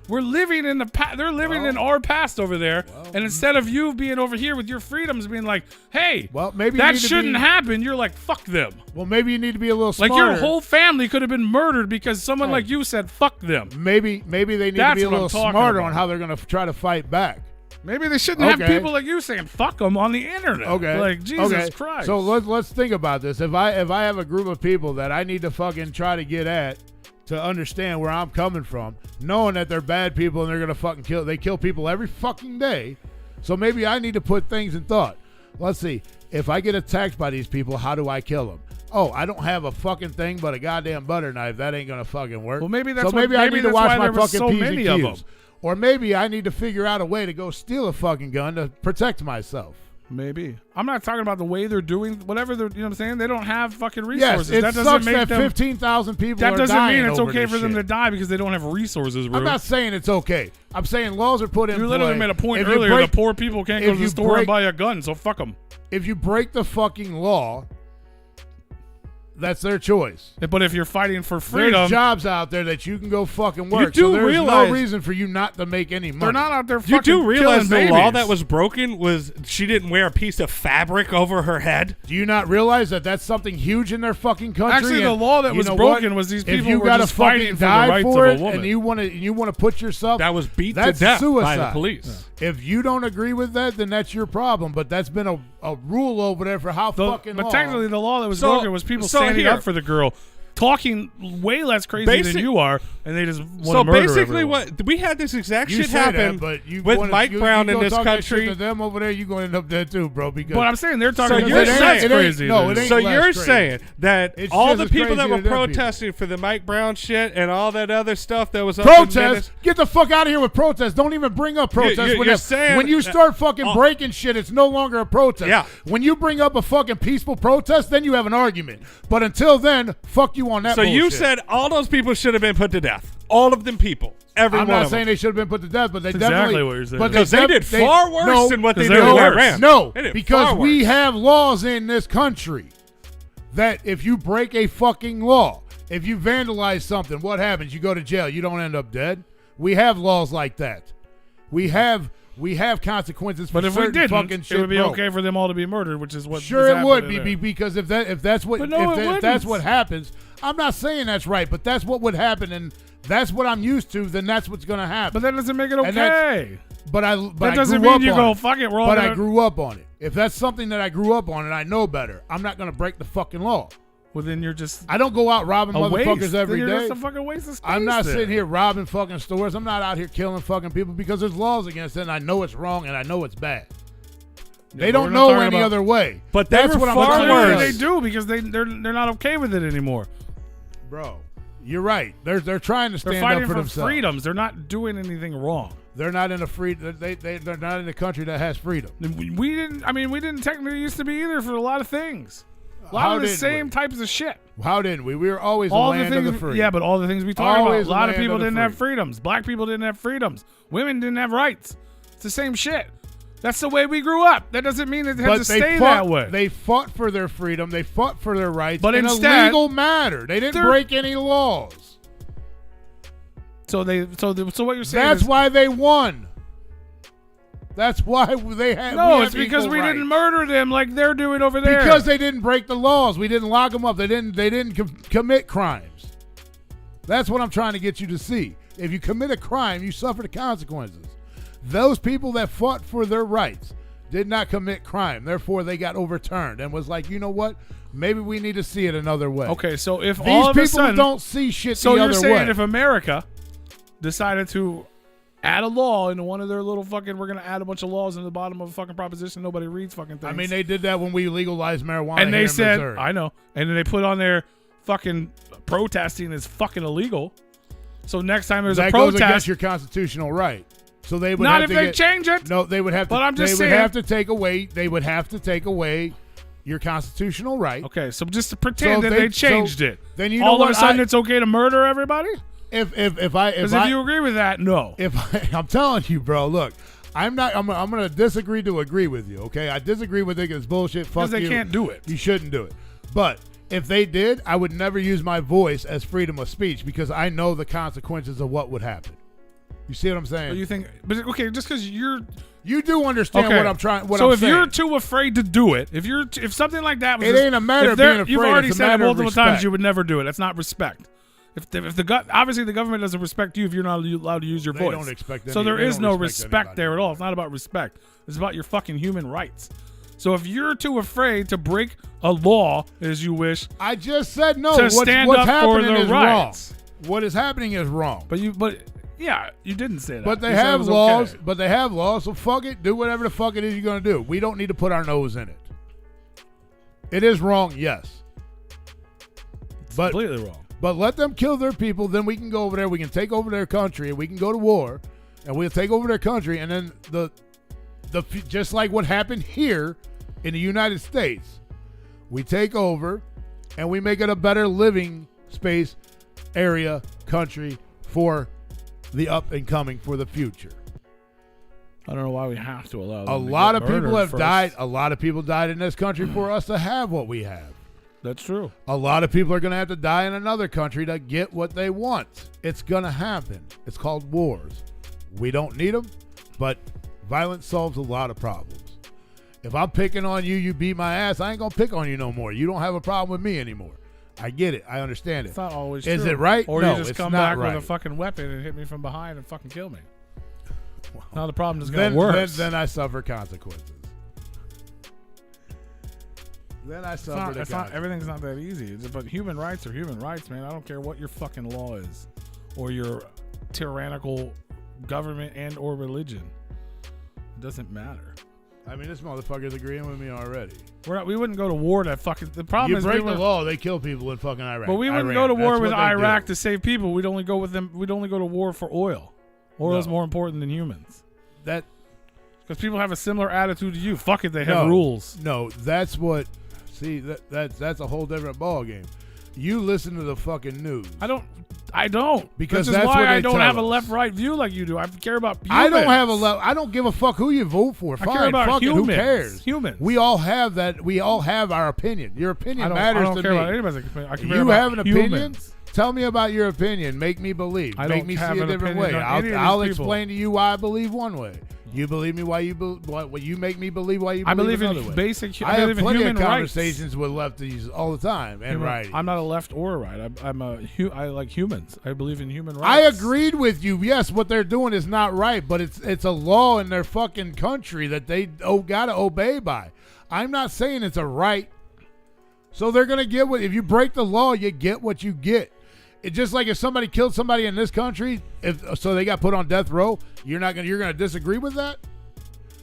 We're living in the past. They're living in our past over there. And instead of you being over here with your freedoms being like, hey, maybe that shouldn't happen, you're like, fuck them. Well, maybe you need to be a little smarter. Like your whole family could have been murdered because someone like you said, fuck them. Maybe they need to be a little smarter on how they're going to try to fight back. Maybe they shouldn't have people like you saying fuck them on the internet. Okay. Like, Jesus Christ. So let's think about this. If I have a group of people that I need to fucking try to get at, to understand where I'm coming from, knowing that they're bad people and they're going to fucking kill. They kill people every fucking day. So maybe I need to put things in thought. Let's see. If I get attacked by these people, how do I kill them? Oh, I don't have a fucking thing but a goddamn butter knife. That ain't going to fucking work. Well, maybe that's maybe I need to watch my fucking P's and Q's. Q's. Or maybe I need to figure out a way to go steal a fucking gun to protect myself. Maybe. I'm not talking about the way they're doing whatever they're, you know what I'm saying? They don't have fucking resources. Yes, that sucks that 15,000 people are dying. That doesn't mean it's okay for them to die because they don't have resources, bro. I'm not saying it's okay. I'm saying laws are put in place. You literally made a point earlier the poor people can't go to the store and buy a gun, so fuck them. If you break the fucking law, that's their choice. But if you're fighting for freedom, there's jobs out there that you can go fucking work. So there's no reason for you not to make any money. They're not out there fucking killing babies. You do realize the law that was broken was she didn't wear a piece of fabric over her head? Do you not realize that that's something huge in their fucking country? Actually, the law that was broken was these people were just fighting for the rights of a woman. And you want to put yourself. That was beat to death by the police. Yeah. If you don't agree with that, then that's your problem. But that's been a rule over there for how fucking long. But technically, the law that was broken was people standing up for the girl. talking way less crazy than you are, and they just want to murder basically, everyone. we had this exact shit happen with Mike Brown in this country. To them over there, you're going to end up dead too, bro. Because but I'm saying they're talking. So you're saying crazy. No, it ain't. So you're saying that it's all the people that were protesting for the Mike Brown shit and all that other stuff that was protest. Get the fuck out of here with protest. Don't even bring up protest. When you start fucking breaking shit, it's no longer a protest. Yeah. When you bring up a fucking peaceful protest, then you have an argument. But until then, fuck you on that. So bullshit. you said all those people should have been put to death. All of them people. Every I'm one not of saying them. they should have been put to death, but they That's definitely. Exactly what you're saying. But because they did far worse than what they did in Iran. No, They did because far we worse. have laws in this country that if you break a fucking law, if you vandalize something, what happens? You go to jail. You don't end up dead. We have laws like that. We have consequences for but if certain we didn't, fucking shit. It would be okay for them all to be murdered, which is what. Sure, it would be there. because if that's what if that's what happens. I'm not saying that's right, but that's what would happen, and that's what I'm used to. Then that's what's going to happen. But that doesn't make it okay. But that doesn't mean you go fuck it. But I grew up on it. If that's something that I grew up on and I know better, I'm not going to break the fucking law. Well, then you're just. I don't go out robbing motherfuckers every day. Just a fucking waste of space. I'm not sitting here robbing fucking stores. I'm not out here killing fucking people because there's laws against it, and I know it's wrong and I know it's bad. They don't know any other way. But that's what I'm far worse. They do because they're not okay with it anymore. Bro, you're right. They're trying to stand up for themselves. They're fighting for freedoms. They're not doing anything wrong. They're not in a free. They're not in a country that has freedom. We didn't technically used to be either for a lot of things. A lot of the same types of shit. How didn't we? We were always all the land of the free. Yeah, but all the things we talk about. A lot of people didn't have freedoms. Black people didn't have freedoms. Women didn't have rights. It's the same shit. That's the way we grew up. That doesn't mean it has to stay that way. They fought for their freedom. They fought for their rights. But in instead, a legal matter. They didn't break any laws. So what you're saying? That's why they won. That's why they had. No, it's because we didn't murder them like they're doing over there. Because they didn't break the laws. We didn't lock them up. They didn't commit crimes. That's what I'm trying to get you to see. If you commit a crime, you suffer the consequences. Those people that fought for their rights did not commit crime. Therefore, they got overturned and was like, you know what? Maybe we need to see it another way. Okay, so if these all of people a sudden, don't see shit so the other you're way. saying if America decided to add a law into one of their little fucking, we're gonna add a bunch of laws in the bottom of a fucking proposition, nobody reads fucking things. I mean, they did that when we legalized marijuana. And they said, in Missouri. I know, and then they put on their fucking protesting is fucking illegal. So next time there's a protest, goes against your constitutional right. So they would not have if to they change it. No, they would have to. But I'm just saying, saying, they would have to take away your constitutional right. Okay, so just to pretend that they changed it, then you all know of a sudden it's okay to murder everybody. If you agree with that, no. I'm telling you, bro. Look, I'm gonna disagree to agree with you. Okay, I disagree with it. It's bullshit. Fuck you. Because they can't do it. You shouldn't do it. But if they did, I would never use my voice as freedom of speech because I know the consequences of what would happen. You see what I'm saying? You think? But okay, just because you do understand what I'm trying. So if you're too afraid to do it, if something like that was, it ain't a matter of being afraid. You've already said it multiple times you would never do it. That's not respect. Obviously the government doesn't respect you if you're not allowed to use your voice. They don't expect. So there is no respect there at all. It's not about respect. It's about your fucking human rights. So if you're too afraid to break a law as you wish, I just said no. To stand what's up happening for the is rights. Wrong. What is happening is wrong. Yeah, you didn't say that. But they have laws. Okay. But they have laws. So fuck it. Do whatever the fuck it is you're gonna do. We don't need to put our nose in it. It is wrong, yes. It's completely wrong. But let them kill their people. Then we can go over there. We can take over their country, and we can go to war, and we'll take over their country. And then the just like what happened here in the United States, we take over, and we make it a better living space, area, country for the up and coming for the future. I don't know why we have to allow them a lot of people have died. A lot of people died in this country for us to have what we have. That's true. A lot of people are going to have to die in another country to get what they want. It's going to happen. It's called wars. We don't need them, but violence solves a lot of problems. If I'm picking on you, you beat my ass, I ain't going to pick on you no more. You don't have a problem with me anymore. I get it. I understand it. It's not always true. Is it right? Or no, you just come back with a fucking weapon and hit me from behind and fucking kill me. Well, now the problem is going to worse. Then I suffer consequences. Then I suffer. Everything's not that easy. But human rights are human rights, man. I don't care what your fucking law is, or your tyrannical government and or religion. It doesn't matter. I mean, this motherfucker's agreeing with me already. We wouldn't go to war to fucking. The problem is you break the law, they kill people in fucking Iraq. But we wouldn't go to war with Iraq to save people. We'd only go with them. We'd only go to war for oil. Oil is more important than humans. Because people have a similar attitude to you. Fuck it, they have rules. No, that's what. See, that's a whole different ball game. You listen to the fucking news. I don't. Because that's why I don't have a left-right view like you do. I care about humans. I don't have a left. I don't give a fuck who you vote for. Fine, I care about humans. Who cares? Humans. We all have that. We all have our opinion. Your opinion matters to me. I don't care about anybody's opinion. I care you about have an humans. opinion? Tell me about your opinion. Make me believe. Make me see a different way. I'll explain to you why I believe one way. You believe me why you make me believe why you believe another way. I have plenty of conversations with lefties all the time and righties. I'm not a left or a right. I like humans. I believe in human rights. I agreed with you. Yes, what they're doing is not right, but it's a law in their fucking country that they gotta obey by. I'm not saying it's a right. So they're gonna get what if you break the law, you get what you get. It's just like if somebody killed somebody in this country, so they got put on death row, you're gonna disagree with that?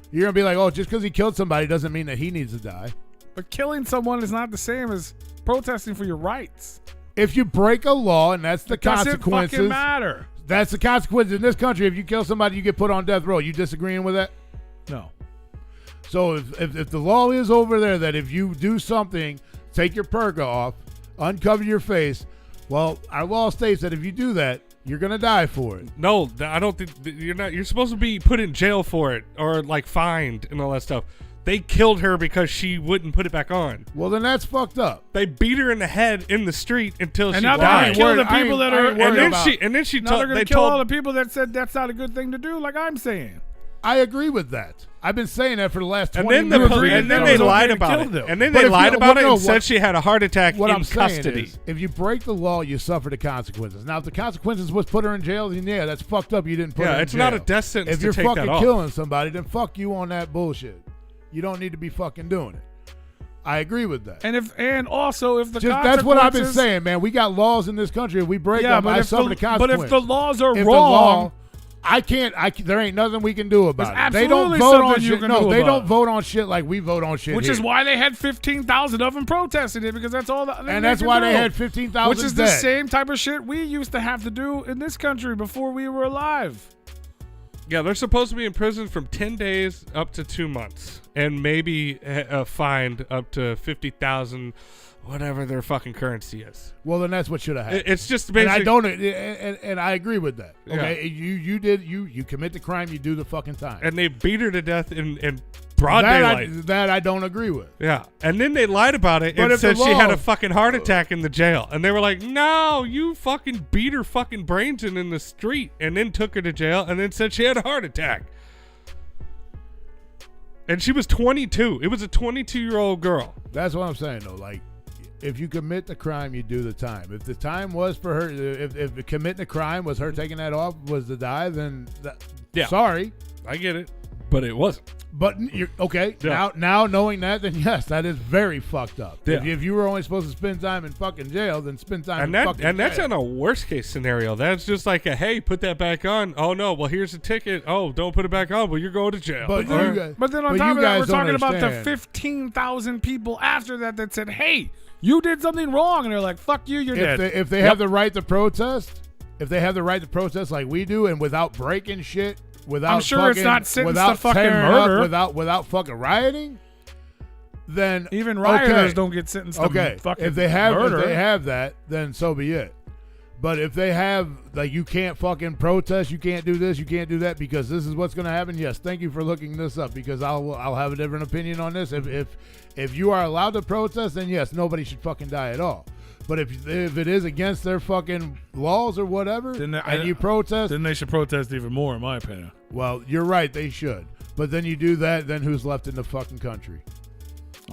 You're gonna be like, oh, just because he killed somebody doesn't mean that he needs to die. But killing someone is not the same as protesting for your rights. If you break a law and that's the consequences, doesn't fucking matter. That's the consequence in this country. If you kill somebody, you get put on death row. You disagreeing with that? No. So if the law is over there that if you do something, take your perka off, uncover your face. Well, our law states that if you do that, you're gonna die for it. No, I don't think you're not. You're supposed to be put in jail for it or like fined and all that stuff. They killed her because she wouldn't put it back on. Well, then that's fucked up. They beat her in the head in the street until she died. They're kill the people that are. And then she told. They're gonna kill all the people that said that's not a good thing to do. Like I'm saying. I agree with that. I've been saying that for the last 20 years. And then they lied about it. And then they lied about it and said she had a heart attack in custody. Is, if you break the law, you suffer the consequences. Now, if the consequences was put her in jail, then yeah, that's fucked up. You didn't put her in jail. Yeah, it's not a death sentence. If you're fucking killing somebody, then fuck you on that bullshit. You don't need to be fucking doing it. I agree with that. And also if the that's what I've been saying, man. We got laws in this country. If we break them, I suffer the consequences. But if the laws are wrong. I can't. There ain't nothing we can do about it. They don't vote on shit. No, they don't vote on shit like we vote on shit. Which is why they had 15,000 of them protesting it because that's all. And that's why they had 15,000. Which is the same type of shit we used to have to do in this country before we were alive. Yeah, they're supposed to be in prison from 10 days up to 2 months, and maybe fined up to 50,000. Whatever their fucking currency is. Well, then that's what should have happened. It's just basically. And I agree with that. Okay, yeah. You commit the crime, you do the fucking time. And they beat her to death in broad daylight. That I don't agree with. Yeah, and then they lied about it and said she had a fucking heart attack in the jail, and they were like, "No, you fucking beat her fucking brains in the street, and then took her to jail, and then said she had a heart attack." And she was 22. It was a 22-year-old girl. That's what I'm saying, though. Like. If you commit the crime, you do the time. If the time was for her, if committing the crime was her taking that off was to die, then sorry. I get it, but it wasn't. But you're okay. Yeah. Now knowing that, then yes, that is very fucked up. Yeah. If you were only supposed to spend time in fucking jail, then spend time in fucking jail. And that's in a worst case scenario. That's just like hey, put that back on. Oh no, well here's a ticket. Oh, don't put it back on. Well, you're going to jail. But then on top of that, we're talking about the 15,000 people after that said, hey, you did something wrong, and they're like, fuck you, you're dead. If they have the right to protest, like we do, and without breaking shit, without I'm sure it's not sentenced to fucking murder, without fucking rioting, then even rioters don't get sentenced to fucking if they have murder. If they have that, then so be it. But if they have like you can't fucking protest, you can't do this, you can't do that because this is what's going to happen. Yes, thank you for looking this up because I'll have a different opinion on this. If you are allowed to protest, then yes, nobody should fucking die at all. But if it is against their fucking laws or whatever, and you protest, then they should protest even more, in my opinion. Well, you're right, they should. But then you do that, then who's left in the fucking country?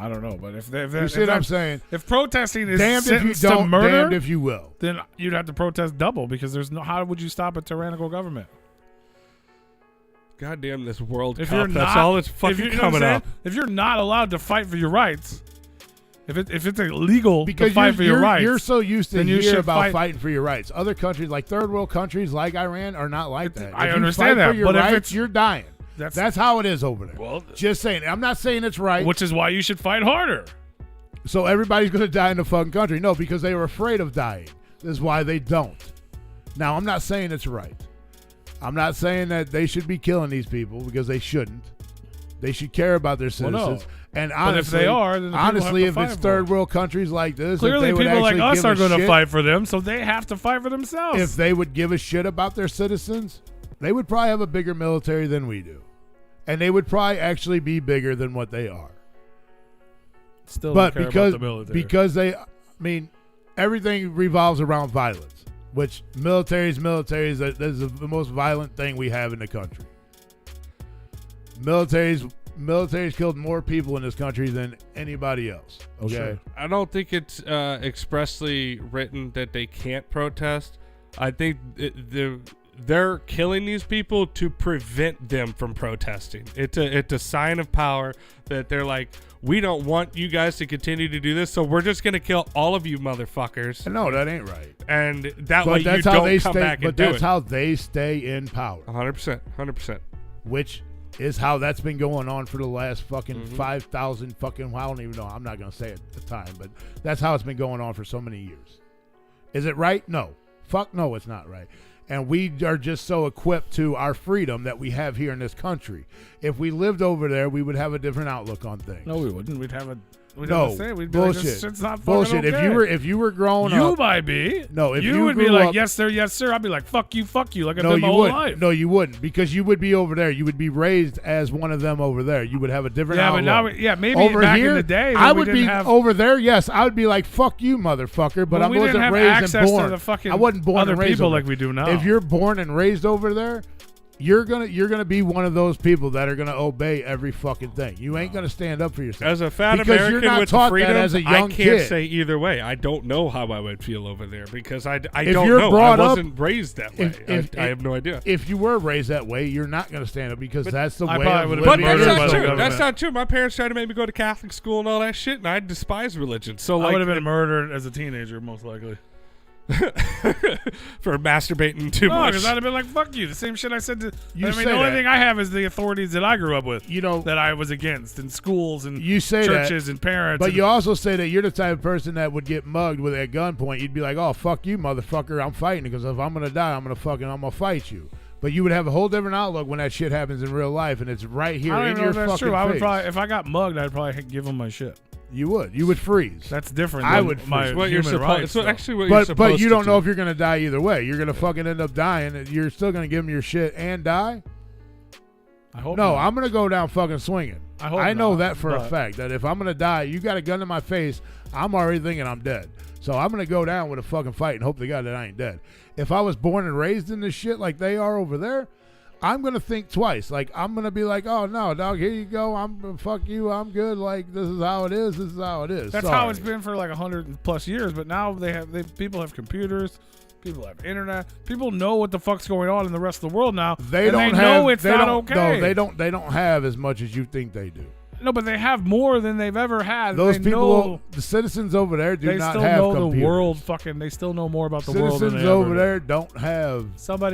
I don't know, but if you see what I'm saying? If protesting is damned if you don't, murder, damned if you will, then you'd have to protest double because there's no. How would you stop a tyrannical government? Goddamn this World Cup! That's all that's fucking coming up. If you're not allowed to fight for your rights, If it's illegal because to fight for your rights, you're so used to hear about fight. fighting for your rights. Other countries, like third world countries, like Iran, are not like that. I if understand you fight that, for your but rights, if it's you're dying. That's how it is over there. Well, just saying. I'm not saying it's right. Which is why you should fight harder. So everybody's going to die in the fucking country. No, because they were afraid of dying. This is why they don't. Now, I'm not saying it's right. I'm not saying that they should be killing these people because they shouldn't. They should care about their citizens. Well, no. And honestly, but if they are, then honestly, if it's third world countries like this, clearly if they people like us are going to fight for them, so they have to fight for themselves. If they would give a shit about their citizens, they would probably have a bigger military than we do. And they would probably actually be bigger than what they are. Still but don't care about the military. because everything revolves around violence, which militaries, that is the most violent thing we have in the country. Militaries killed more people in this country than anybody else. Okay, sure. I don't think it's expressly written that they can't protest. I think they're killing these people to prevent them from protesting. It's a sign of power that they're like, we don't want you guys to continue to do this, so we're just gonna kill all of you motherfuckers. No, that ain't right. And that way you don't come back and do it. But that's how they stay in power. 100%. Which is how that's been going on for the last fucking 5,000 fucking, I don't even know. I'm not going to say it at the time, but that's how it's been going on for so many years. Is it right? No. Fuck no, it's not right. And we are just so equipped to our freedom that we have here in this country. If we lived over there, we would have a different outlook on things. No, we wouldn't. We'd have We'd be bullshit. Like, it's not bullshit. Okay. If you were growing up, you might be. No, if you would be like, yes sir, yes sir. I'd be like, fuck you, like I've been my whole life. No, you wouldn't, because you would be over there. You would be raised as one of them over there. You would have a different outlook. But now, maybe over back here, in the day, I would be over there. Yes, I would be like, fuck you, motherfucker. But I wasn't raised and born. I wasn't born and raised people like we do now. If you're born and raised over there, you're gonna be one of those people that are gonna obey every fucking thing. You ain't gonna stand up for yourself. As a fat because American you're not with taught freedom, that as a young I can't kid. say either way. I don't know how I would feel over there because I don't you're know. Brought I up, wasn't raised that way. I have no idea. If you were raised that way, you're not gonna stand up because that's the way. But that's not true. That's not true. My parents tried to make me go to Catholic school and all that shit, and I despise religion. So I would have been murdered as a teenager, most likely. For masturbating too much. Because I'd have been like, fuck you. The same shit I said to you. The only thing I have is the authorities that I grew up with. That I was against in schools and churches and parents. But you also say that you're the type of person that would get mugged with a gunpoint. You'd be like, oh, fuck you, motherfucker. I'm fighting because if I'm gonna die, I'm gonna fight you. But you would have a whole different outlook when that shit happens in real life, and it's right here in your fucking face. I don't know if that's true. I would probably, if I got mugged, I'd probably give them my shit. You would freeze. That's different. I would freeze. My what you're supposed. So actually, what you're supposed but you don't to know if you're gonna die either way. You're gonna fucking end up dying. And you're still gonna give them your shit and die. I hope. No, not. I'm gonna go down fucking swinging. I know that for a fact. That if I'm gonna die, you got a gun in my face. I'm already thinking I'm dead. So I'm gonna go down with a fucking fight and hope to God that I ain't dead. If I was born and raised in this shit like they are over there, I'm going to think twice. Like, I'm going to be like, oh, no, dog, here you go. Fuck you. I'm good. Like, this is how it is. This is how it is. That's how it's been for like 100+ years. But now people have computers. People have internet. People know what the fuck's going on in the rest of the world now. They know it's not okay. No, they don't have as much as you think they do. No, but they have more than they've ever had. Those people, the citizens over there, do not have computers. They still know the world. They still know more about the world. Citizens over there don't have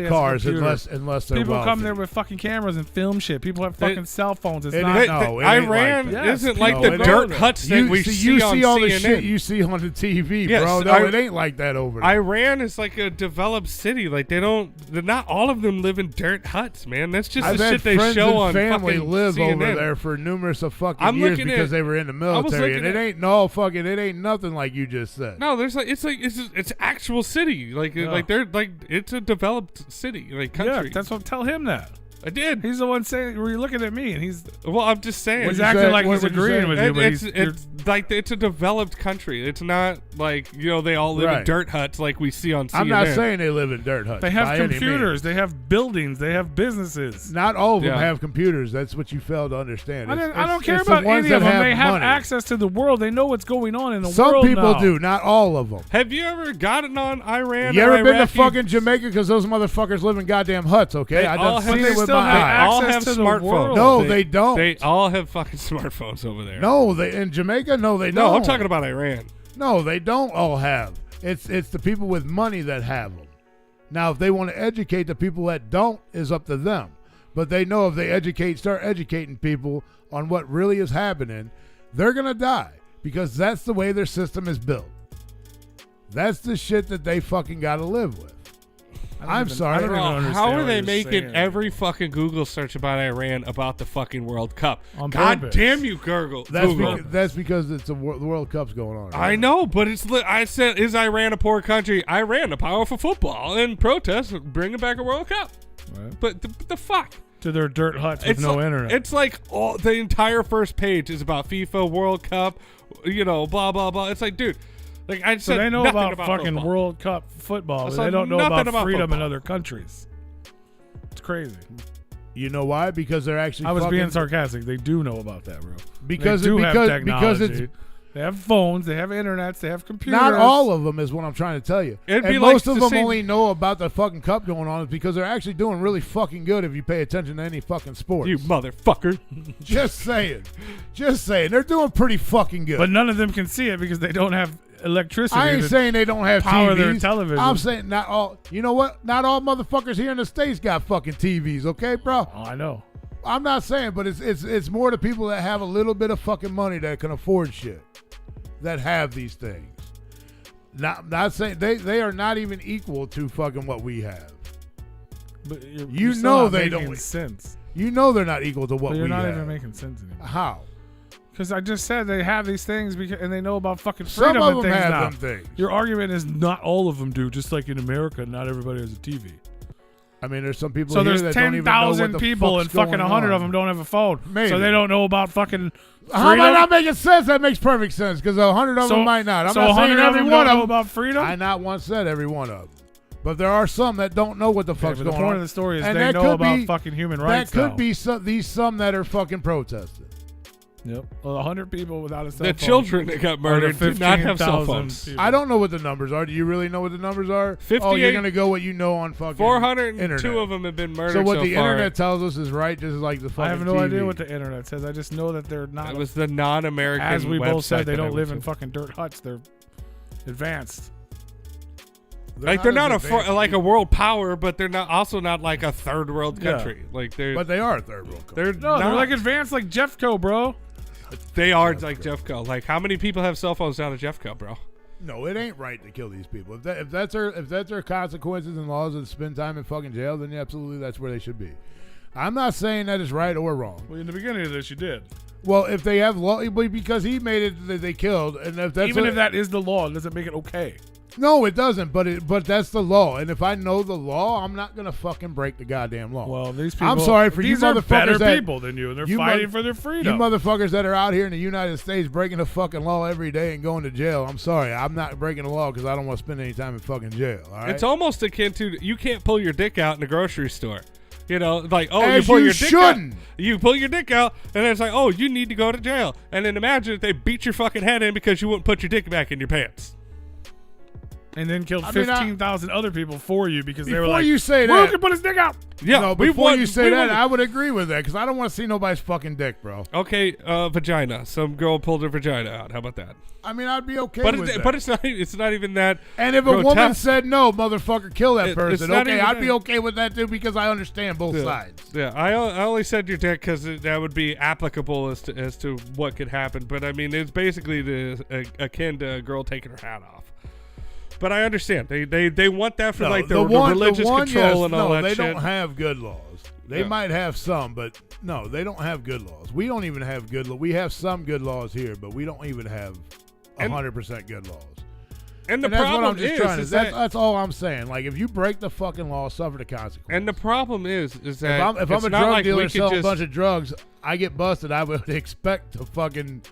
cars unless they're people wealthy. Come there with fucking cameras and film shit. People have fucking cell phones. It's Iran isn't like the dirt huts that we see on all CNN. The shit you see on the TV, bro. No, it ain't like that over there. Iran is like a developed city. Like not all of them live in dirt huts, man. That's just the shit they show on fucking family live CNN. over there for numerous of fucking years because they were in the military, and it ain't nothing like you just said. No, it's actual city, it's a developed city, like country. Yeah, that's what. Tell him that. I did. He's the one saying. Were you looking at me? And he's. Well, I'm just saying. He's acting like he's agreeing with you, but it's like it's a developed country. It's not like they all live in dirt huts like we see on CNN. I'm not saying they live in dirt huts. They have computers. They have buildings. They have businesses. Not all of them have computers. That's what you fail to understand. I don't care about any of them. They have access to the world. They know what's going on in the world. Some people do. Not all of them. Have you ever gotten on Iran? You ever been to fucking Jamaica? Because those motherfuckers live in goddamn huts. Okay, I done seen it with my eyes. All have smartphones. No, they don't. They all have fucking smartphones over there. No, in Jamaica, No, they don't. No, I'm talking about Iran. No, they don't all have. It's the people with money that have them. Now, if they want to educate the people that don't, is up to them. But they know if they start educating people on what really is happening, they're going to die because that's the way their system is built. That's the shit that they fucking got to live with. I'm sorry. How are they making every fucking Google search about Iran about the fucking World Cup? God damn you, Google. That's because it's the World Cup's going on. Right? I know, but I said, is Iran a poor country? Iran, a powerful football, and protests bringing back a World Cup. Right. But the fuck? To their dirt huts with no internet. It's like the entire first page is about FIFA, World Cup, blah, blah, blah. It's like, dude. Like I said, so they know about fucking football. World Cup football, but they don't know about freedom football. In other countries. It's crazy. You know why? Because they're actually. I was being sarcastic. They do know about that, bro. Because they have technology. They have phones. They have internets. They have computers. Not all of them is what I'm trying to tell you. Most of them only know about the fucking cup going on is because they're actually doing really fucking good if you pay attention to any fucking sport. You motherfucker. Just saying. They're doing pretty fucking good. But none of them can see it because they don't have electricity. I ain't saying they don't have power TVs. Their television. I'm saying not all. You know what? Not all motherfuckers here in the States got fucking TVs. Okay, bro. Oh, I know. I'm not saying, but it's more the people that have a little bit of fucking money that can afford shit that have these things. Not saying they are not even equal to fucking what we have. But you know they don't don't make sense. You know they're not equal to what we have. You're not even making sense anymore. How? Because I just said they have these things and they know about fucking freedom. Some of them and things have now. them things. Your argument is not all of them do. Just like in America, not everybody has a TV. I mean, there's some people. So here there's that don't even know what 10,000 the people and fucking 100 of them don't have a phone. Maybe. So they don't know about fucking. How am I not making sense? That makes perfect sense because 100 of them might not. I'm not saying every one of them know about freedom. I not once said every one of them. But there are some that don't know what the fuck's going on. The point of the story is they know about fucking human rights. That could be some that are fucking protesting. Yep. Well, 100 people without a cell phone. The children that got murdered did not have cell phones. People. I don't know what the numbers are. Do you really know what the numbers are? 58. Oh, you're going to go what you know on fucking 402 internet. of them have been murdered so what so the far. internet tells us is right, just like the fucking I have no TV. idea what the internet says. I just know that they're not. It was the non-American As we both said, they don't live in to. fucking dirt huts. They're advanced. They're not a world power, but they're also not like a third world country. But they are a third world country. They're like advanced like Jeffco, bro. They are like Jeffco. Like how many people have cell phones down at Jeffco, bro? No, it ain't right to kill these people. If that's their consequences and laws of spend time in fucking jail, then absolutely that's where they should be. I'm not saying that is right or wrong. Well, in the beginning of this, you did. Well, if they have law, because he made it that they killed, and if that's if that is the law, it doesn't make it okay. No, it doesn't. But that's the law, and if I know the law, I'm not gonna fucking break the goddamn law. Well, these people. I'm sorry for these you are motherfuckers better people than you, and they're fighting for their freedom. You motherfuckers that are out here in the United States breaking the fucking law every day and going to jail. I'm sorry, I'm not breaking the law because I don't want to spend any time in fucking jail. All right? It's almost akin to you can't pull your dick out in the grocery store. You know, like, As you pull your dick out. You pull your dick out, and then it's like, oh, you need to go to jail. And then imagine if they beat your fucking head in because you wouldn't put your dick back in your pants. And then killed 15,000 other people for you because they were like, before you say that, Will can put his dick out. Yeah, no, before you say that, I would agree with that because I don't want to see nobody's fucking dick, bro. Okay, vagina. Some girl pulled her vagina out. How about that? I mean, I'd be okay with that. But it's not even that. And if a woman said no, motherfucker, kill that person. Okay, I'd be that. Okay with that too because I understand both sides. Yeah, I only said your dick because that would be applicable as to what could happen. But I mean, it's basically akin to a girl taking her hat off. But I understand they want that for the religious control and all that shit. No, they don't have good laws. They might have some, but no, they don't have good laws. We don't even have good laws. We have some good laws here, but we don't even have 100% good laws. And the problem is that's all I'm saying. Like, if you break the fucking law, suffer the consequences. And the problem is that if I'm a drug dealer selling a bunch of drugs, I get busted, I would expect to fucking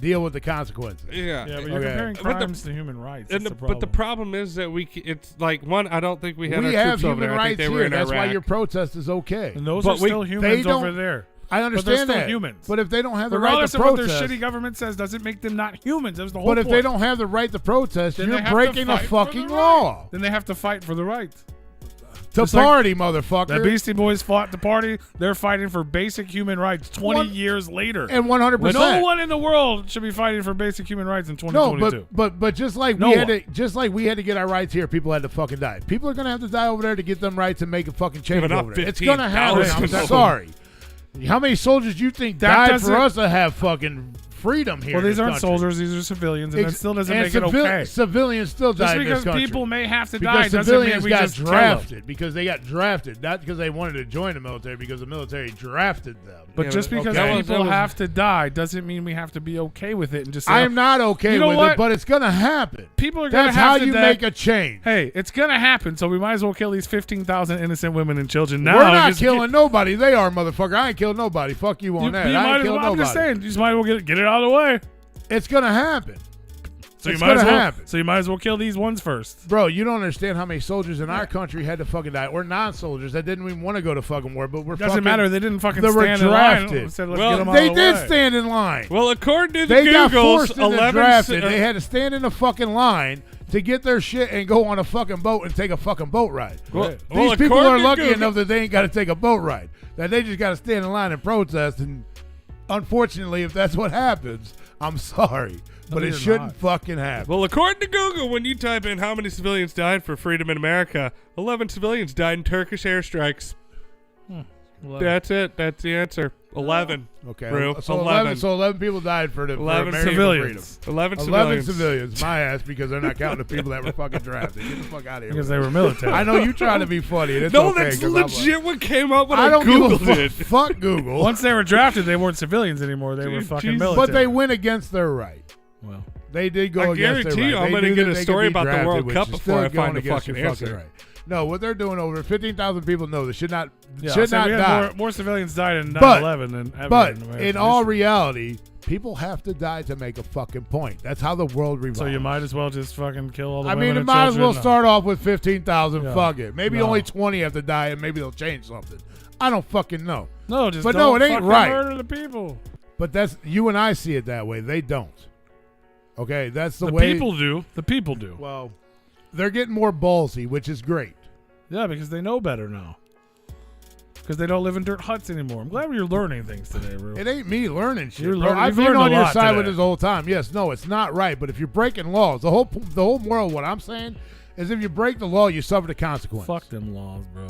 deal with the consequences. Yeah, but you're comparing crimes to human rights. But the problem is that it's like, one, I don't think we had our troops human over there. rights I think they here. were in That's Iraq. why your protest is okay. And those are still humans over there. I understand but that. Humans. But if they don't have the right to protest, regardless of what their shitty government says, doesn't make them not humans. That was the whole point. But if they don't have the right to protest, then you're breaking a fucking law. Then they have to fight for the right. to party, motherfucker. The Beastie Boys fought to party. They're fighting for basic human rights 20 years later. And 100%. No one in the world should be fighting for basic human rights in 2022. No, but just like we had to get our rights here, people had to fucking die. People are gonna have to die over there to get them rights and make a fucking change over there. It's gonna happen. I'm sorry. How many soldiers do you think died for us to have fucking freedom here? Well, these aren't country? soldiers; these are civilians, and that still doesn't make it okay. Civilians still die in this country. Just because people may have to die doesn't mean we got just drafted. Because they got drafted, not because they wanted to join the military. Because the military drafted them. But just because people have to die doesn't mean we have to be okay with it and just say, I am not okay with it, but it's gonna happen. People are gonna have to. That's how you make a change. Hey, it's gonna happen. So we might as well kill these 15,000 innocent women and children now. We're not killing nobody. They are, motherfucker. I ain't killed nobody. Fuck you on that. I ain't killed nobody. I'm just saying, you just might as well get it out of the way. It's gonna happen. So you might as well kill these ones first. Bro, you don't understand how many soldiers in our country had to fucking die. We're non-soldiers that didn't even want to go to fucking war, but doesn't matter. They didn't fucking stand in line. They did stand in line. Well, according to the they Googles, got forced into drafted. They had to stand in a fucking line to get their shit and go on a fucking boat and take a fucking boat ride. These people are lucky enough that they ain't got to take a boat ride. That they just got to stand in line and protest. And unfortunately, if that's what happens, I'm sorry. But it shouldn't fucking happen. Well, according to Google, when you type in how many civilians died for freedom in America, 11 civilians died in Turkish airstrikes. 11. That's it. That's the answer. 11. Okay. Bro. So 11 people died for 11 civilians. 11 civilians. My ass, because they're not counting the people that were fucking drafted. Get the fuck out of here. Because they were military. I know you trying to be funny. It's no, okay, that's legit what came up when I don't Googled give a it. Fuck Google. Once they were drafted, they weren't civilians anymore. They were fucking military. But they went against their right. Well, they did go against their right. I guarantee you I'm going to get a story about the World Cup before I find the fucking answer. Right. No, what they're doing over 15,000 people know they should not not die. More civilians died in 9/11 than ever. But in all reality, people have to die to make a fucking point. That's how the world revolves. So you might as well just fucking kill all the women. I mean, it might as well start off with 15,000. Yeah. Fuck it. Maybe only 20 have to die, and maybe they'll change something. I don't fucking know. No, just but don't no, it ain't right. Murder the people. But that's you and I see it that way. They don't. Okay, that's the way. The people do. The people do. Well, they're getting more ballsy, which is great. Yeah, because they know better now. Because they don't live in dirt huts anymore. I'm glad you're learning things today, bro. It ain't me learning shit. I've been on your side with this whole time. Yes, no, it's not right. But if you're breaking laws, the whole moral of what I'm saying is if you break the law, you suffer the consequence. Fuck them laws, bro.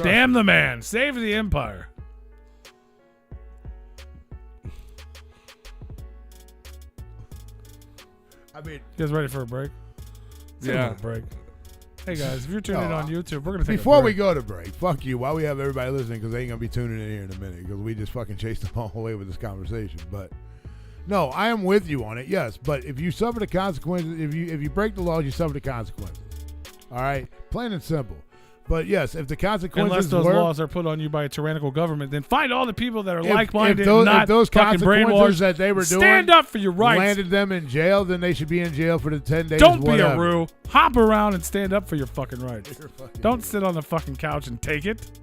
Damn the man. Save the empire. I mean, you guys ready for a break? Yeah. Break. Hey guys, if you're tuning in on YouTube, we're gonna take before a break. we go to break. Fuck you. While we have everybody listening, because they ain't gonna be tuning in here in a minute, because we just fucking chased them all away with this conversation. But no, I am with you on it. Yes, but if you suffer the consequences, if you break the laws, you suffer the consequences. All right, plain and simple. But yes, if the consequences unless those laws are put on you by a tyrannical government, then find all the people that are like-minded, not those fucking brainwashed. That they were doing, stand up for your rights. Landed them in jail, then they should be in jail for the 10 days. Don't be a roo. Hop around and stand up for your fucking rights. Don't sit on the fucking couch and take it.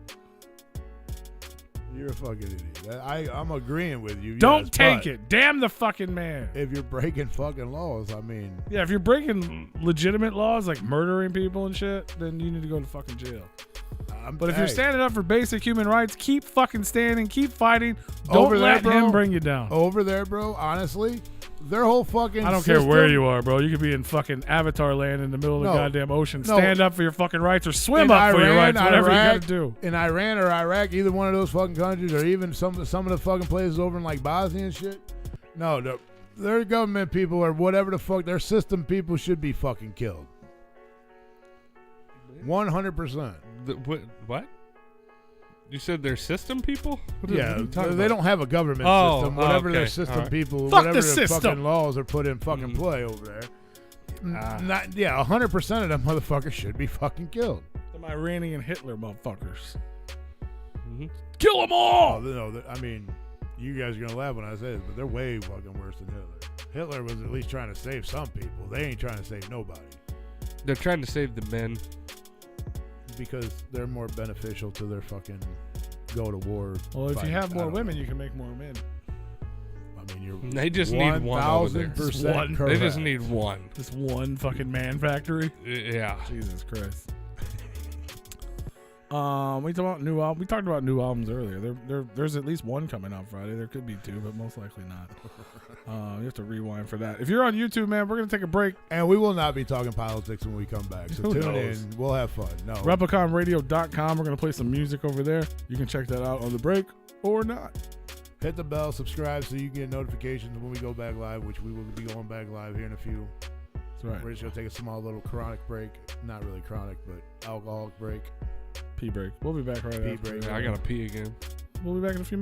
You're a fucking idiot. I'm agreeing with you. Don't take it. Damn the fucking man. If you're breaking fucking laws, I mean. Yeah, if you're breaking legitimate laws like murdering people and shit, then you need to go to fucking jail. But if you're standing up for basic human rights, keep fucking standing, keep fighting. Don't let him bring you down. Over there, bro, honestly, their whole fucking I don't care where you are, bro. You could be in fucking Avatar land in the middle of the goddamn ocean. Stand up for your fucking rights or swim up for your rights, whatever you got to do. In Iran or Iraq, either one of those fucking countries, or even some of the fucking places over in like Bosnia and shit. No, their government people or whatever the fuck, their system people should be fucking killed. 100%. What? You said they're system people? Yeah, they don't have a government system. Whatever their system people, fuck whatever the their fucking laws are put in fucking play over there. 100% of them motherfuckers should be fucking killed. Them Iranian Hitler motherfuckers. Mm-hmm. Kill them all! No, I mean, you guys are going to laugh when I say this, but they're way fucking worse than Hitler. Hitler was at least trying to save some people. They ain't trying to save nobody. They're trying to save the men. Because they're more beneficial to their fucking go to war. Well, if you have more women, you can make more men. I mean, they just need 1,000% correct. They just need one. Just one fucking man factory? Yeah. Jesus Christ. We talked about new album. We talked about new albums earlier. There's at least one coming out Friday. There could be two, but most likely not. You have to rewind for that. If you're on YouTube, man, we're gonna take a break, and we will not be talking politics when we come back. So tune in. We'll have fun. No. Repliconradio.com. We're gonna play some music over there. You can check that out on the break or not. Hit the bell, subscribe, so you can get notifications when we go back live, which we will be going back live here in a few. That's right. We're just gonna take a small little chronic break. Not really chronic, but alcoholic break. Pee break. We'll be back right after. I gotta pee again. We'll be back in a few minutes.